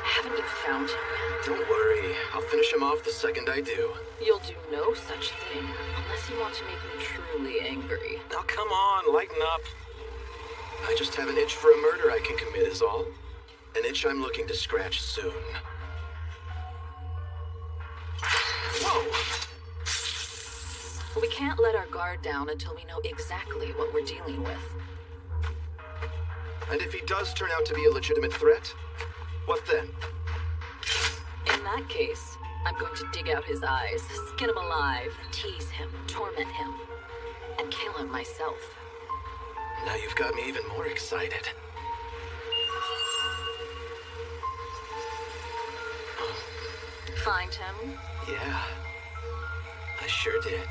Haven't you found him yet? Don't worry, I'll finish him off the second I do. You'll do no such thing, unless you want to make him truly angry. Now come on, lighten up. I just have an itch for a murder I can commit is all. An itch I'm looking to scratch soon. Whoa! We can't let our guard down until we know exactly what we're dealing with. And if he does turn out to be a legitimate threat, what then? In that case, I'm going to dig out his eyes, skin him alive, tease him, torment him, and kill him myself. Now you've got me even more excited. Find him? Yeah, I sure did.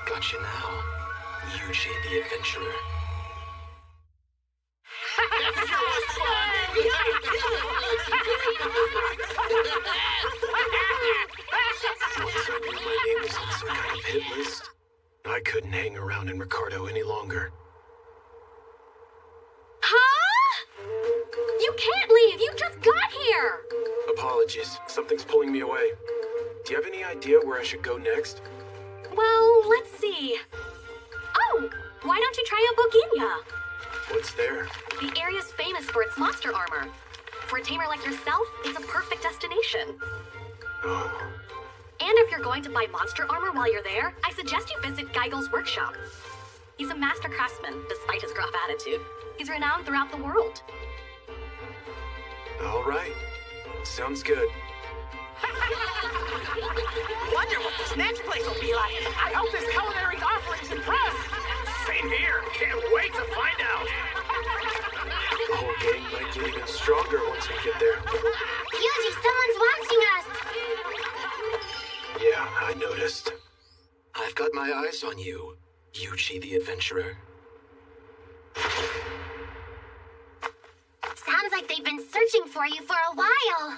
Got you now, Yuji the Adventurer. That sure was fun! Once I knew my name was on some kind of hit list, I couldn't hang around in Ricardo any longer. Huh? You can't leave! You just got here! Apologies, something's pulling me away. Do you have any idea where I should go next? Well, let's see. Oh, why don't you try out Boginia? What's there? The area's famous for its monster armor. For a tamer like yourself, it's a perfect destination. Oh. And if you're going to buy monster armor while you're there, I suggest you visit Geigel's workshop. He's a master craftsman, despite his gruff attitude. He's renowned throughout the world. All right. Sounds good. Wonder what this next place will be like. I hope this culinary offerings impress. Same here. Can't wait to find out. The whole gang might get even stronger once we get there. Yuji, someone's watching us! Yeah, I noticed. I've got my eyes on you, Yuji the Adventurer. Sounds like they've been searching for you for a while.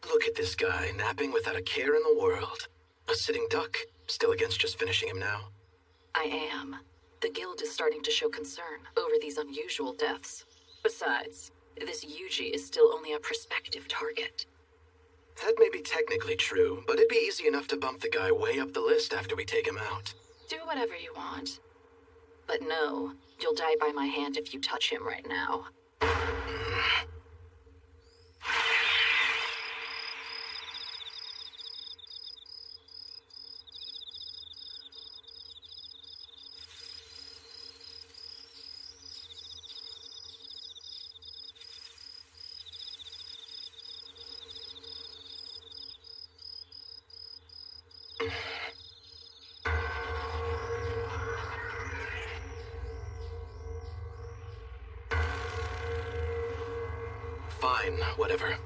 Look at this guy, napping without a care in the world. A sitting duck, still against just finishing him now. I am. The guild is starting to show concern over these unusual deaths. Besides, this Yuji is still only a prospective target. That may be technically true, but it'd be easy enough to bump the guy way up the list after we take him out. Do whatever you want. But no, you'll die by my hand if you touch him right now. Fine, whatever.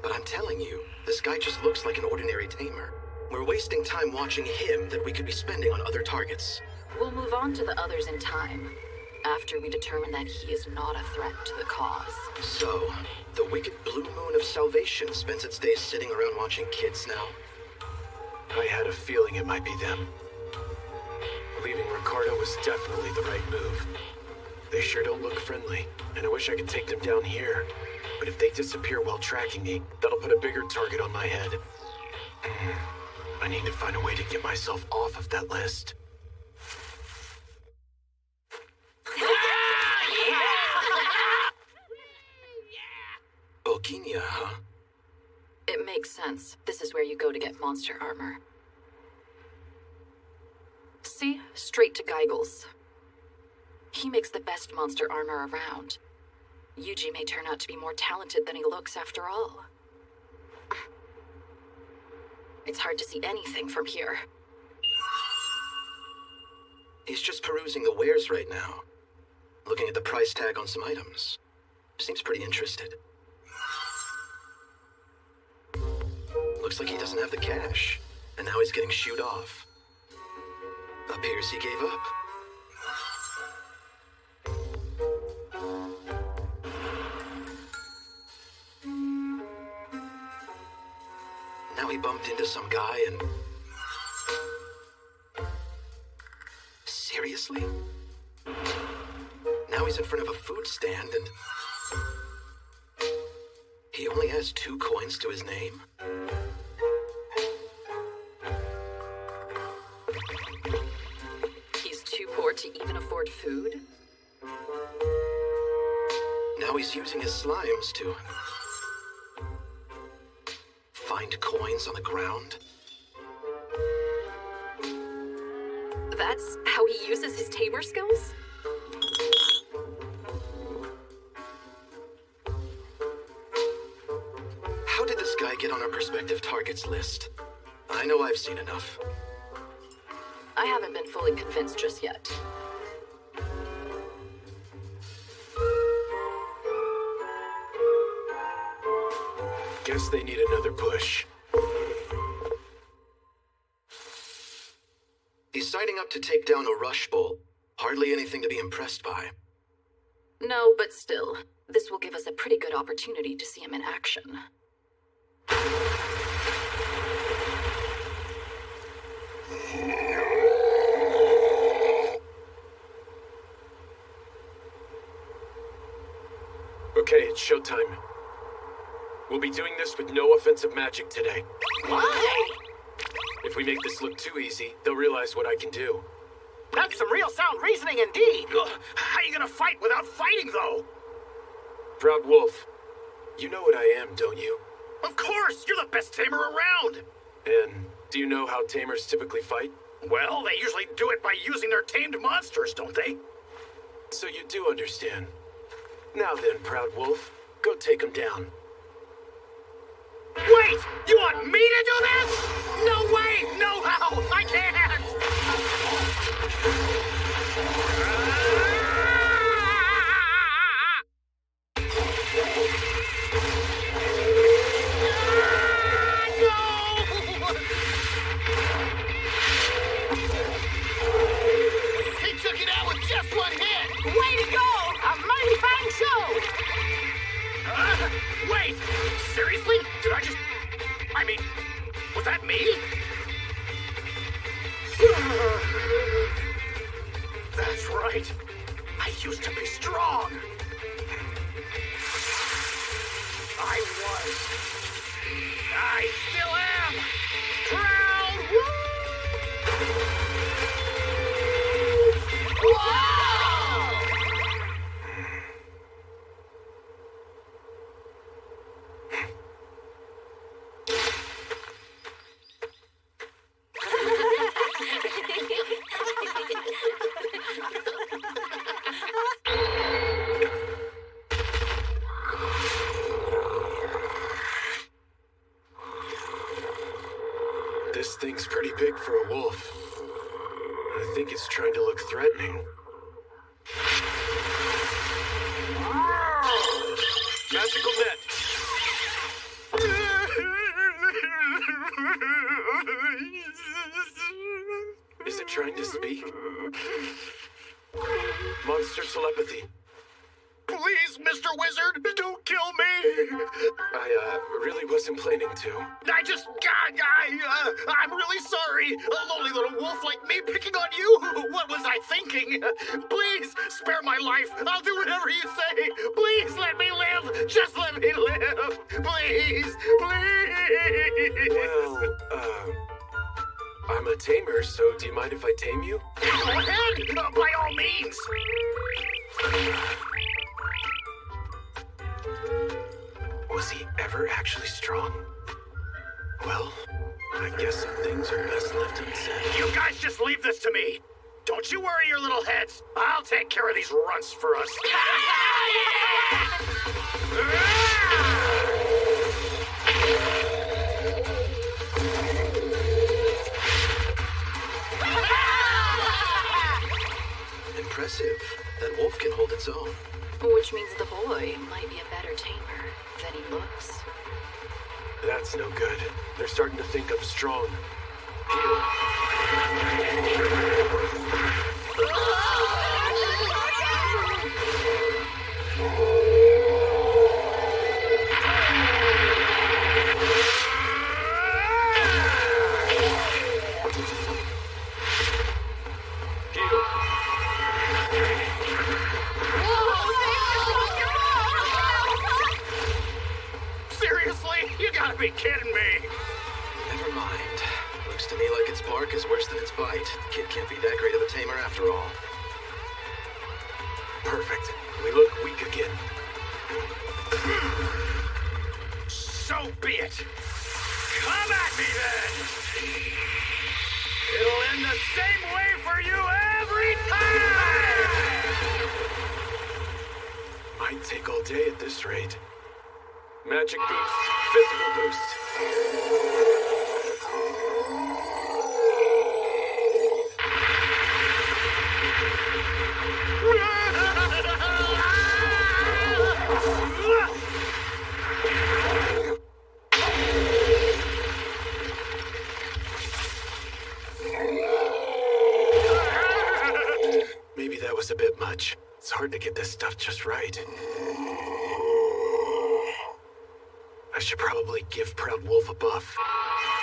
But I'm telling you, this guy just looks like an ordinary tamer. We're wasting time watching him that we could be spending on other targets. We'll move on to the others in time, after we determine that he is not a threat to the cause. So, the wicked blue moon of salvation spends its days sitting around watching kids now? I had a feeling it might be them. Leaving Ricardo was definitely the right move. They sure don't look friendly, and I wish I could take them down here. But if they disappear while tracking me, that'll put a bigger target on my head. I need to find a way to get myself off of that list. Bokinia, huh? It makes sense. This is where you go to get monster armor. See? Straight to Geigels. He makes the best monster armor around. Yuji may turn out to be more talented than he looks after all. It's hard to see anything from here. He's just perusing the wares right now. Looking at the price tag on some items. Seems pretty interested. Looks like he doesn't have the cash, and now he's getting shooed off. Appears he gave up. Now he bumped into some guy and... Seriously? Now he's in front of a food stand and... He only has 2 coins to his name? He's too poor to even afford food? Now he's using his slimes to... find coins on the ground? That's how he uses his tamer skills? How did this guy get on our prospective targets list? I know I've seen enough. I haven't been fully convinced just yet. Guess they need another push. He's signing up to take down a rush bolt. Hardly anything to be impressed by. No, but still, this will give us a pretty good opportunity to see him in action. Okay, it's showtime. We'll be doing this with no offensive magic today. What? If we make this look too easy, they'll realize what I can do. That's some real sound reasoning indeed. How are you gonna fight without fighting, though? Proud Wolf, you know what I am, don't you? Of course! You're the best tamer around! And do you know how tamers typically fight? Well, they usually do it by using their tamed monsters, don't they? So you do understand. Now then, Proud Wolf, go take him down. Wait! You want me to do this? No way! No how! I can't! right. I used to be strong. I still am. Proud. This thing's pretty big for a wolf. I think it's trying to look threatening. Magical net! Is it trying to speak? Monster telepathy. Please, Mr. Wizard, don't kill me. I really wasn't planning to. I'm really sorry. A lonely little wolf like me picking on you. What was I thinking? Please, spare my life. I'll do whatever you say. Please let me live. Just let me live. Please, please. Well, I'm a tamer, so do you mind if I tame you? Go ahead, by all means. Was he ever actually strong? Well, I guess some things are best left unsaid. You guys just leave this to me. Don't you worry your little heads. I'll take care of these runts for us. Impressive. That wolf can hold its own. Which means the boy might be a better tamer than he looks. That's no good. They're starting to think I'm strong. Heal. Seriously? You gotta be kidding me. Never mind. Looks to me like its bark is worse than its bite. Kid can't be that great of a tamer after all. Perfect. We look weak again. So be it. Come at me then. It'll end the same way for you every time. Might take all day at this rate. Magic boost. Physical boost. Maybe that was a bit much. It's hard to get this stuff just right. I should probably give Proud Wolf a buff.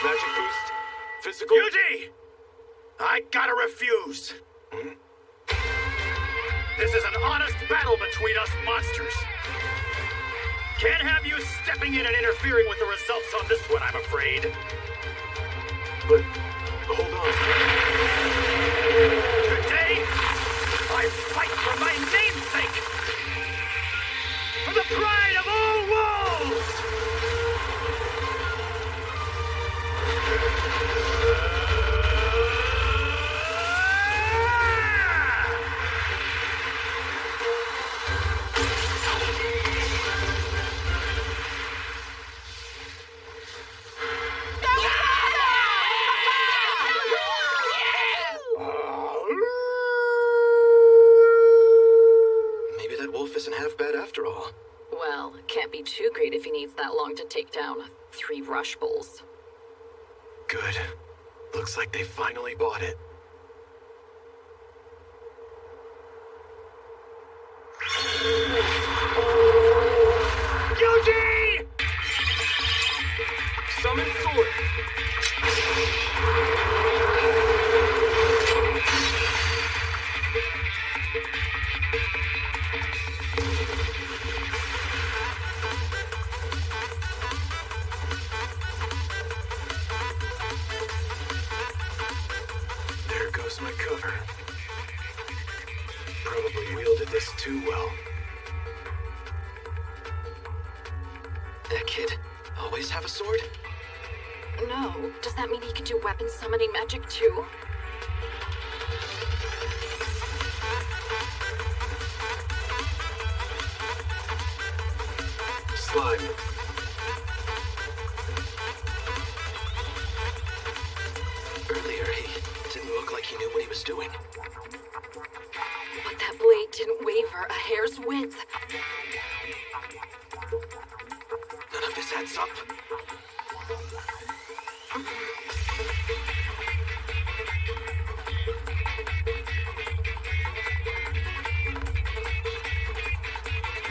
Magic boost. Physical. Yuji! I gotta refuse. This is an honest battle between us monsters. Can't have you stepping in and interfering with the results on this one, I'm afraid. But, hold on. Today, I fight for my namesake! For the pride of all wolves! Maybe that wolf isn't half bad after all. Well, can't be too great if he needs that long to take down 3 rush bowls. Good. Looks like they finally bought it. Yuji! Summon sword! was my cover. Probably wielded this too well. That kid always have a sword? No. Does that mean he can do weapon summoning magic too? Slime. Earlier, he didn't look like he knew what he was doing. But that blade didn't waver a hair's width. None of this adds up.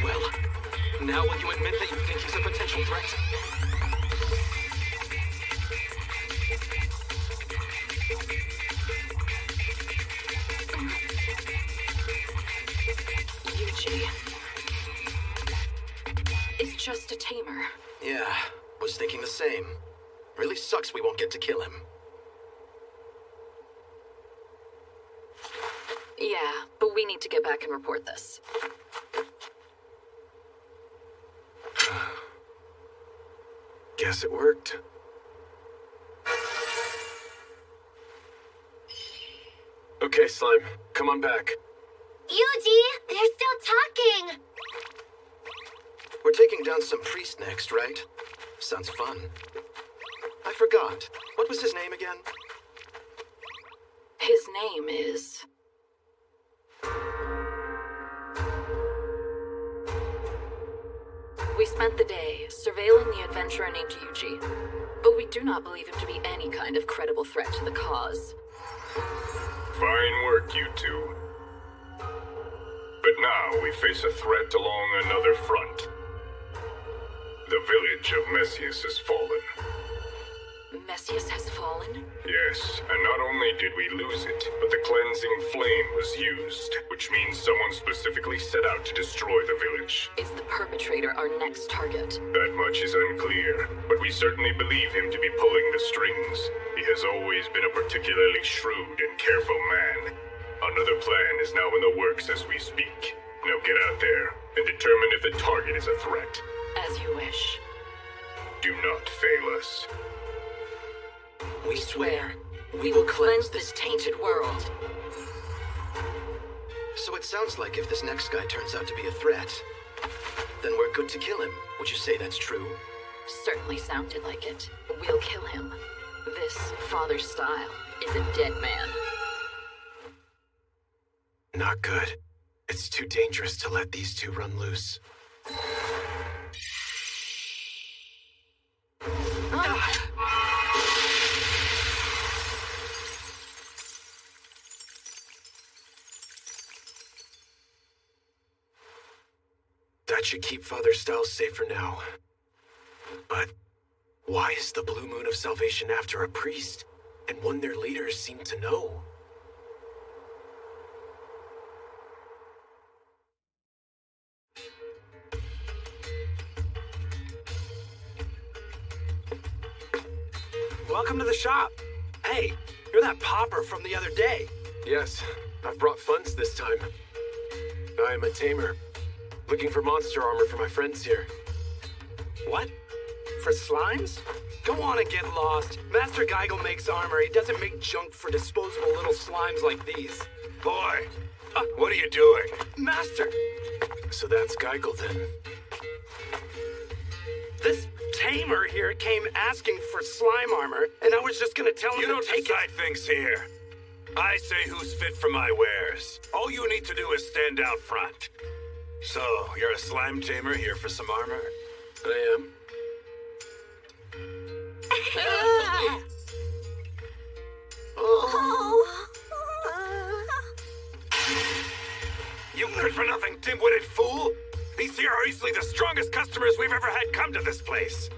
Well, now will you admit that you think he's a potential threat? Yuji. It's just a tamer. Yeah, was thinking the same. Really sucks we won't get to kill him. Yeah, but we need to get back and report this. Guess it worked. Okay, Slime, come on back. Yuji, they're still talking. We're taking down some priest next, right? Sounds fun. I forgot. What was his name again? His name is... We spent the day surveilling the adventurer named Yuji, but we do not believe him to be any kind of credible threat to the cause. Fine work, you two. But now we face a threat along another front. The village of Messias has fallen. Messias has fallen? Yes, and not only did we lose it, but the cleansing flame was used, which means someone specifically set out to destroy the village. Is the perpetrator our next target? That much is unclear, but we certainly believe him to be pulling the strings. He has always been a particularly shrewd and careful man. Another plan is now in the works as we speak. Now get out there and determine if the target is a threat. As you wish. Do not fail us. We swear, we will cleanse this tainted world. So it sounds like if this next guy turns out to be a threat, then we're good to kill him. Would you say that's true? Certainly sounded like it. We'll kill him. This father style is a dead man. Not good. It's too dangerous to let these two run loose. That should keep Father Styles safe for now. But why is the Blue Moon of Salvation after a priest, and one their leaders seem to know? Welcome to the shop. Hey, you're that pauper from the other day. Yes, I've brought funds this time. I am a tamer, looking for monster armor for my friends here. What? For slimes? Go on and get lost. Master Geigel makes armor. He doesn't make junk for disposable little slimes like these. Boy, what are you doing? Master! So that's Geigel then. This tamer here came asking for slime armor, and I was just gonna tell him You to don't take decide things here. I say who's fit for my wares. All you need to do is stand out front. So, you're a slime tamer here for some armor? I am. You good-for-nothing dim-witted fool! These here are easily the strongest customers we've ever had come to this place.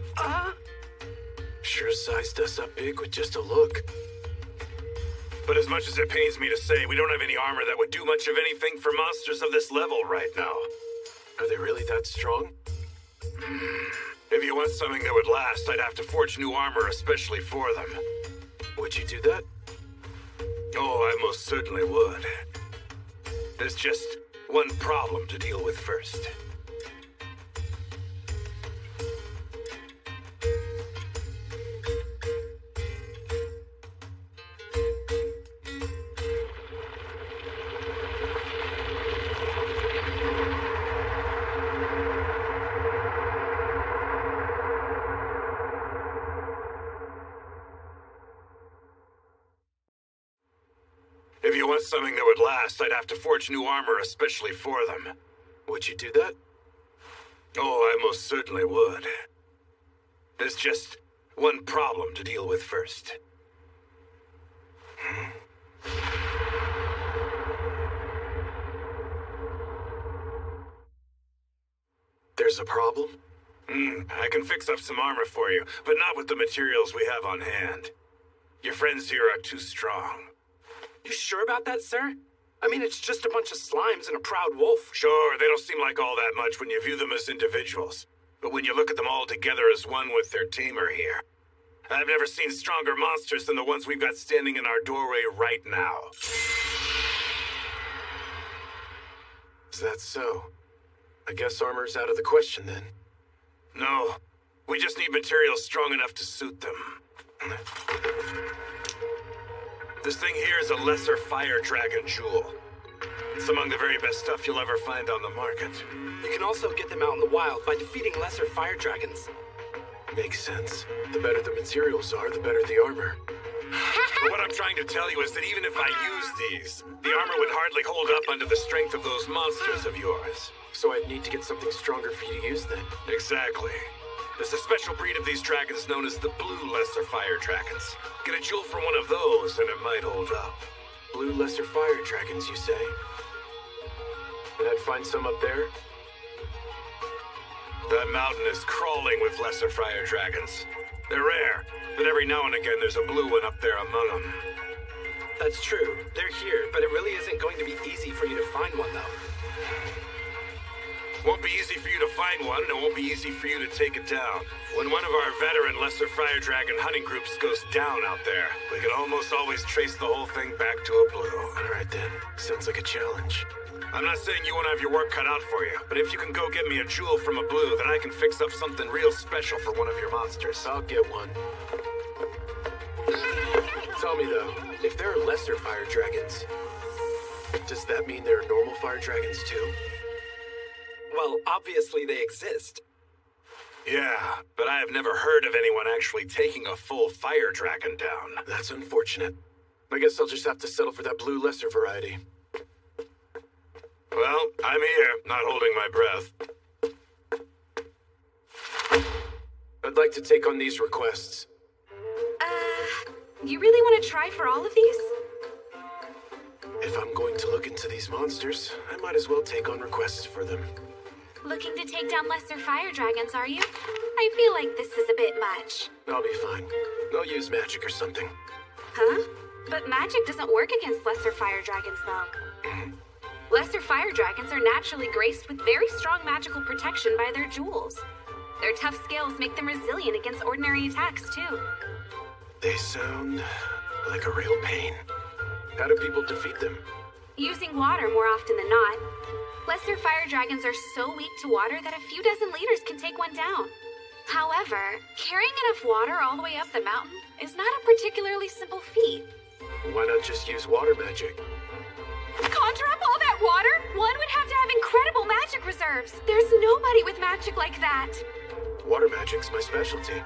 Sure sized us up big with just a look. But as much as it pains me to say, we don't have any armor that would do much of anything for monsters of this level right now. Are they really that strong? If you want something that would last, I'd have to forge new armor especially for them. Would you do that? Oh, I most certainly would. There's just one problem to deal with first. If you want something that would last, I'd have to forge new armor especially for them. Would you do that? Oh, I most certainly would. There's just one problem to deal with first. There's a problem? I can fix up some armor for you, but not with the materials we have on hand. Your friends here are too strong. You sure about that, sir? I mean, it's just a bunch of slimes and a proud wolf. Sure, they don't seem like all that much when you view them as individuals. But when you look at them all together as one with their tamer here, I've never seen stronger monsters than the ones we've got standing in our doorway right now. Is that so? I guess armor's out of the question then. No, we just need materials strong enough to suit them. This thing here is a lesser fire dragon jewel. It's among the very best stuff you'll ever find on the market. You can also get them out in the wild by defeating lesser fire dragons. Makes sense. The better the materials are, the better the armor. But what I'm trying to tell you is that even if I used these, the armor would hardly hold up under the strength of those monsters of yours. So I'd need to get something stronger for you to use then. Exactly. There's a special breed of these dragons known as the blue lesser fire dragons. Get a jewel from one of those and it might hold up. Blue lesser fire dragons, you say? And I'd find some up there? That mountain is crawling with lesser fire dragons. They're rare, but every now and again there's a blue one up there among them. That's true. They're here, but it really isn't going to be easy for you to find one, though. Won't be easy for you to find one, and it won't be easy for you to take it down. When one of our veteran lesser fire dragon hunting groups goes down out there, we can almost always trace the whole thing back to a blue. Alright then. Sounds like a challenge. I'm not saying you won't have your work cut out for you, but if you can go get me a jewel from a blue, then I can fix up something real special for one of your monsters. I'll get one. Tell me though, if there are lesser fire dragons, does that mean there are normal fire dragons too? Well, obviously they exist. Yeah, but I have never heard of anyone actually taking a full fire dragon down. That's unfortunate. I guess I'll just have to settle for that blue lesser variety. Well, I'm here, not holding my breath. I'd like to take on these requests. You really want to try for all of these? If I'm going to look into these monsters, I might as well take on requests for them. Looking to take down lesser fire dragons, are you? I feel like this is a bit much. I'll be fine. I'll use magic or something. Huh? But magic doesn't work against lesser fire dragons, though. Lesser fire dragons are naturally graced with very strong magical protection by their jewels. Their tough scales make them resilient against ordinary attacks, too. They sound like a real pain. How do people defeat them? Using water more often than not. Lesser fire dragons are so weak to water that a few dozen liters can take one down. However, carrying enough water all the way up the mountain is not a particularly simple feat. Why not just use water magic? Conjure up all that water? One would have to have incredible magic reserves. There's nobody with magic like that. Water magic's my specialty.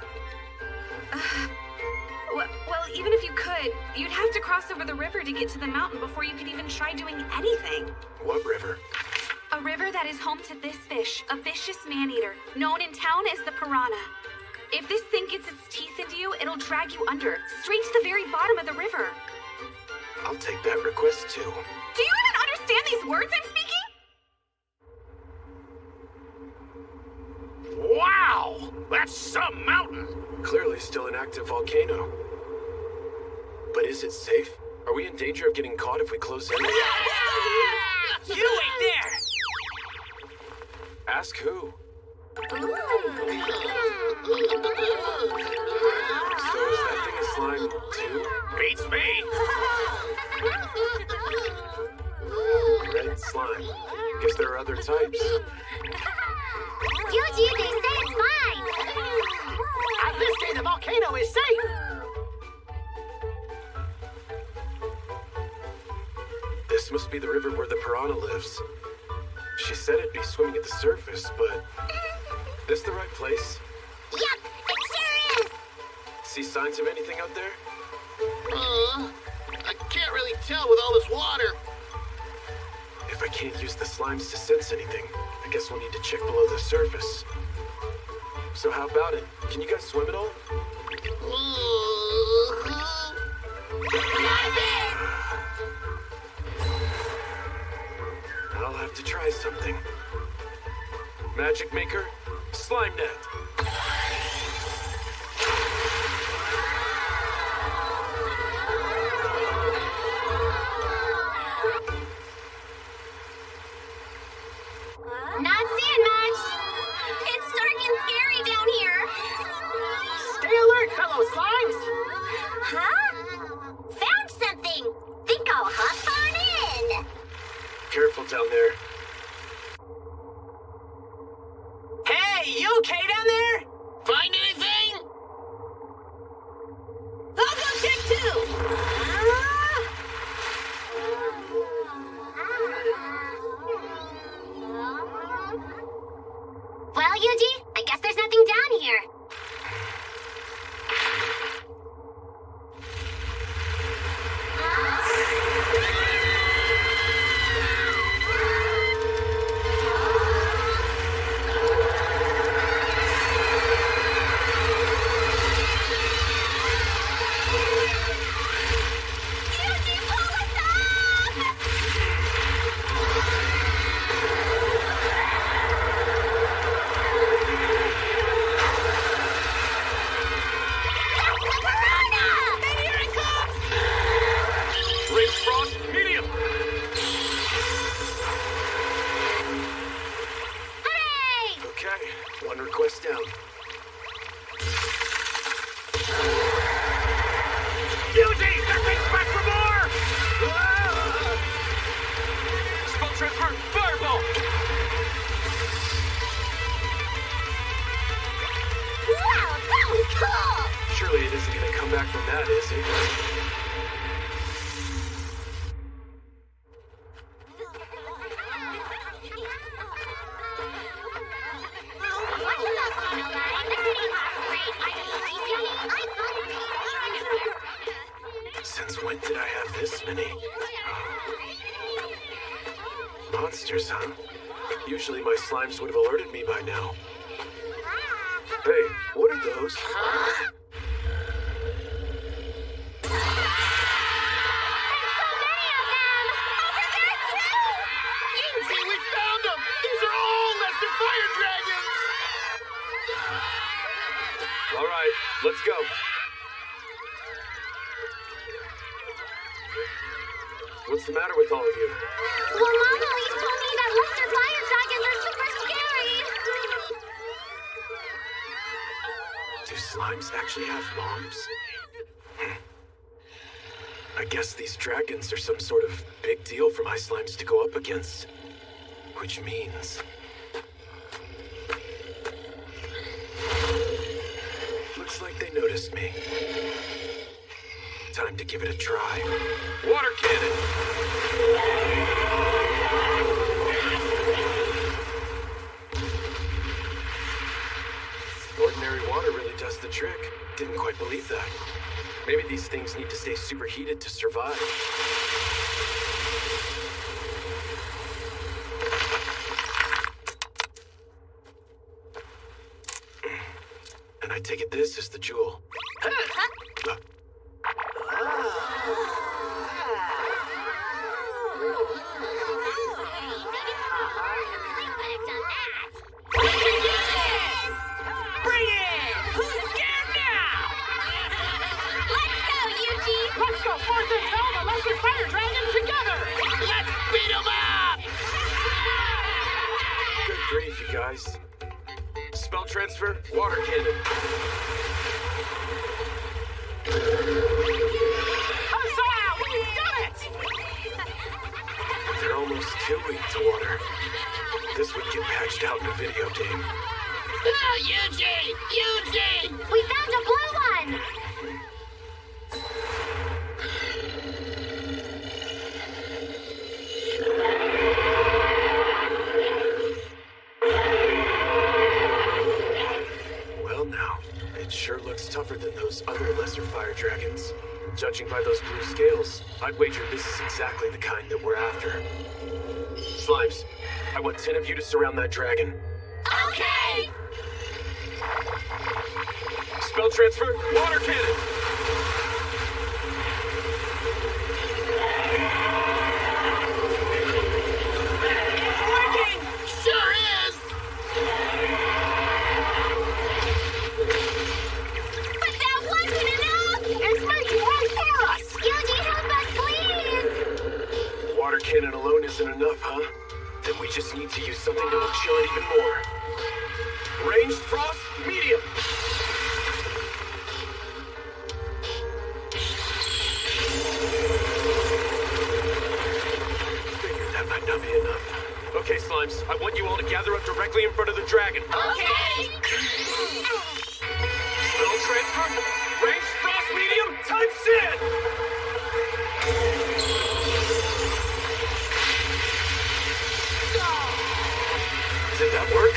Well, even if you could, you'd have to cross over the river to get to the mountain before you could even try doing anything. What river? A river that is home to this fish, a vicious man-eater, known in town as the piranha. If this thing gets its teeth into you, it'll drag you under, straight to the very bottom of the river. I'll take that request too. Do you even understand these words I'm speaking? Wow! That's some mountain! Clearly still an active volcano. But is it safe? Are we in danger of getting caught if we close in? You wait there! Ask who? So is that thing a slime too? Beats me! other types. Yuji, they said it's fine. At this day, the volcano is safe. This must be the river where the piranha lives. She said it'd be swimming at the surface, but... This the right place? Yep, it sure is. See signs of anything out there? I can't really tell with all this water. If I can't use the slimes to sense anything, I guess we'll need to check below the surface. So how about it? Can you guys swim at all? I'll have to try something. Magic Maker, slime net. Not seeing much. It's dark and scary down here. Stay alert, fellow slimes. Huh? Found something. Think I'll hop on in. Careful down there. Hey, you okay down there? Find anything? I'll go check too. Well, Yuji, I guess there's nothing down here. Yuji, pull us up! Rinse frost, medium. Hooray! Okay, one request down. Yuji, that thing's back for more! Spell transfer, fireball! Wow, that was cool! Surely it isn't gonna come back from that, is it? Since when did I have this many? Monsters, huh? Usually my slimes would have alerted me by now. Hey, what are those? Yuji, we found them. These are all lesser fire dragons. All right, let's go. What's the matter with all of you? Well, Mom always told me that lesser fire dragons are super scary. Do slimes actually have moms? I guess these dragons are some sort of big deal for my slimes to go up against. Which means... Looks like they noticed me. Time to give it a try. Water cannon! Ordinary water really does the trick. Didn't quite believe that. Maybe these things need to stay superheated to survive. And I take it this is the jewel. Bring it! Who's scared now? Let's go, Yuji! Let's go forth and fell the lesser fire dragon together. Let's beat them up. Good grief, you guys. Spell transfer, water cannon. Huzzah! We've done it! They're almost too weak to water. this would get patched out in a video game. Ah, Eugene! Eugene! We found a blue one! Well now, it sure looks tougher than those other lesser fire dragons. Judging by those blue scales, I'd wager this is exactly the kind that we're after. Slimes, I want 10 of you to surround that dragon. Okay! Spell transfer, water cannon! It's working! Sure is! But that wasn't enough! It's making right for us! Yuji, help us, please! Water cannon alone isn't enough, huh? Then we just need to use something that will chill it even more. Ranged frost, medium! Figured that might not be enough. Okay, Slimes, I want you all to gather up directly in front of the dragon. Okay! Spell transfer, ranged frost, medium, time sin! Did that work?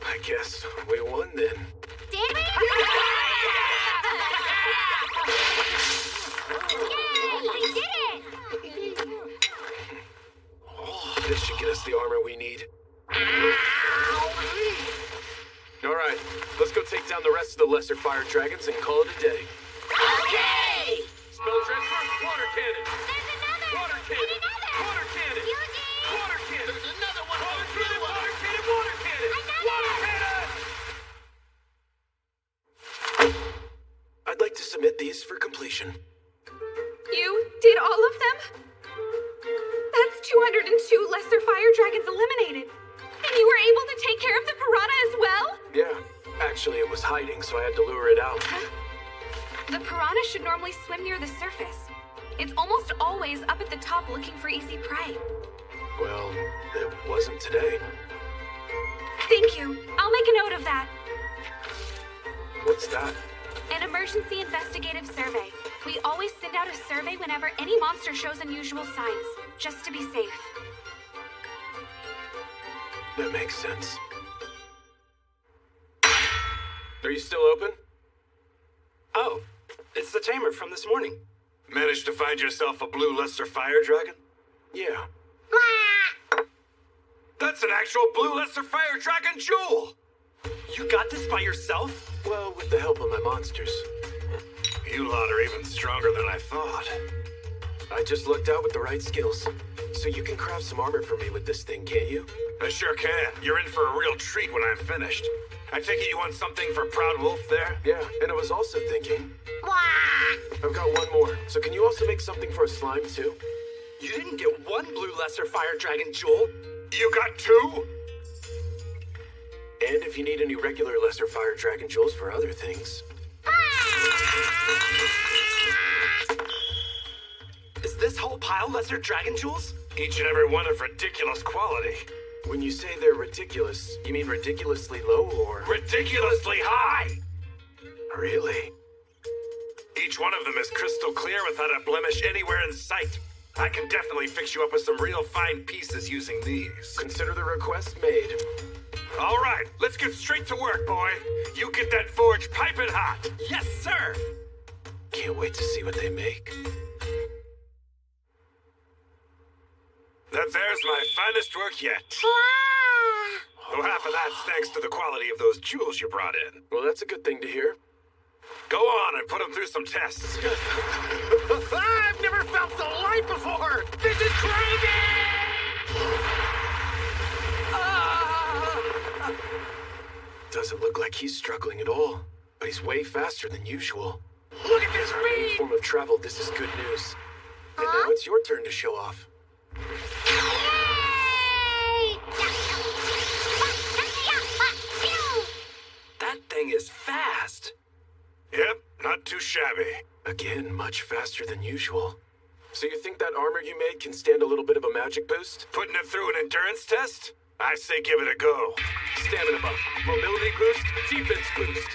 I guess we won then. Did we? Yay! We did it! This should get us the armor we need. Alright, let's go take down the rest of the lesser fire dragons and call it a day. Okay! Spell transfer, water cannon! There's another! Water cannon! And another! Water cannon! Yuji! Water cannon! There's another one! Water cannon! Water cannon! Water cannon! Water cannon! I'd like to submit these for completion. You did all of them? That's 202 lesser fire dragons eliminated. And you were able to take care of the piranha as well? Yeah, actually it was hiding, so I had to lure it out. The piranha should normally swim near the surface. It's almost always up at the top looking for easy prey. Well, it wasn't today. Thank you. I'll make a note of that. What's that? An emergency investigative survey. We always send out a survey whenever any monster shows unusual signs, just to be safe. That makes sense. Are you still open? Oh, it's the tamer from this morning. Managed to find yourself a blue lesser fire dragon? Yeah. That's an actual blue lesser fire dragon jewel! You got this by yourself? Well, with the help of my monsters. You lot are even stronger than I thought. I just lucked out with the right skills. So you can craft some armor for me with this thing, can't you? I sure can. You're in for a real treat when I'm finished. I take it you want something for Proud Wolf there? Yeah, and I was also thinking... I've got one more. So can you also make something for a slime, too? You didn't get one blue lesser fire dragon jewel. You got two? And if you need any regular lesser fire dragon jewels for other things. Is this whole pile lesser dragon jewels? Each and every one of ridiculous quality. When you say they're ridiculous, you mean ridiculously low or... Ridiculously high! Really? Each one of them is crystal clear without a blemish anywhere in sight. I can definitely fix you up with some real fine pieces using these. Consider the request made. All right, let's get straight to work, boy. You get that forge piping hot. Yes, sir! Can't wait to see what they make. There's my finest work yet. Though half of that's thanks to the quality of those jewels you brought in. Well, that's a good thing to hear. Go on and put them through some tests. I've never felt so light before! This is crazy! Doesn't look like he's struggling at all, but he's way faster than usual. Look at this For any speed! form of travel, this is good news. And now it's your turn to show off. That thing is fast. Yep, not too shabby. Again, much faster than usual. So you think that armor you made can stand a little bit of a magic boost? Putting it through an endurance test? I say give it a go. Stamina buff, mobility boost, defense boost.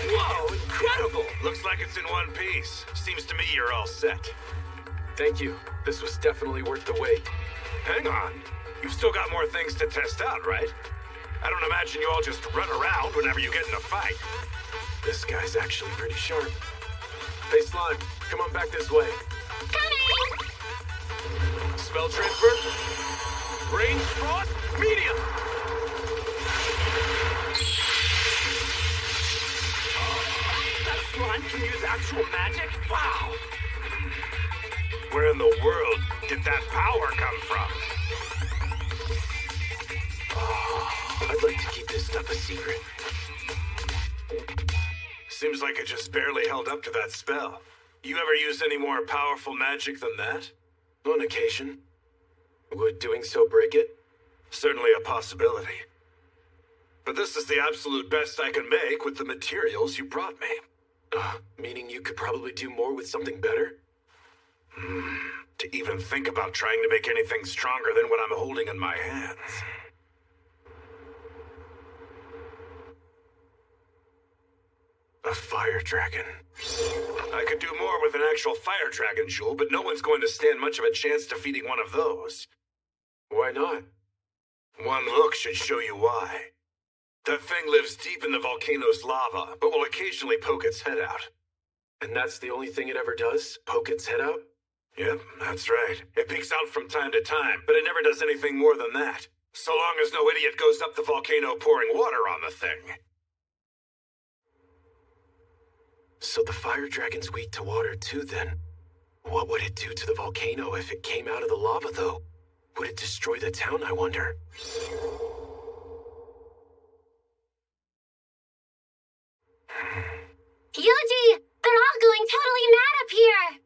Whoa, incredible! Looks like it's in one piece. Seems to me you're all set. Thank you. This was definitely worth the wait. Hang on. You've still got more things to test out, right? I don't imagine you all just run around whenever you get in a fight. This guy's actually pretty sharp. Hey, Slime, come on back this way. Coming! Spell transfer? Range frost? Medium! That slime can use actual magic? Wow! Where in the world did that power come from? I'd like to keep this stuff a secret. Seems like it just barely held up to that spell. You ever use any more powerful magic than that? On occasion. Would doing so break it? Certainly a possibility. But this is the absolute best I can make with the materials you brought me. Meaning you could probably do more with something better? To even think about trying to make anything stronger than what I'm holding in my hands. A fire dragon. I could do more with an actual fire dragon, Jewel, but no one's going to stand much of a chance defeating one of those. Why not? One look should show you why. That thing lives deep in the volcano's lava, but will occasionally poke its head out. And that's the only thing it ever does? Poke its head out? Yep, that's right. It peeks out from time to time, but it never does anything more than that. So long as no idiot goes up the volcano pouring water on the thing. So the fire dragon's weak to water too, then? What would it do to the volcano if it came out of the lava, though? Would it destroy the town, I wonder? Yuji! They're all going totally mad up here!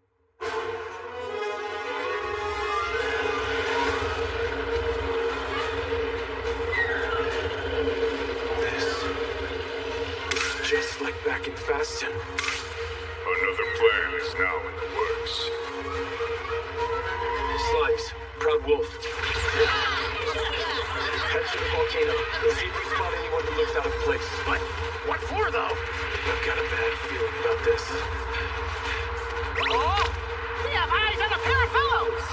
Just like back in Faston. Another plan is now in the works. Slimes, Proud Wolf. Head to the volcano. Let's see if we spot anyone who looks out of place. What for, though? I've got a bad feeling about this. Oh! We have eyes on a pair of fellows!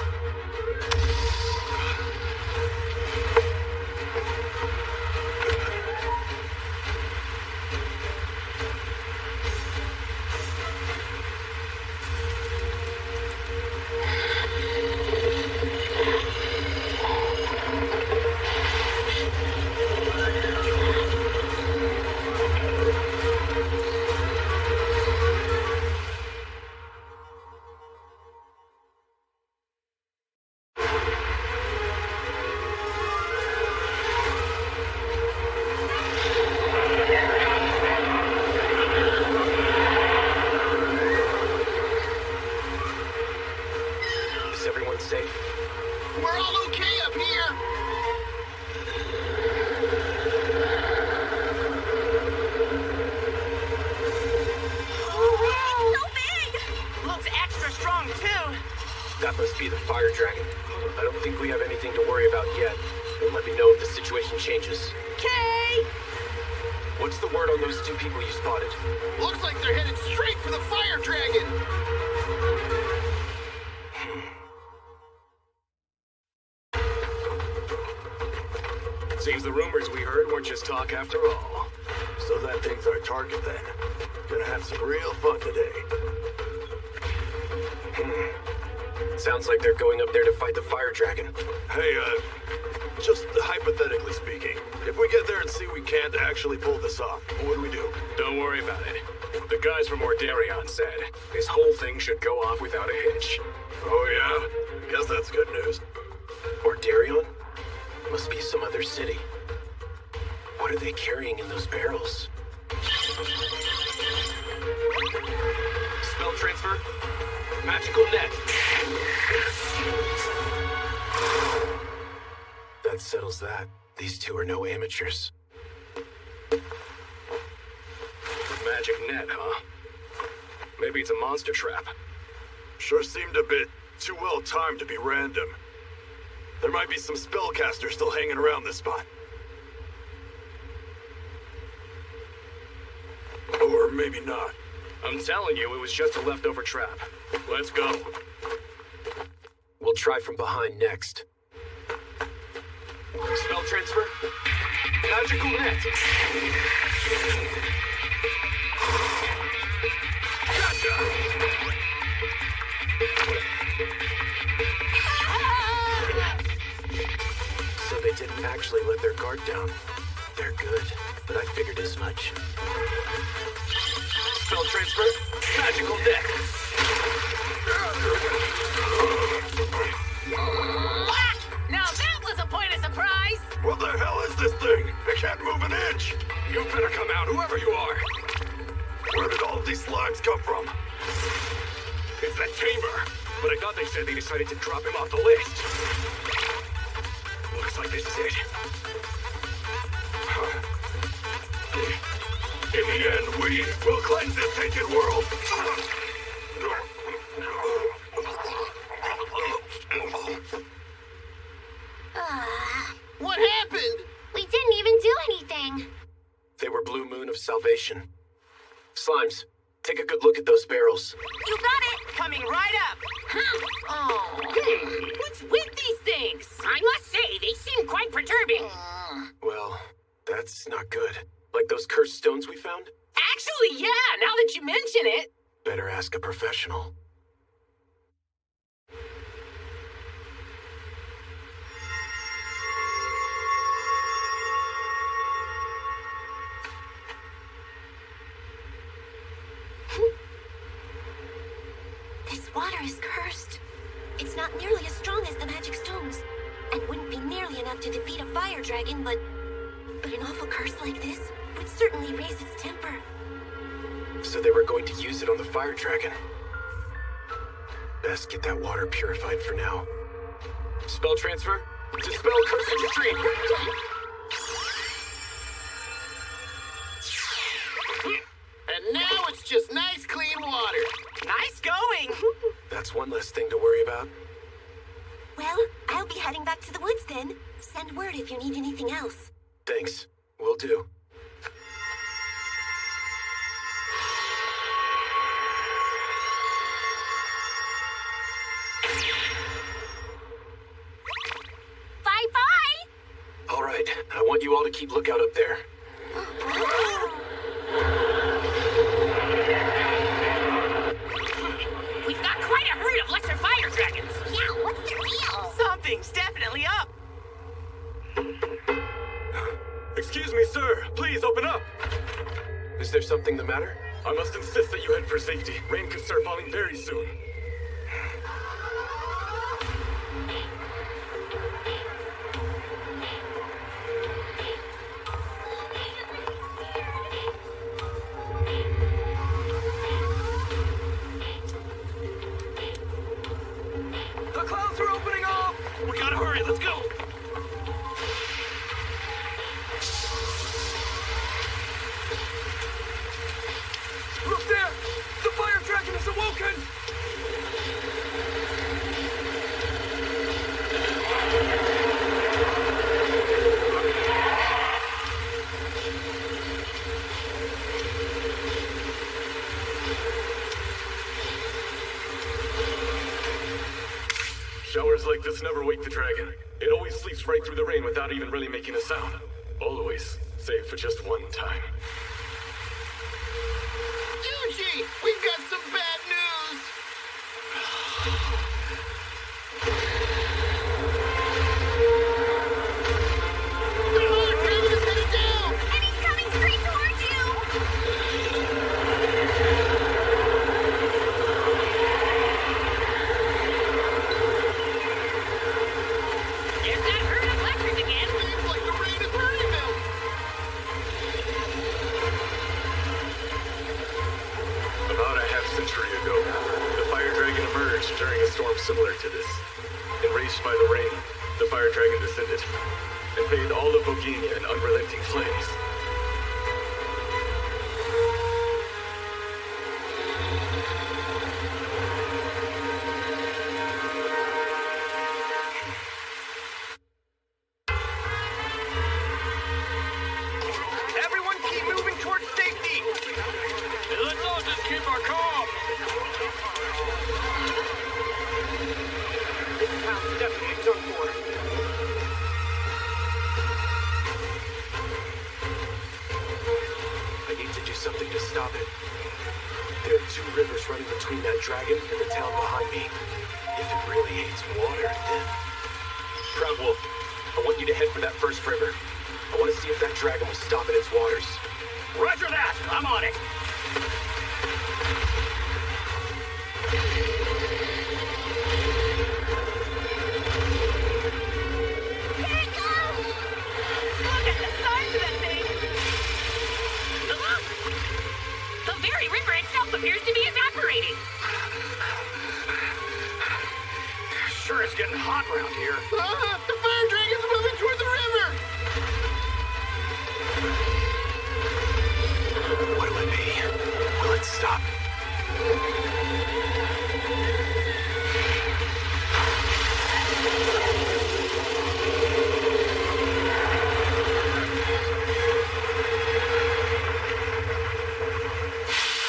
Changes. Okay. What's the word on those two people you spotted? Looks like they're headed straight for the fire dragon. Seems the rumors we heard weren't just talk after all. So that thing's our target then. Gonna have some real fun today. Sounds like they're going up there to fight the fire dragon. Hey, just hypothetically speaking, If we get there and see we can't actually pull this off, what do we do? Don't worry about it. The guys from Ordarion said this whole thing should go off without a hitch. Oh yeah? Guess that's good news. Ordarion? Must be some other city. What are they carrying in those barrels? Spell transfer. Magical net. That settles that. These two are no amateurs. Magic net, huh? Maybe it's a monster trap. Sure seemed a bit too well timed to be random. There might be some spellcasters still hanging around this spot. Or maybe not. I'm telling you, it was just a leftover trap. Let's go. We'll try from behind next. Spell transfer. Magical net. Gotcha! So they didn't actually let their guard down. They're good, but I figured as much. Spell transfer. Magical net. Now that was a point of surprise! What the hell is this thing? It can't move an inch! You better come out, whoever you are! Where did all of these slimes come from? It's that tamer. But I thought they said they decided to drop him off the list. Looks like this is it. In the end, we will cleanse this tainted world! What happened? We didn't even do anything. They were Blue Moon of Salvation. Slimes, take a good look at those barrels. You got it! Coming right up! Oh. What's with these things? I must say, they seem quite perturbing. Well, that's not good. Like those cursed stones we found? Actually, yeah, now that you mention it. Better ask a professional. This water is cursed. It's not nearly as strong as the magic stones, and wouldn't be nearly enough to defeat a fire dragon, but an awful curse like this would certainly raise its temper. So they were going to use it on the fire dragon. Best get that water purified for now. Spell transfer. Dispel cursed retreat. And now it's just nice, clean water. Nice going! That's one less thing to worry about. Well, I'll be heading back to the woods then. Send word if you need anything else. Thanks. Will do. Bye-bye! All right, I want you all to keep lookout up there. We've got quite a herd of lesser fire dragons. Yeah, what's their deal? Something's definitely up! Excuse me, sir. Please open up. Is there something the matter? I must insist that you head for safety. Rain could start falling very soon. The clouds are opening up! We gotta hurry. Let's go. Look there! The fire dragon is awoken! Showers like this never wake the dragon. It always sleeps right through the rain without even really making a sound. Always, save for just one time. Yuji, we've got some bad news. The Horde Dragon is during a storm similar to this. Enraged by the rain, the fire dragon descended and bathed all of Bohemia in unrelenting flames. Everyone keep moving towards safety! And let's all just keep our calm! This town's definitely done for. I need to do something to stop it. There are two rivers running between that dragon and the town behind me. If it really hates water, then... Proud Wolf, I want you to head for that first river. I want to see if that dragon will stop in its waters. Roger that! I'm on it! Here it goes! Look at the size of that thing! The very river itself appears to be evaporating. Sure is getting hot around here. The fire dragon's moving toward the river! What will it be? Will it stop?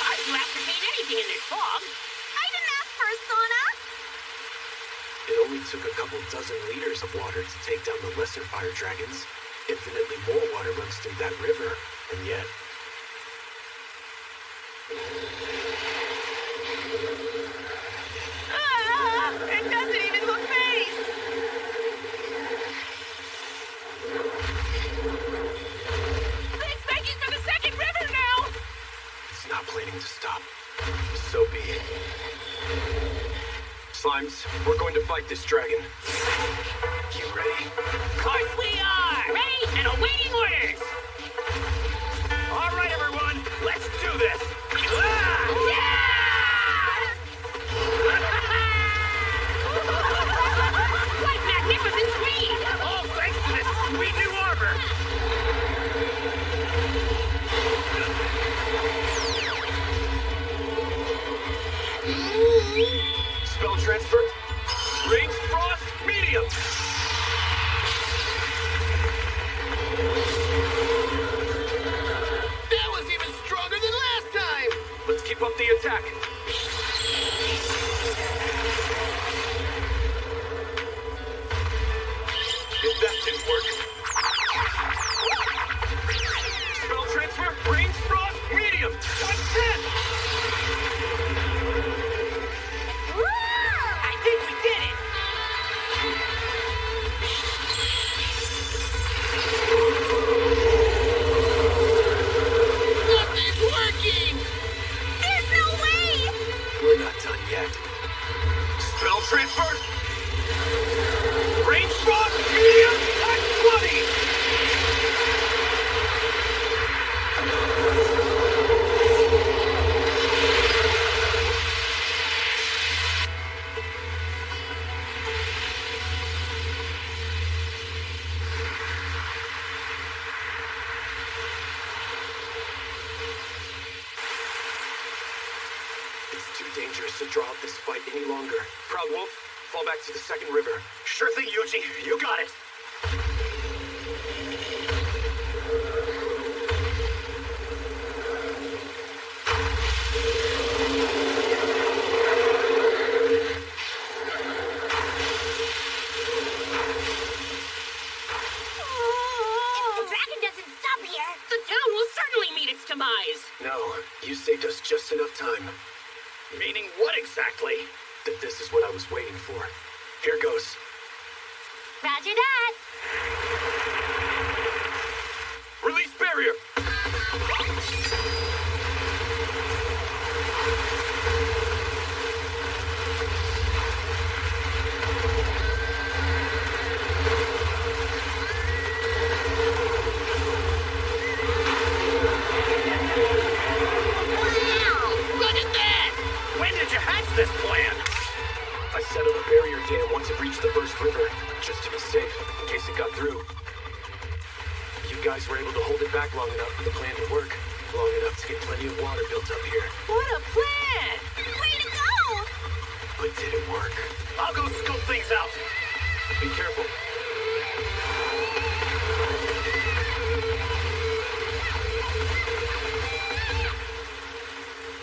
I'd replicate anything in this fog. I didn't ask for a sauna! It only took a couple dozen liters of water to take down the lesser fire dragons. Infinitely more water runs through that river, and yet... It doesn't even look phased! It's making for the second river now! It's not planning to stop. So be it. Slimes, we're going to fight this dragon. You ready? Of course we are! Ready and awaiting orders! All right, everyone, let's do this! What magnificent speed! All thanks to this sweet new armor! Spell transfer. Ranged frost, medium! That was even stronger than last time! Let's keep up the attack. If that didn't work. Spell transfer, ranged frost, medium! That's it! I think we did it! Nothing's working! There's no way! We're not done yet. Spell transfer! Range frost, medium, at 20! It's too dangerous to draw out this fight any longer. Proud Wolf, fall back to the second river. Sure thing, Yuji. You got it. If the dragon doesn't stop here... The town will certainly meet its demise! No, you saved us just enough time. Meaning what exactly? That this is what I was waiting for. Here goes. Roger that! Release barrier! Wow! Look at that! When did you hatch this plan? dam once it reached the first river, just to be safe, in case it got through. You guys were able to hold it back long enough for the plan to work. Long enough to get plenty of water built up here. What a plan! Way to go! But did it work? I'll go scope things out. Be careful.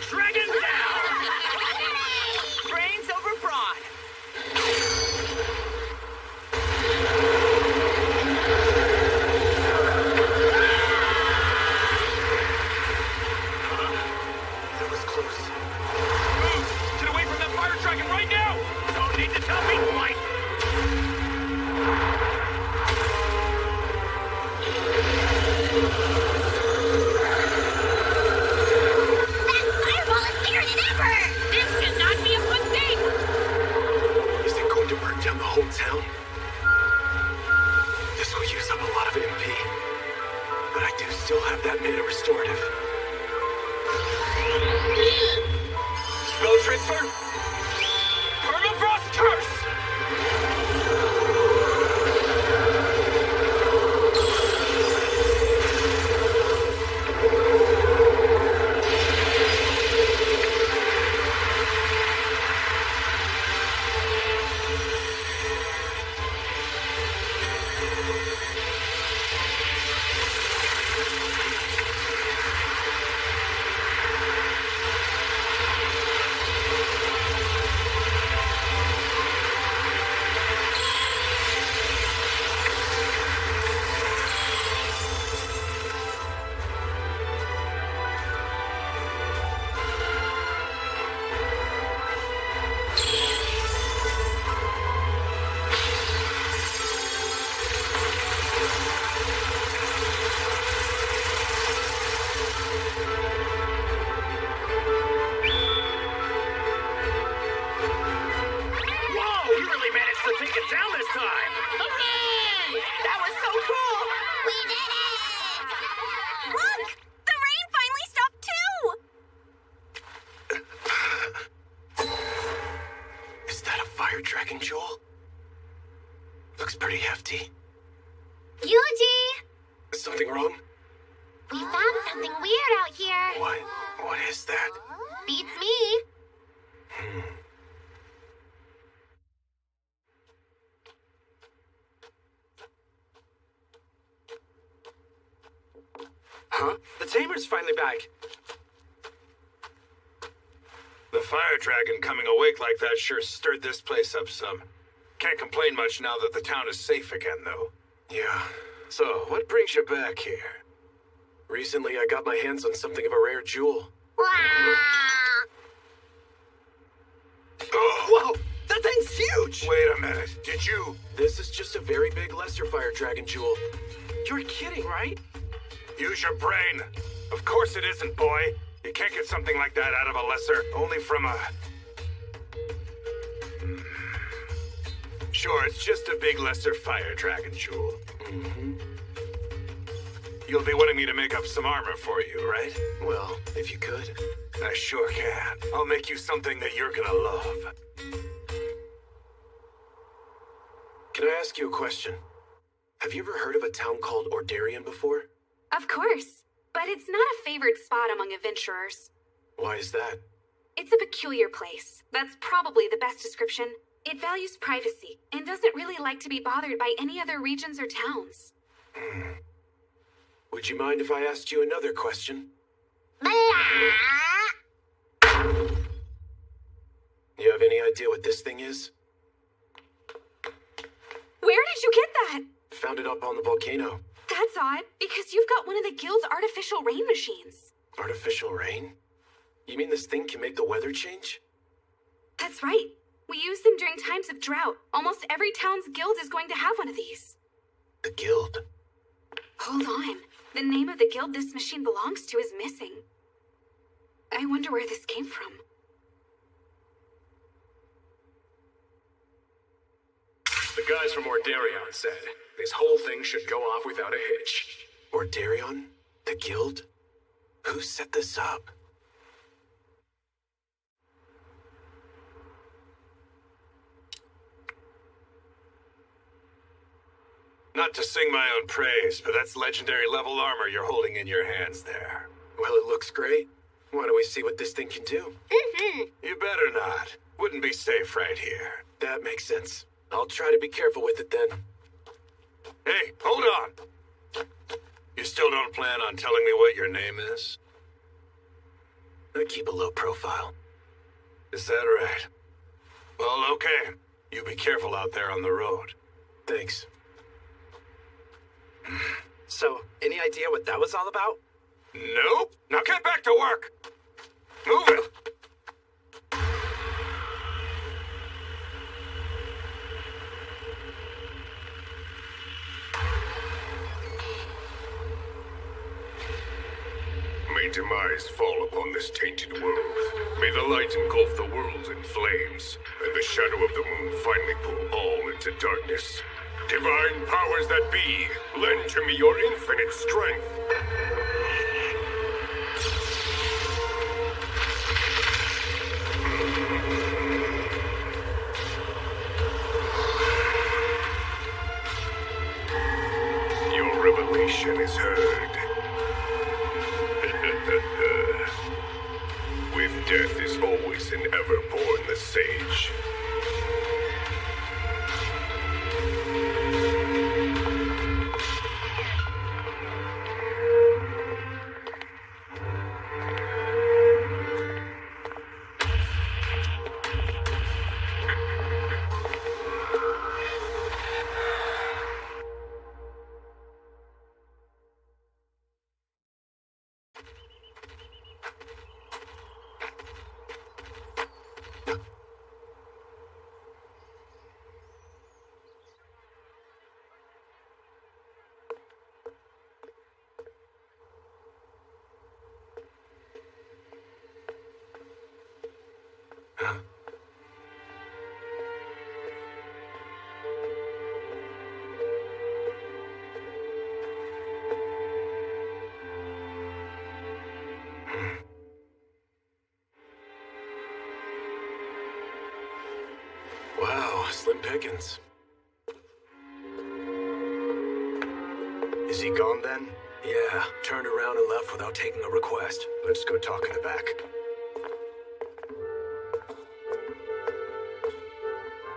Dragon down! Brains over brawn. That was close. Move! Get away from that fire dragon right now! Don't need to tell me twice! That fireball is bigger than ever! This cannot be a good thing! Is it going to burn down the whole town? This will use up a lot of MP. But I do still have that mana restorative. Spell transfer! Permafrost curse! Whoa, you really managed to take it down this time. Hooray! That was so cool! We did it! Look! The rain finally stopped too! Is that a fire dragon jewel? Looks pretty hefty. Yuji! Something wrong? We found something weird out here. What? What is that? Beats me. Huh? The tamer's finally back. The fire dragon coming awake like that sure stirred this place up some. Can't complain much now that the town is safe again, though. Yeah. So, what brings you back here? Recently, I got my hands on something of a rare jewel. Oh, Whoa! That thing's huge! wait a minute. Did you? This is just a very big lesser fire dragon jewel. You're kidding, right? Use your brain. Of course it isn't, boy. You can't get something like that out of a lesser, only from a... Sure, it's just a big lesser fire dragon jewel. You'll be wanting me to make up some armor for you, right? Well, if you could. I sure can. I'll make you something that you're gonna love. Can I ask you a question? Have you ever heard of a town called Ordarian before? Of course, but it's not a favored spot among adventurers. Why is that? It's a peculiar place. That's probably the best description. It values privacy and doesn't really like to be bothered by any other regions or towns. Would you mind if I asked you another question? You have any idea what this thing is? Where did you get that? Found it up on the volcano. That's odd, because you've got one of the guild's artificial rain machines. Artificial rain? You mean this thing can make the weather change? That's right. We use them during times of drought. Almost every town's guild is going to have one of these. The guild? Hold on. The name of the guild this machine belongs to is missing. I wonder where this came from. The guys from Ordarion said this whole thing should go off without a hitch. Ordarion? The guild? Who set this up? Not to sing my own praise, but that's legendary level armor you're holding in your hands there. Well, it looks great. Why don't we see what this thing can do? You better not. Wouldn't be safe right here. That makes sense. I'll try to be careful with it then. Hey, hold on! You still don't plan on telling me what your name is? I keep a low profile. Is that right? Well, okay. You be careful out there on the road. Thanks. So, any idea what that was all about? Nope. Now get back to work. Move it. May demise fall upon this tainted world. May the light engulf the world in flames, and the shadow of the moon finally pull all into darkness. Divine powers that be, lend to me your infinite strength. Your revelation is heard. With death is always and ever born the sage. Wow, slim pickings. Is he gone then? Yeah, turned around and left without taking a request. Let's go talk in the back.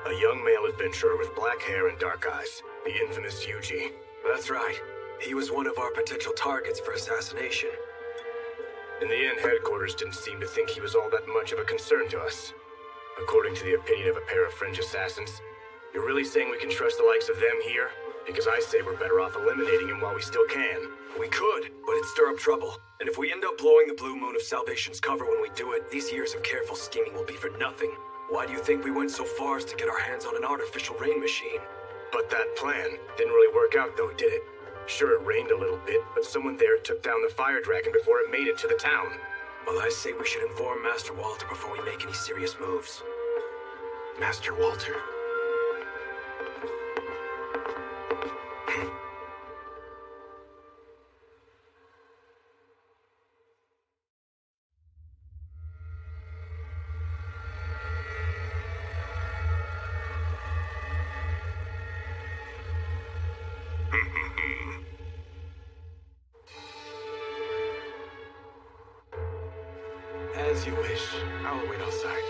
A young male adventurer with black hair and dark eyes. The infamous Yuji. That's right. He was one of our potential targets for assassination. In the end, headquarters didn't seem to think he was all that much of a concern to us. According to the opinion of a pair of fringe assassins, you're really saying we can trust the likes of them here? Because I say we're better off eliminating him while we still can. We could, but it'd stir up trouble. And if we end up blowing the Blue Moon of Salvation's cover when we do it, these years of careful scheming will be for nothing. Why do you think we went so far as to get our hands on an artificial rain machine? But that plan didn't really work out though, did it? Sure, it rained a little bit, but someone there took down the fire dragon before it made it to the town. Well, I say we should inform Master Walter before we make any serious moves. Master Walter? As you wish. I'll wait outside.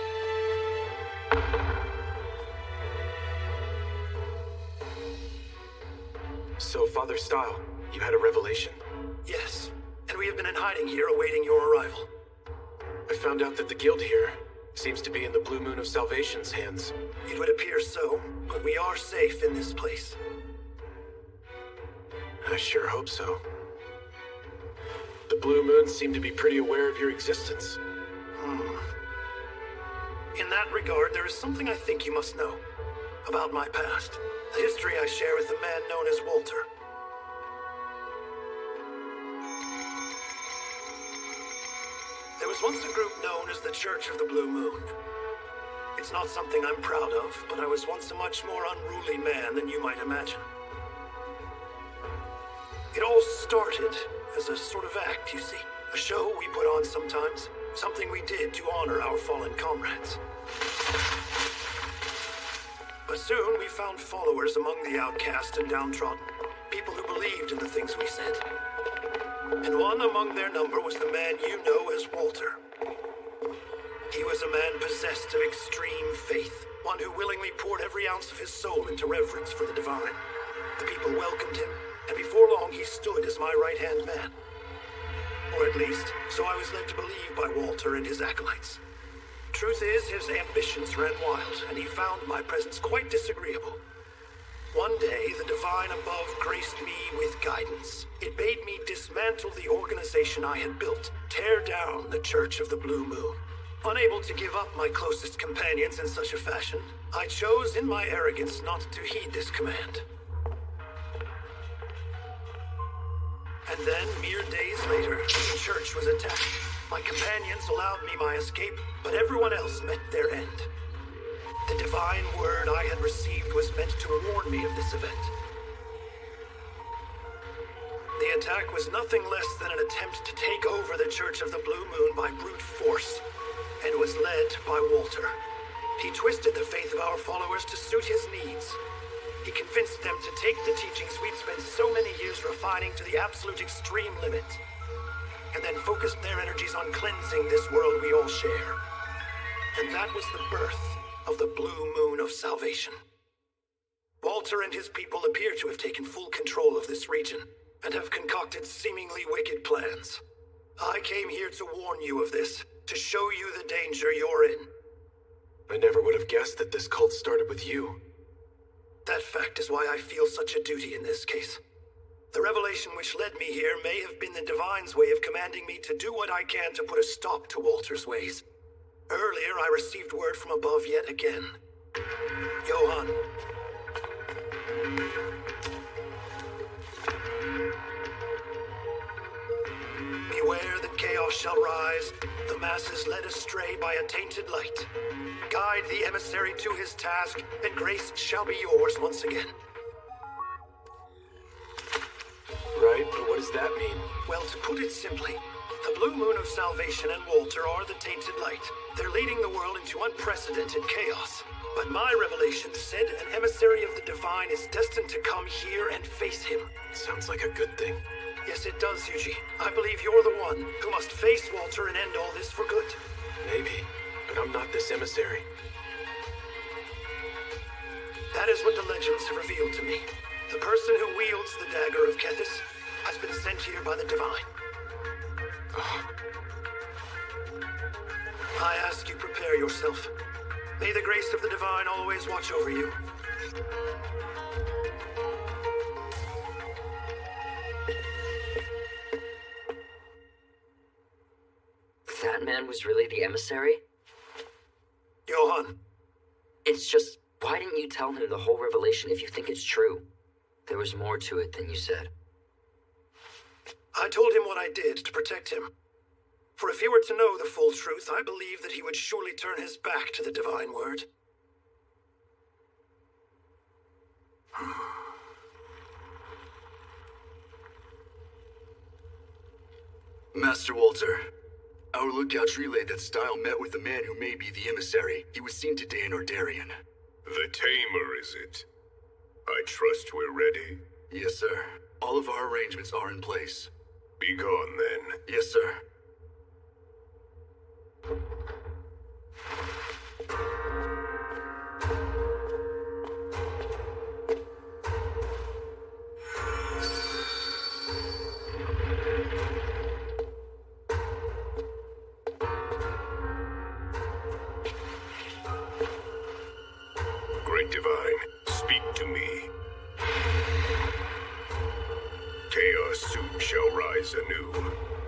So, Father Style, you had a revelation? Yes, and we have been in hiding here awaiting your arrival. I found out that the guild here seems to be in the Blue Moon of Salvation's hands. It would appear so, but we are safe in this place. I sure hope so. The Blue Moons seem to be pretty aware of your existence. In that regard, there is something I think you must know about my past. The history I share with a man known as Walter. There was once a group known as the Church of the Blue Moon. It's not something I'm proud of, but I was once a much more unruly man than you might imagine. It all started as a sort of act, you see. A show we put on sometimes. Something we did to honor our fallen comrades. But soon we found followers among the outcast and downtrodden. people who believed in the things we said. And one among their number was the man you know as Walter. He was a man possessed of extreme faith, one who willingly poured every ounce of his soul into reverence for the divine. The people welcomed him, and before long he stood as my right-hand man. Or at least, so I was led to believe by Walter and his acolytes. Truth is, his ambitions ran wild, and he found my presence quite disagreeable. One day, the divine above graced me with guidance. It bade me dismantle the organization I had built, tear down the Church of the Blue Moon. Unable to give up my closest companions in such a fashion, I chose in my arrogance not to heed this command. And then, mere days later, the church was attacked. My companions allowed me my escape, but everyone else met their end. The divine word I had received was meant to warn me of this event. The attack was nothing less than an attempt to take over the Church of the Blue Moon by brute force, and was led by Walter. He twisted the faith of our followers to suit his needs. He convinced them to take the teachings we'd spent so many years refining to the absolute extreme limit, and then focused their energies on cleansing this world we all share. And that was the birth of the Blue Moon of Salvation. Walter and his people appear to have taken full control of this region, and have concocted seemingly wicked plans. I came here to warn you of this, to show you the danger you're in. I never would have guessed that this cult started with you. That fact is why I feel such a duty in this case. The revelation which led me here may have been the Divine's way of commanding me to do what I can to put a stop to Walter's ways. Earlier, I received word from above yet again. Johann. Beware that chaos shall rise, the masses led astray by a tainted light. Guide the emissary to his task, and grace shall be yours once again. Right, but what does that mean? Well, to put it simply, the Blue Moon of Salvation and Walter are the tainted light. They're leading the world into unprecedented chaos. But my revelation said an emissary of the Divine is destined to come here and face him. Sounds like a good thing. Yes, it does, Yuji. I believe you're the one who must face Walter and end all this for good. Maybe, but I'm not this emissary. That is what the legends have revealed to me. The person who wields the dagger of Kethis has been sent here by the Divine. I ask you prepare yourself. May the grace of the Divine always watch over you. That man was really the emissary? Johann. It's just, why didn't you tell him the whole revelation if you think it's true? There was more to it than you said. I told him what I did to protect him. For if he were to know the full truth, I believe that he would surely turn his back to the Divine Word. Master Walter, our lookouts relayed that Style met with the man who may be the emissary. He was seen today in Ordarian. The Tamer, is it? I trust we're ready. Yes, sir. All of our arrangements are in place. Be gone, then. Yes, sir. Great Divine, speak to me. Chaos soon shall rise anew.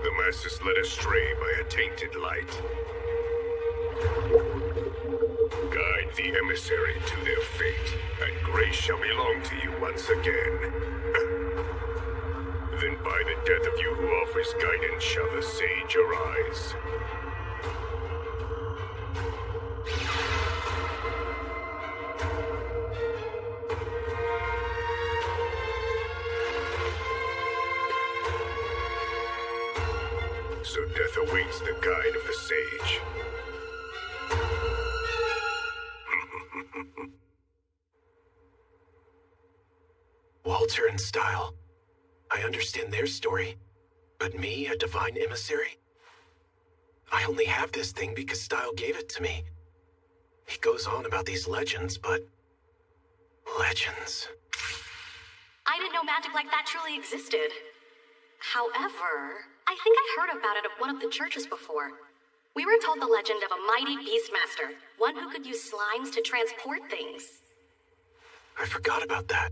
The masses led astray by a tainted light. Guide the emissary to their fate, and grace shall belong to you once again. Then by the death of you who offers guidance shall the sage arise. So death awaits the guide of the sage. Walter. Walter and Style. I understand their story. But me, a divine emissary? I only have this thing because Style gave it to me. He goes on about these legends, but... legends. I didn't know magic like that truly existed. However, I think I heard about it at one of the churches before. We were told the legend of a mighty beastmaster, one who could use slimes to transport things. I forgot about that.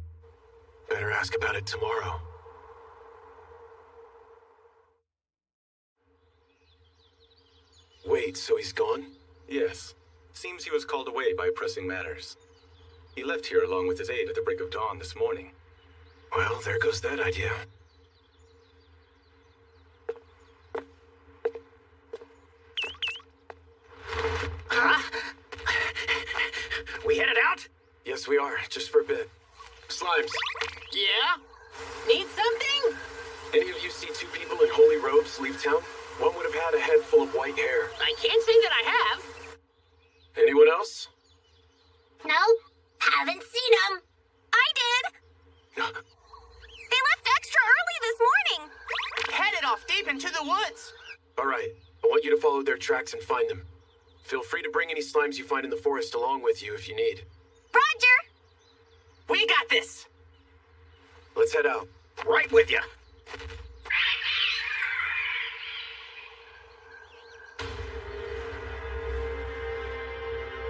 Better ask about it tomorrow. Wait, so he's gone? Yes. Seems he was called away by pressing matters. He left here along with his aide at the break of dawn this morning. Well, there goes that idea. We headed out? Yes, we are. Just for a bit. Slimes. Yeah? Need something? Any of you see two people in holy robes leave town? One would have had a head full of white hair. I can't say that I have. Anyone else? No, haven't seen them. I did! They left extra early this morning! Headed off deep into the woods. All right. I want you to follow their tracks and find them. Feel free to bring any slimes you find in the forest along with you if you need. Roger! We got this! Let's head out. Right with you.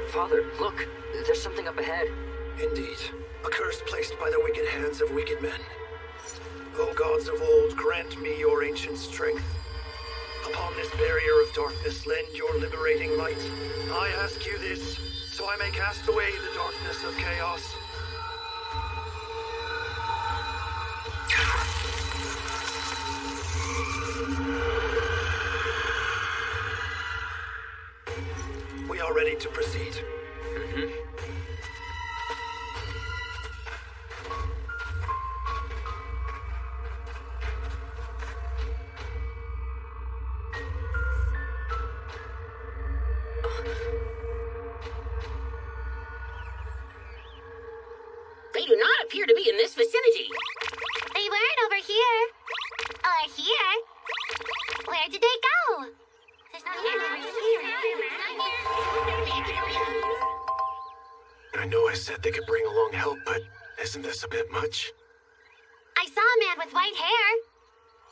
Father, look. There's something up ahead. Indeed. A curse placed by the wicked hands of wicked men. O gods of old, grant me your ancient strength. Upon this barrier of darkness, lend your liberating light. I ask you this, so I may cast away the darkness of chaos. We are ready to proceed. They do not appear to be in this vicinity. They weren't over here. Or here. Where did they go? There's nothing over here. I know I said they could bring along help, but isn't this a bit much? I saw a man with white hair.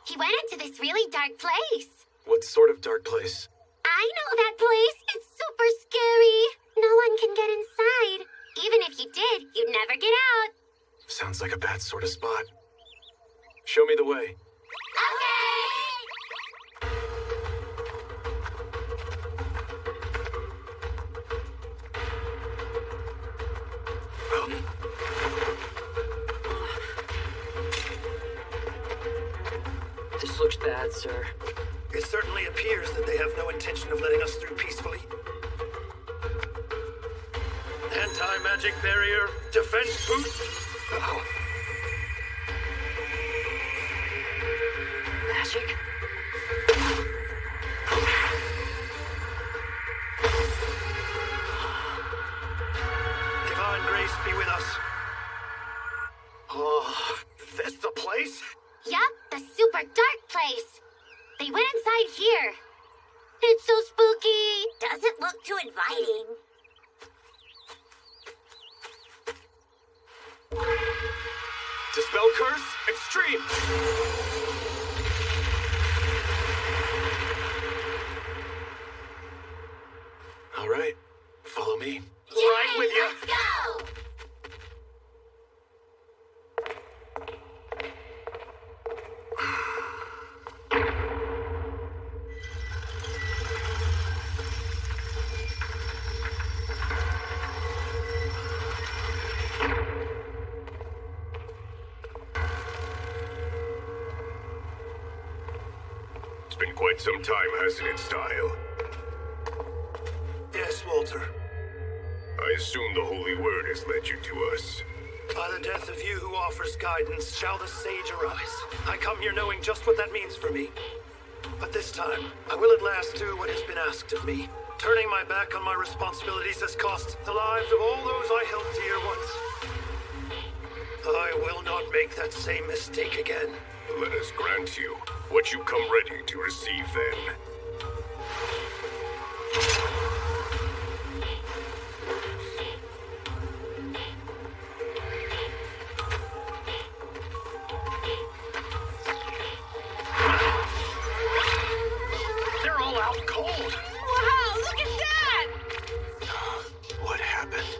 He went into this really dark place. What sort of dark place? I know that place. It's super scary. No one can get inside. Even if you did, you'd never get out. Sounds like a bad sort of spot. Show me the way. This looks bad, sir. It certainly appears that they have no intention of letting us through peacefully. Anti-magic barrier, defense boost. Magic? Divine grace be with us. Oh, this the place? Yup, the super dark place. They went inside here. It's so spooky. Doesn't look too inviting. Dispel curse, extreme! All right, follow me. Right with you. Let's go! It's been quite some time, hasn't it, Style? Yes, Walter. I assume the Holy Word has led you to us. By the death of you who offers guidance, shall the sage arise. I come here knowing just what that means for me. But this time, I will at last do what has been asked of me. Turning my back on my responsibilities has cost the lives of all those I held dear once. I will not make that same mistake again. Let us grant you what you come ready to receive then. They're all out cold. Wow, look at that! What happened?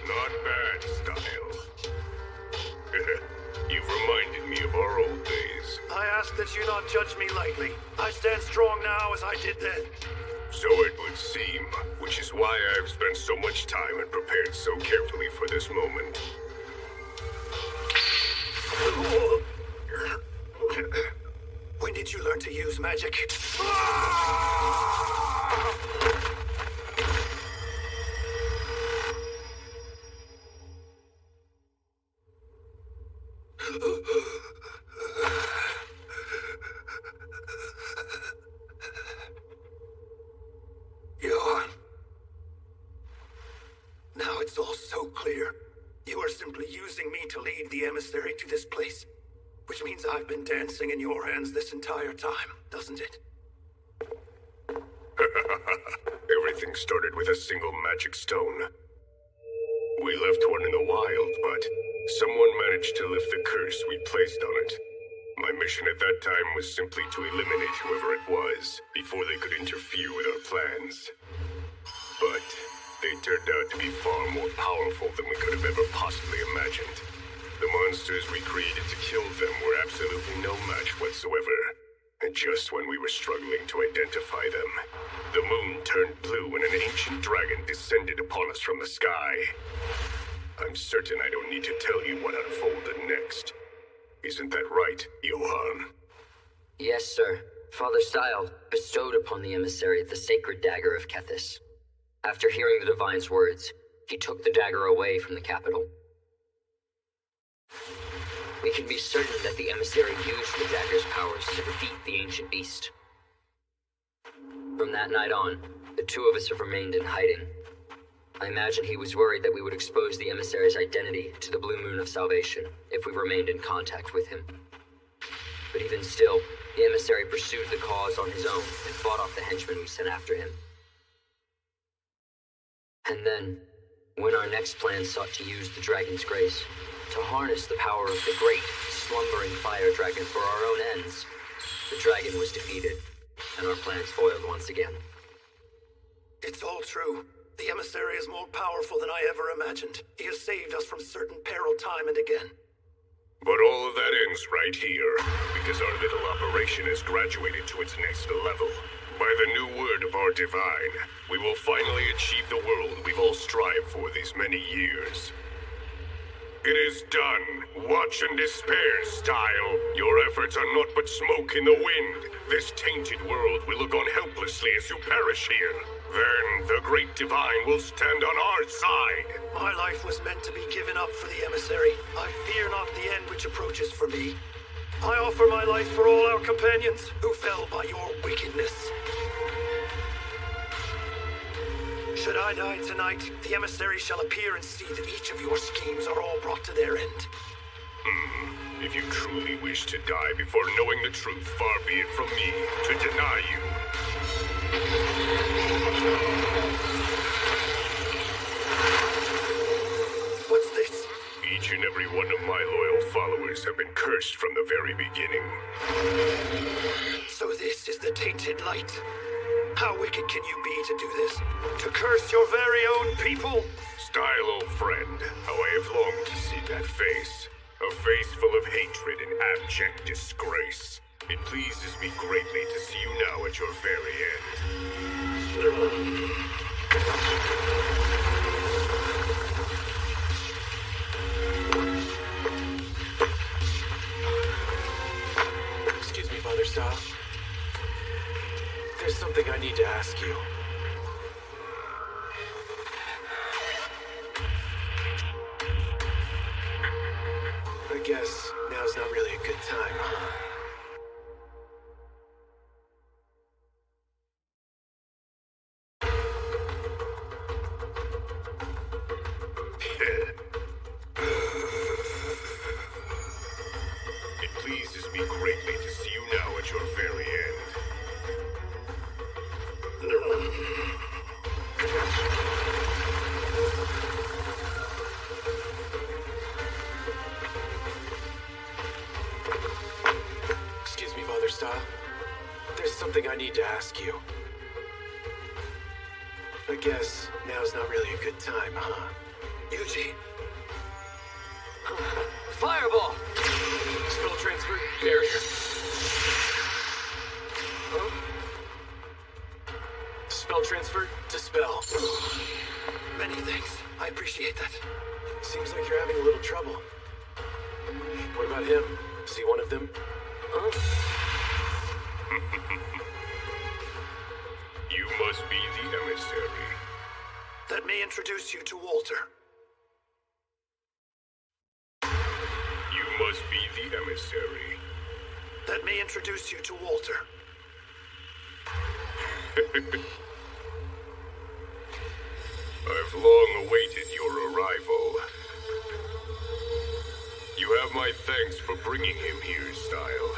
Not bad, Style. You've reminded me of our old days. I ask that you not judge me lightly. I stand strong now as I did then. So it would seem, which is why I've spent so much time and prepared so carefully for this moment. When did you learn to use magic? Johan. Now it's all so clear. You are simply using me to lead the emissary to this place. Which means I've been dancing in your hands this entire time, doesn't it? Everything started with a single magic stone. We left one in the wild, but someone managed to lift the curse we placed on it. My mission at that time was simply to eliminate whoever it was, before they could interfere with our plans. But they turned out to be far more powerful than we could have ever possibly imagined. The monsters we created to kill them were absolutely no match whatsoever. And just when we were struggling to identify them, the moon turned blue and an ancient dragon descended upon us from the sky. I'm certain I don't need to tell you what unfolded next. Isn't that right, Johan? Yes, sir. Father Style bestowed upon the emissary the sacred dagger of Kethis. After hearing the divine's words, he took the dagger away from the capital. We can be certain that the emissary used the dagger's powers to defeat the ancient beast. From that night on, the two of us have remained in hiding. I imagine he was worried that we would expose the emissary's identity to the Blue Moon of Salvation if we remained in contact with him. But even still, the emissary pursued the cause on his own and fought off the henchmen we sent after him. And then, when our next plan sought to use the dragon's grace, to harness the power of the great, slumbering fire dragon for our own ends, the dragon was defeated, and our plans foiled once again. It's all true. The emissary is more powerful than I ever imagined. He has saved us from certain peril time and again. But all of that ends right here, because our little operation has graduated to its next level. By the new word of our divine, we will finally achieve the world we've all strived for these many years. It is done. Watch and despair, Style. Your efforts are naught but smoke in the wind. This tainted world will look on helplessly as you perish here. Then the great divine will stand on our side. My life was meant to be given up for the emissary. I fear not the end which approaches for me. I offer my life for all our companions who fell by your wickedness. Should I die tonight, the emissary shall appear and see that each of your schemes are all brought to their end. If you truly wish to die before knowing the truth, far be it from me to deny you. What's this? Each and every one of my loyal followers have been cursed from the very beginning. So this is the tainted light. How wicked can you be to do this? To curse your very own people? Style, old friend, how I have longed to see that face. A face full of hatred and abject disgrace. It pleases me greatly to see you now at your very end. Excuse me, Father Style. There's something I need to ask you. something I need to ask you. I guess now's not really a good time, huh? Yuji. Fireball! Spell transfer, barrier. Spell transfer, dispel. Many thanks. I appreciate that. Seems like you're having a little trouble. What about him? Is he one of them? Huh? You must be the emissary. Let me introduce you to Walter. You must be the emissary. Let me introduce you to Walter. I've long awaited your arrival. You have my thanks for bringing him here, Style.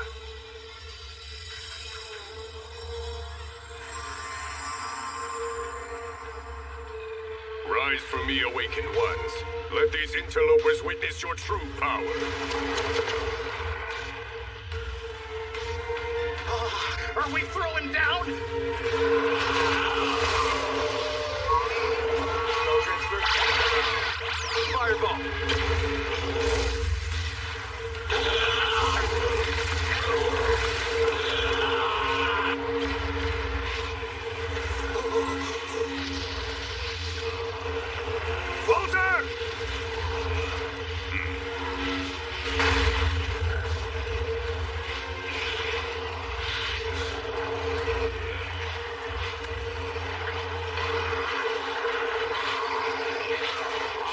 Rise from me, awakened ones. Let these interlopers witness your true power. Are we throwing down? Spell transfer. Fireball. Walter!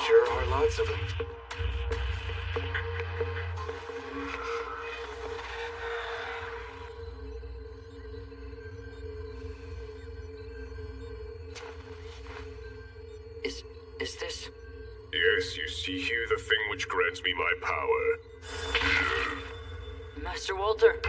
Sure are lots of them. Is this... Yes, you see here the thing which grants me my power. Master Walter?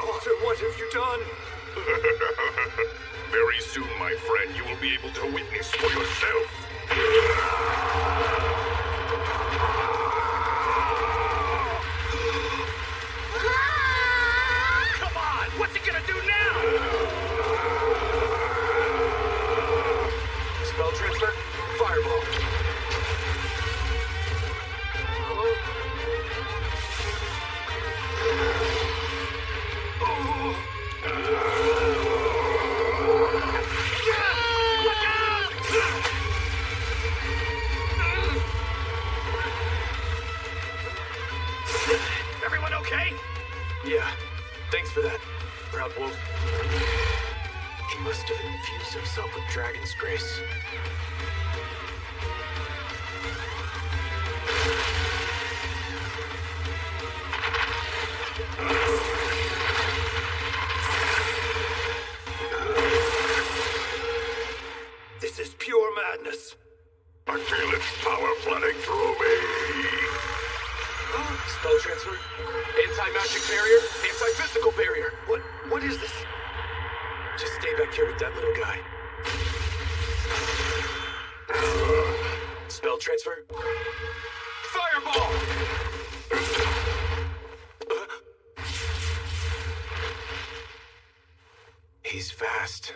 Walter, what have you done? Very soon, my friend, you will be able to witness for yourself. Come on! What's he gonna do now? Spell transfer, fireball. Everyone okay? Yeah, thanks for that, Proud Wolf. He must have infused himself with Dragon's Grace. This is pure madness. I feel its power flooding through me. Spell transfer, anti-magic barrier, anti-physical barrier. What is this? Just stay back here with that little guy. Spell transfer. Fireball! He's fast.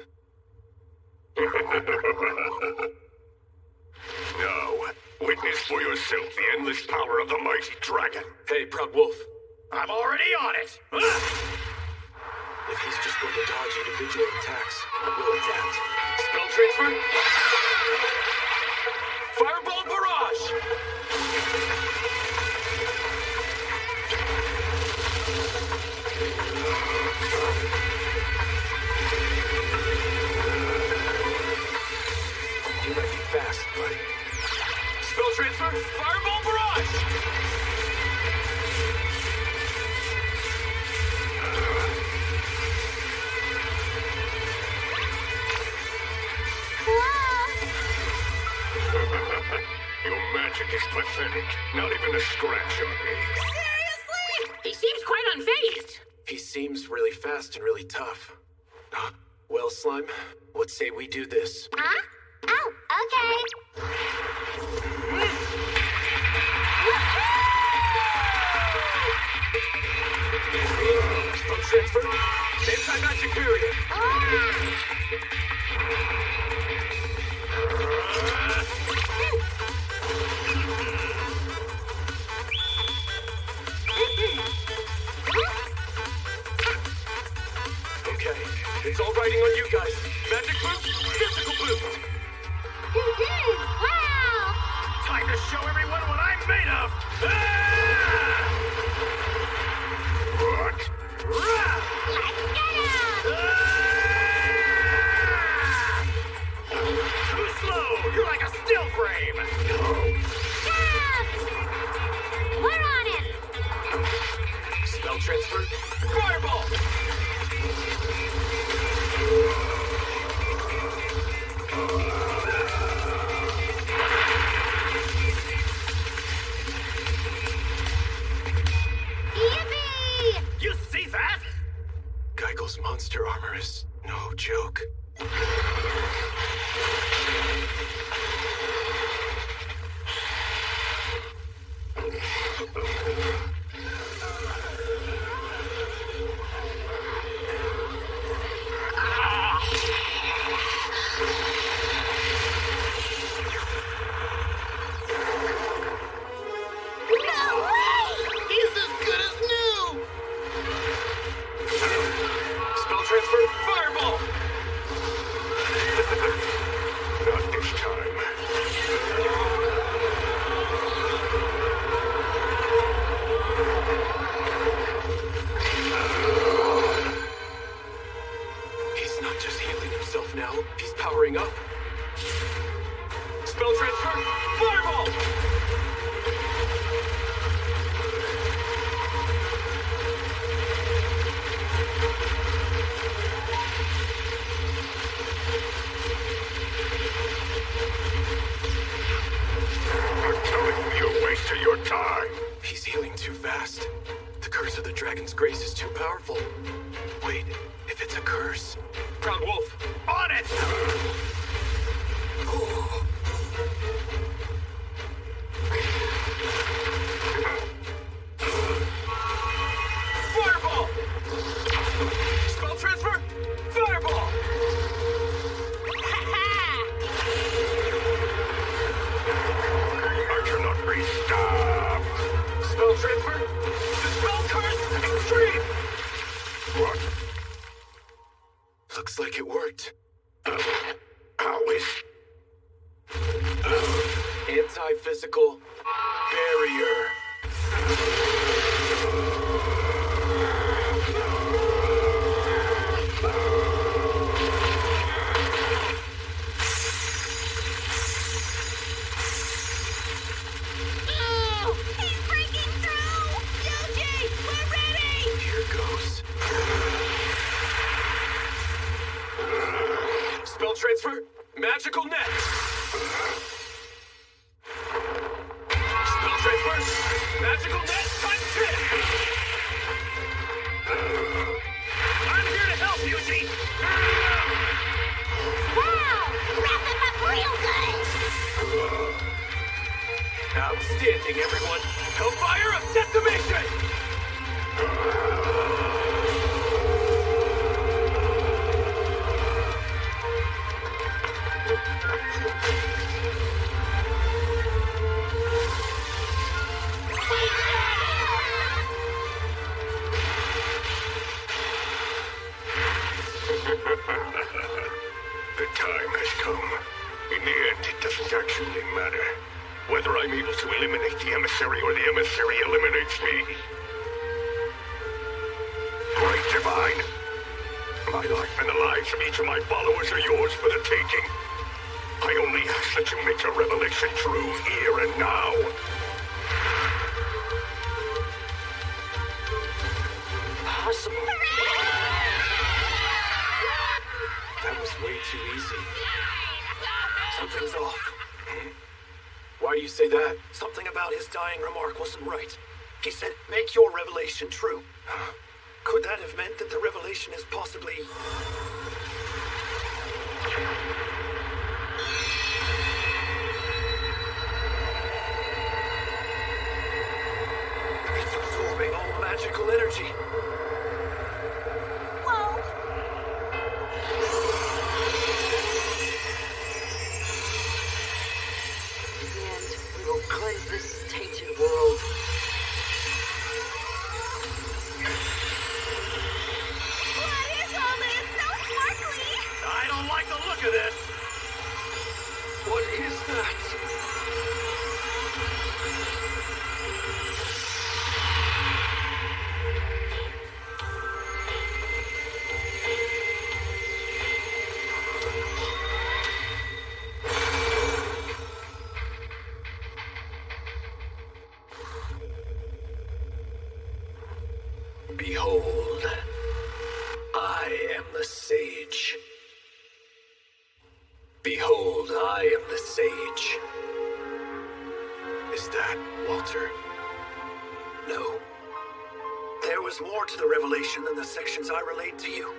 Now, witness for yourself the endless power of the mighty dragon. Hey, Proud Wolf. I'm already on it. If he's just going to dodge individual attacks, we'll adapt. Spell transfer. Fireball barrage! You might be fast, buddy. Spell transfer, fireball barrage! Your magic is pathetic. Not even a scratch on me. Seriously? seems really fast and really tough. Well, Slime, what say we do this? Huh? Oh, okay. Spell transfer. Anti-magic period. Okay, it's all riding on you guys. Magic boost, physical boost. Wow! Time to show everyone what I'm made of. What? Let's get him! Too slow! You're like a still frame! Jump! We're on him! Spell transfer. Fireball! Yippee! You see that? Geigel's monster armor is no joke. No way! He's as good as new! Spell transfer. Fireball! Not this time. He's not just healing himself now, he's powering up. Spell transfer. Fireball! I'm telling you, you're wasting your time. He's healing too fast. The curse of the dragon's grace is too powerful. Wait, if it's a curse... Proud Wolf. On it! Fireball! Spell transfer. Fireball! I cannot be stopped. Spell transfer. Dispel curse. Extreme. What? Looks like it worked. How is... Anti-physical barrier. Oh, he's breaking through! Yuji, we're ready! Here goes. Spell transfer. Magical net. Spell transfer. Magical net times 10. I'm here to help, Yuji. Wow! Wrap him up real good! Outstanding, everyone. Hellfire of decimation. The time has come. In the end, it doesn't actually matter. Whether I'm able to eliminate the emissary or the emissary eliminates me. Great Divine. My life and the lives of each of my followers are yours for the taking. I only ask that you make your revelation true here and now. Impossible. That was way too easy. Something's off. Why do you say that? Something about his dying remark wasn't right. He said, make your revelation true. Could that have meant that the revelation is possibly... It's absorbing all magical energy. Whoa! In the end, we will cleanse this tainted world. What is all this? So sparkly! I don't like the look of this. What is that? Behold, I am the sage. Behold, I am the sage. Is that Walter? No. There was more to the revelation than the sections I relayed to you.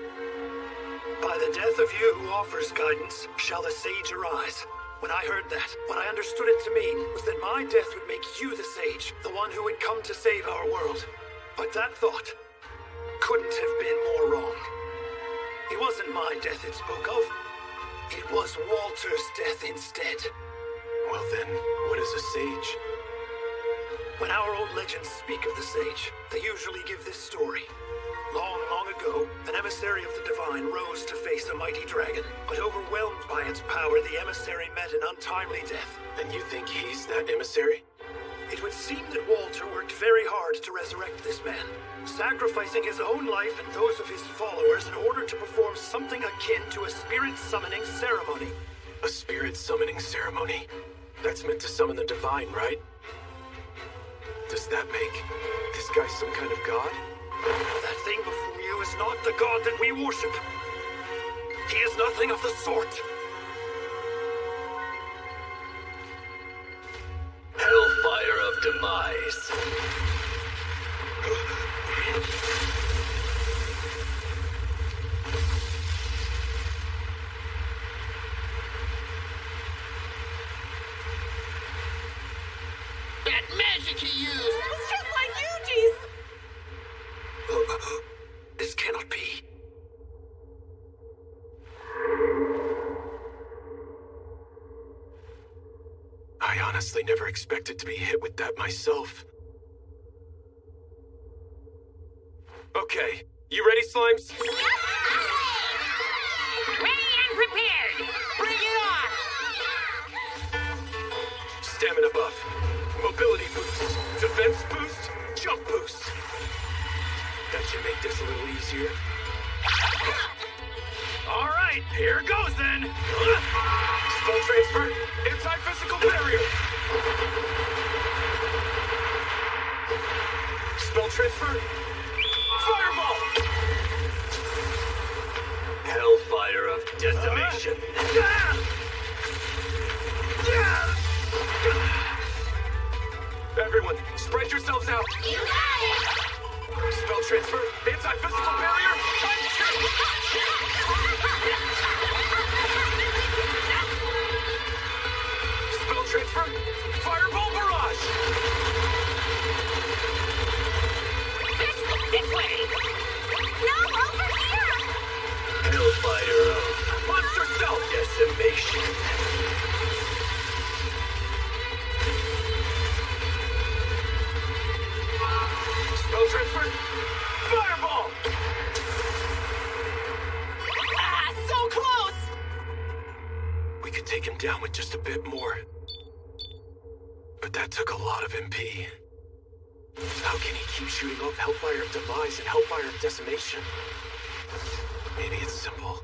By the death of you who offers guidance, shall the sage arise. When I heard that, what I understood it to mean was that my death would make you the sage, the one who would come to save our world. But that thought couldn't have been more wrong. It wasn't my death it spoke of. It was Walter's death instead. Well then, what is a sage? When our old legends speak of the sage, they usually give this story. Long, long ago, an emissary of the divine rose to face a mighty dragon, but overwhelmed by its power, the emissary met an untimely death. And you think he's that emissary? It would seem that Walter worked very hard to resurrect this man, sacrificing his own life and those of his followers in order to perform something akin to a spirit summoning ceremony. A spirit summoning ceremony? That's meant to summon the divine, right? Does that make this guy some kind of god? That thing before you is not the god that we worship. He is nothing of the sort. Hellfire of Demise. That magic he used! It's just like Yuji's! This cannot be. I honestly never expected to be hit with that myself. Okay, you ready, Slimes? Ready and prepared! Bring it on! Stamina buff, mobility boost, defense boost, jump boost. That should make this a little easier. All right, here goes then. Spell transfer, anti-physical barrier. Spell transfer, fireball. Hellfire of Decimation. Everyone, spread yourselves out. You got it! Spell transfer, anti-physical barrier, times 2. Spell transfer, fireball barrage. This way! No, over here! Hellfire of Monster stealth. Decimation. Spell transfer, fireball. Ah, so close! We could take him down with just a bit more. But that took a lot of MP. How can he keep shooting off Hellfire of Demise and Hellfire of Decimation? Maybe it's simple.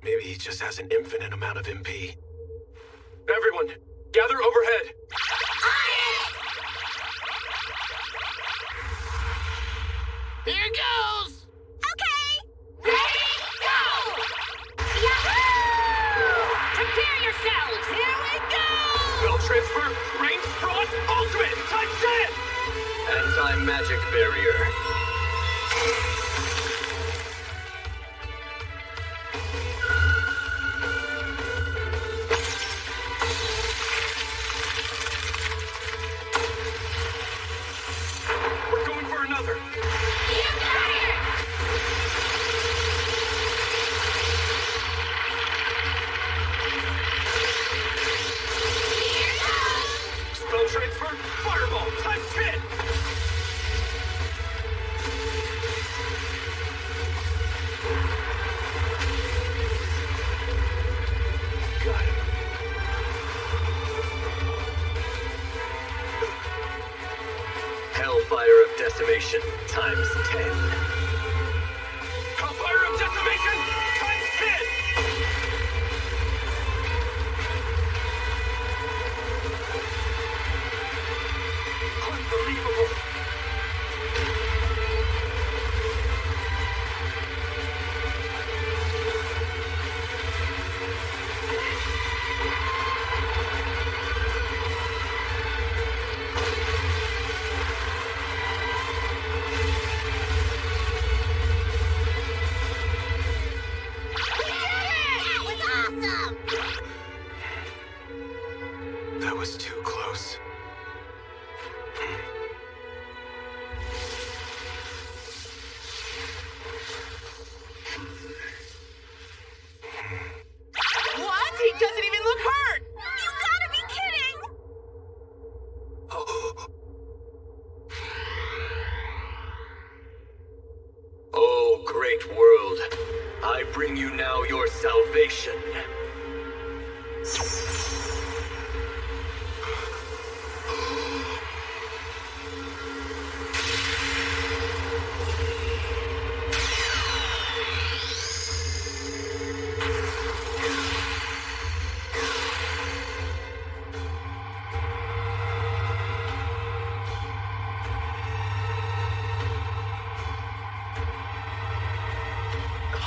Maybe he just has an infinite amount of MP. Everyone, gather overhead. Here goes! Okay! Ready, go! Yahoo! Prepare yourselves! Here we go! Spell transfer, range frost, ultimate, type 10! Anti-magic barrier. 10. Hellfire of Decimation times 10! Unbelievable! That was too close. What? He doesn't even look hurt! You gotta be kidding! Oh, great world, I bring you now your salvation.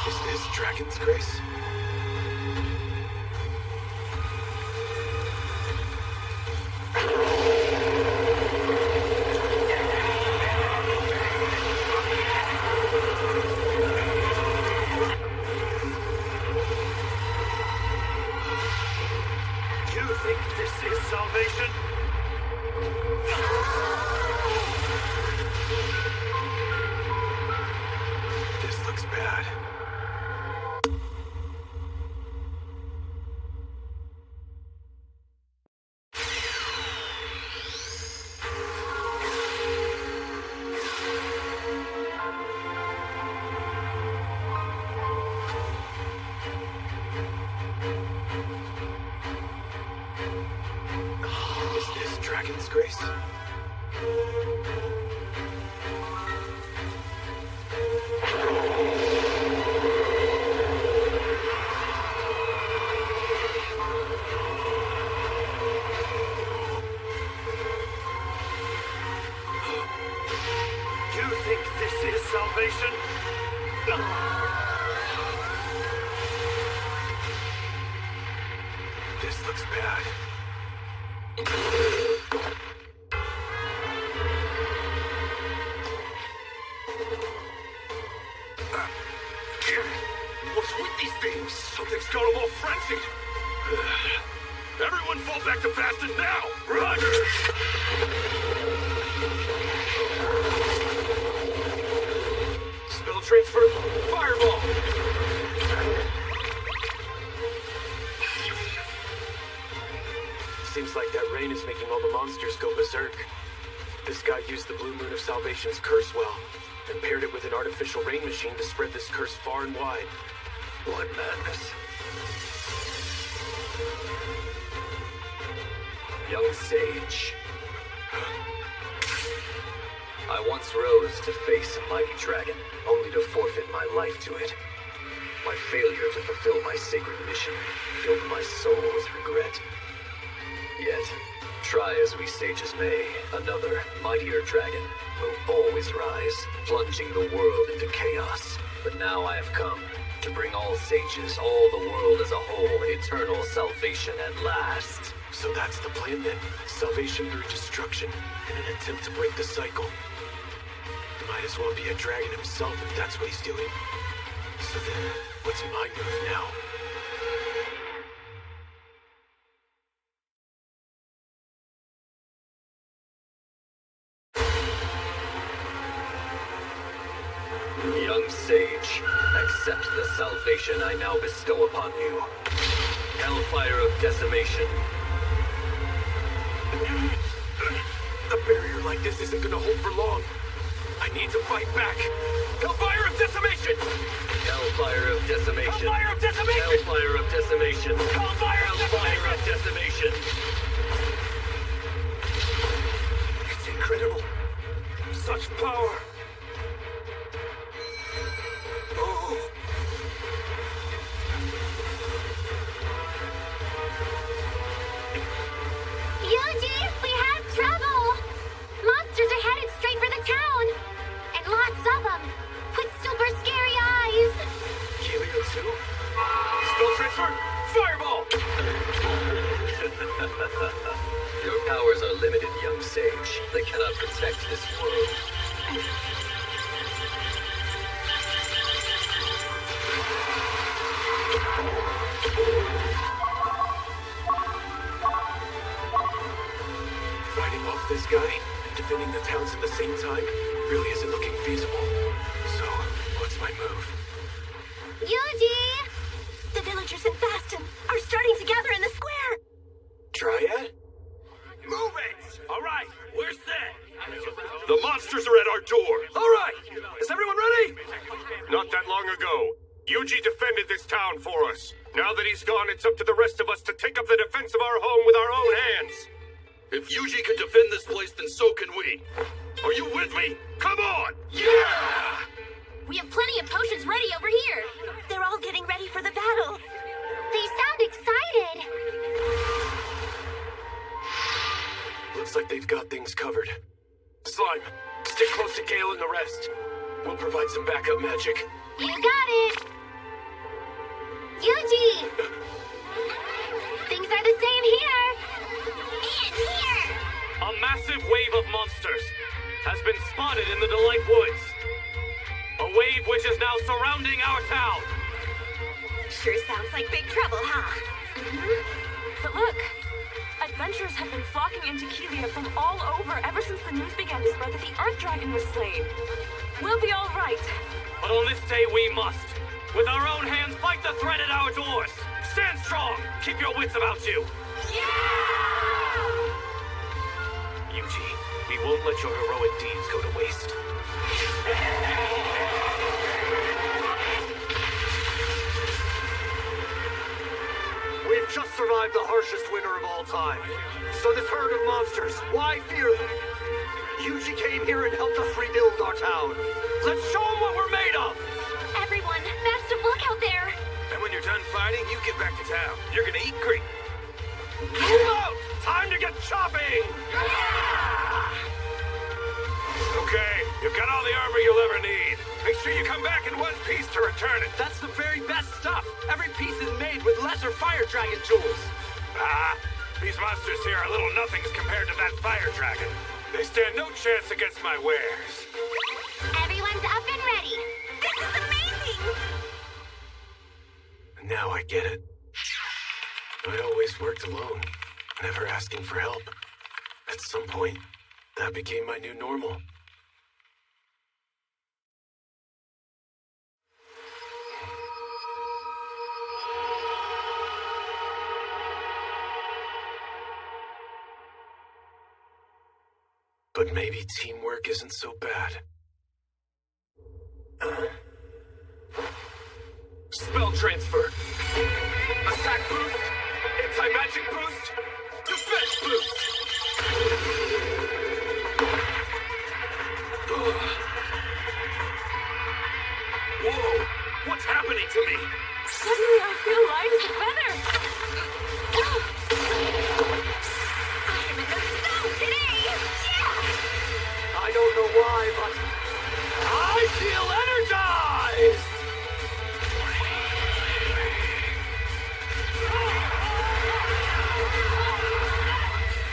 Is this Dragon's Grace? You think this is salvation? This looks bad. Is this Dragon's Grace? You think this is salvation? This looks bad. What's with these things? Something's got them all frenzied. Everyone fall back to Bastion now! Run! Spell transfer, fireball! Seems like that rain is making all the monsters go berserk. This guy used the Blue Moon of Salvation's curse well, and paired it with an artificial rain machine to spread this curse far and wide. What madness. Young sage. I once rose to face a mighty dragon, only to forfeit my life to it. My failure to fulfill my sacred mission filled my soul with regret. Yet, try as we sages may, another, mightier dragon will always rise, plunging the world into chaos. But now I have come to bring all sages, all the world as a whole, eternal salvation at last. So that's the plan then. Salvation through destruction, in an attempt to break the cycle. Might as well be a dragon himself if that's what he's doing. So then, what's my move now? Young sage, accept the salvation I now bestow upon you. Hellfire of decimation. A barrier like this isn't gonna hold for long. I need to fight back. Hellfire of decimation! Hellfire of decimation. Hellfire of decimation! Hellfire of decimation. Hellfire of Hellfire of decimation. It's incredible. Such power. guy and defending the towns at the same time really isn't looking feasible. So, what's my move? Yuji! The villagers in Faston are starting to gather in the square. Dryad? Move it! All right, we're set. The monsters are at our door. All right! Is everyone ready? Not that long ago, Yuji defended this town for us. Now that he's gone, it's up to the rest of us to take up the defense of our home with our own hands. If Yuji can defend this place, then so can we. Are you with me? Come on! Yeah! We have plenty of potions ready over here. They're all getting ready for the battle. They sound excited. Looks like they've got things covered. Slime, stick close to Gale and the rest. We'll provide some backup magic. You got it. Yuji! Things are the same here. And here. A massive wave of monsters has been spotted in the Delight Woods. A wave which is now surrounding our town. Sure sounds like big trouble, huh? But look, adventurers have been flocking into Kelia from all over ever since the news began to spread that the Earth Dragon was slain. We'll be all right. But on this day we must, with our own hands, fight the threat at our doors. Stand strong. Keep your wits about you. Yuji, we won't let your heroic deeds go to waste. We've just survived the harshest winter of all time. So this herd of monsters, why fear them? Yuji came here and helped us rebuild our town. Let's show them what we're made of! Everyone, massive look out there. And when you're done fighting, you get back to town. You're gonna eat great. Move out! Time to get chopping! Okay, you've got all the armor you'll ever need. Make sure you come back in one piece to return it. That's the very best stuff. Every piece is made with lesser fire dragon jewels. Ah, these monsters here are little nothings compared to that fire dragon. They stand no chance against my wares. Everyone's up and ready. This is amazing! Now I get it. I always worked alone, never asking for help. At some point, that became my new normal. But maybe teamwork isn't so bad. Spell transfer. Attack boost. Anti-magic boost. Defense boost. Whoa! What's happening to me? Suddenly I feel light as a feather. I'm in the zone today! Yeah! I don't know why, but I feel energized!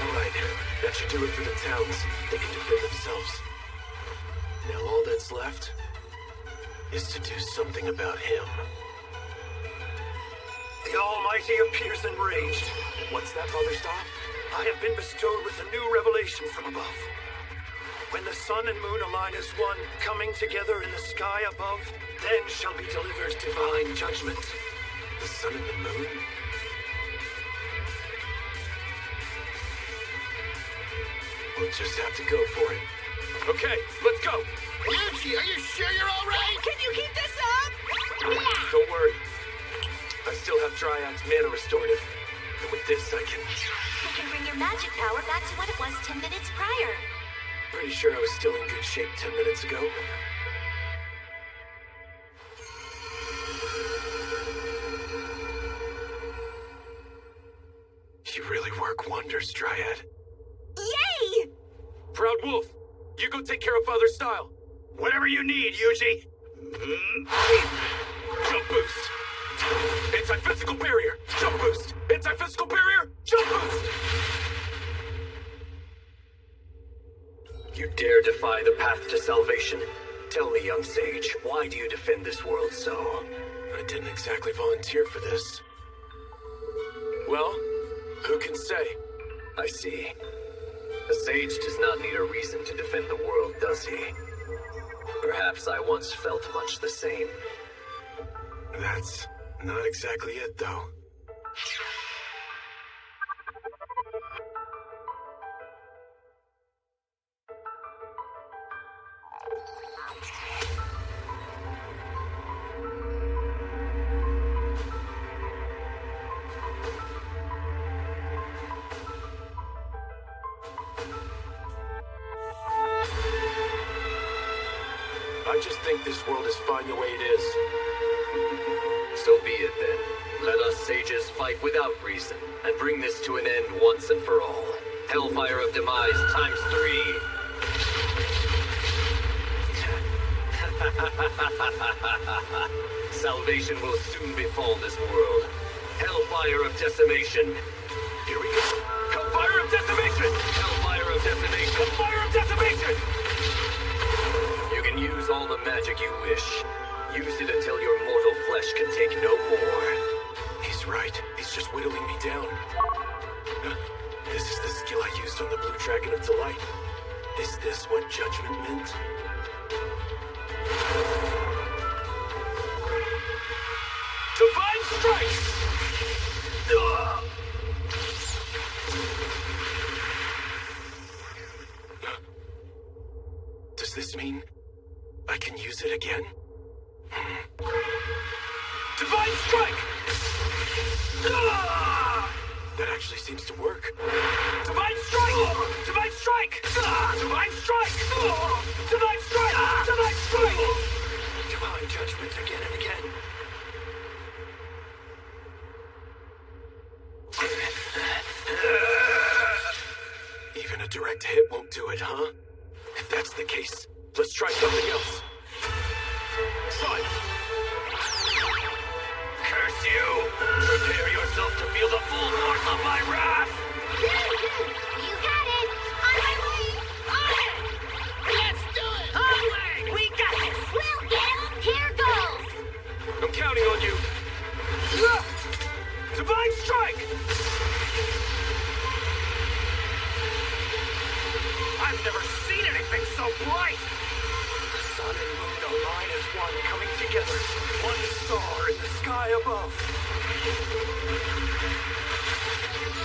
Alright, that should do it for the towns. They can defend themselves. Now all that's left is to do something about him. The Almighty appears enraged. What's that, Father Star? I have been bestowed with a new revelation from above. When the sun and moon align as one, coming together in the sky above, then shall be delivered divine judgment. The sun and the moon? We'll just have to go for it. Okay, let's go. Yuji, are you sure you're all right? Can you keep this up? Don't worry. I still have Dryad's mana restorative. And with this, I can... You can bring your magic power back to what it was 10 minutes prior. Pretty sure I was still in good shape 10 minutes ago. You really work wonders, Dryad. Yay! Proud Wolf, you go take care of Father Style. Whatever you need, Yuji. Jump boost. Anti-physical barrier. Jump boost. Anti-physical barrier. Jump boost. You dare defy the path to salvation? Tell me, young sage, why do you defend this world so? I didn't exactly volunteer for this. Well, who can say? I see. A sage does not need a reason to defend the world, does he? Perhaps I once felt much the same. That's not exactly it, though. I just think this world is fine the way it is. So be it then. Let us sages fight without reason, and bring this to an end once and for all. Hellfire of Demise times 3. Salvation will soon befall this world. Hellfire of Decimation. Here we go. Hellfire of Decimation! Hellfire of Decimation! Hellfire of Decimation! You can use all the magic you wish. Use it until your mortal flesh can take no more. He's right. He's just whittling me down. This is the skill I used on the Blue Dragon of Delight. Is this what judgment meant? Divine Strike! Does this mean I can use it again? Divine Strike! That actually seems to work. Divine Strike! Divine Strike! Divine Strike! Divine Strike! Divine Strike! Divine judgment again and again. Even a direct hit won't do it, huh? If that's the case, let's try something else. Son! Curse you! Prepare yourself to feel the full force of my wrath! You got it! On my way! On it! Let's do it! On the way! We got this! We'll get him! Here goes! I'm counting on you! Divine Strike! I've never seen anything so bright! The sun and moon align as one, coming together. One star in the sky above.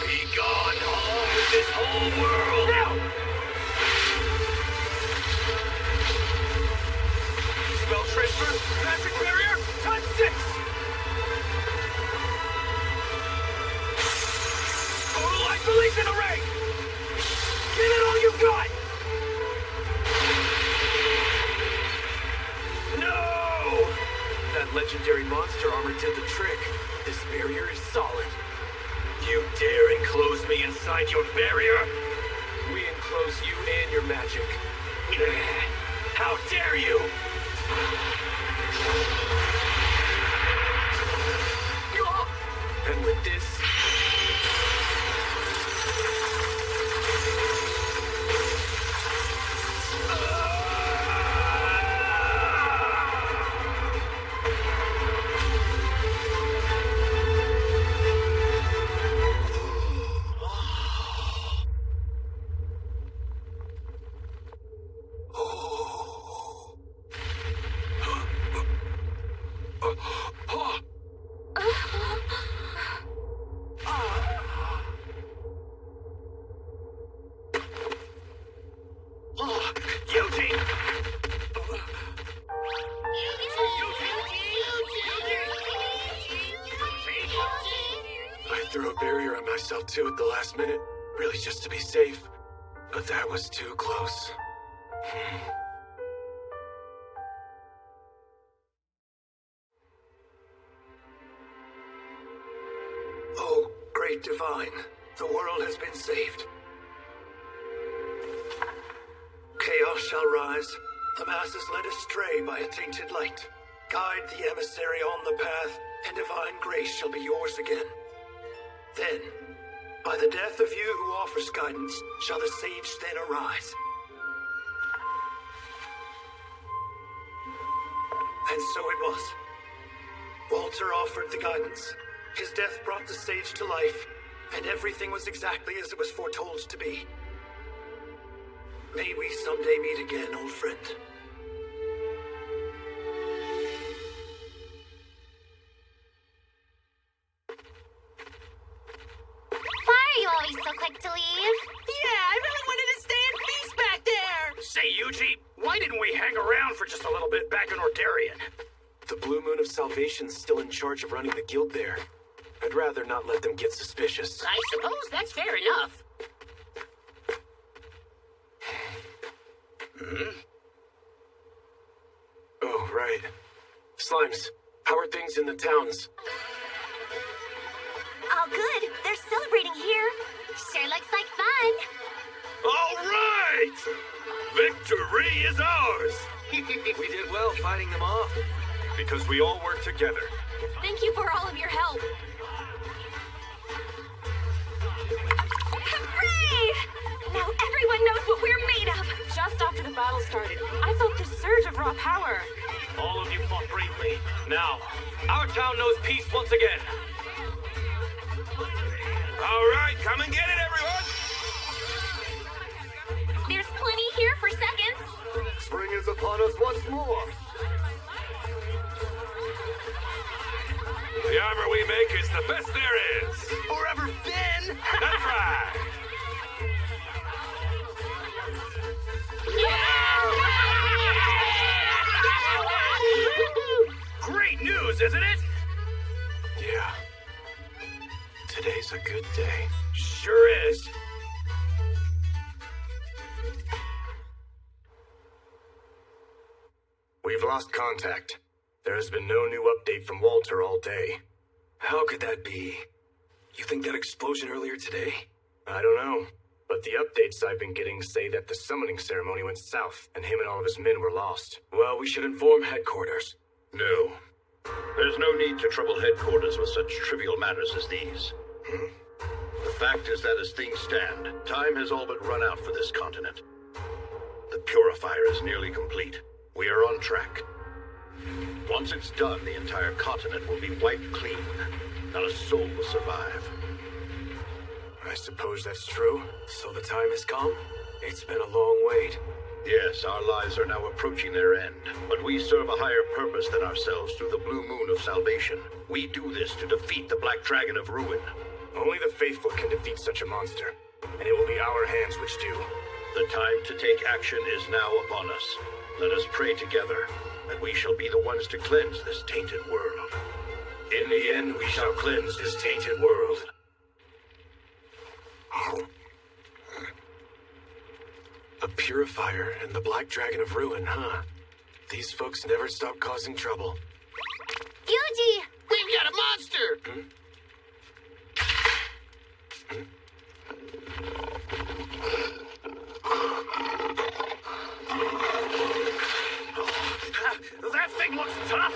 Be gone, all with this whole world! Now! Spell transfer, magic barrier, times 6! Total isolation array! Give it all you got! No! That legendary monster armor did the trick. This barrier is solid. You dare enclose me inside your barrier? We enclose you and your magic. How dare you! And with this... to at the last minute, really just to be safe. But that was too close. Oh, great divine, the world has been saved. Chaos shall rise, the masses led astray by a tainted light. Guide the emissary on the path, and divine grace shall be yours again. Then, by the death of you who offers guidance, shall the sage then arise. And so it was. Walter offered the guidance. His death brought the sage to life, and everything was exactly as it was foretold to be. May we someday meet again, old friend. Why are you always so quick to leave? Yeah, I really wanted to stay and feast back there. Say, Yuji, why didn't we hang around for just a little bit back in Ordarian? The Blue Moon of Salvation's still in charge of running the guild there. I'd rather not let them get suspicious. I suppose that's fair enough. Oh, right. Slimes, how are things in the towns? All good. They're celebrating here. Sure looks like fun. All right! Victory is ours! We did well fighting them off. Because we all work together. Thank you for all of your help. Hooray! Now everyone knows what we're made of. Just after the battle started, I felt this surge of raw power. All of you fought bravely. Now, our town knows peace once again. All right, come and get it, everyone! There's plenty here for seconds. Spring is upon us once more. The armor we make is the best there is. Or ever been. That's right. Great news, isn't it? Yeah. Today's a good day. Sure is. We've lost contact. There has been no new update from Walter all day. How could that be? You think that explosion earlier today? I don't know. But the updates I've been getting say that the summoning ceremony went south, and him and all of his men were lost. Well, we should inform headquarters. No. There's no need to trouble headquarters with such trivial matters as these. The fact is that as things stand, time has all but run out for this continent. The purifier is nearly complete. We are on track. Once it's done, the entire continent will be wiped clean. Not a soul will survive. I suppose that's true. So the time has come? It's been a long wait. Yes, our lives are now approaching their end, but we serve a higher purpose than ourselves through the Blue Moon of Salvation. We do this to defeat the Black Dragon of Ruin. Only the faithful can defeat such a monster, and it will be our hands which do. The time to take action is now upon us. Let us pray together that we shall be the ones to cleanse this tainted world. In the end, we shall cleanse this tainted world. A purifier and the Black Dragon of Ruin, huh? These folks never stop causing trouble. Yuji! We've got a monster! That thing looks tough.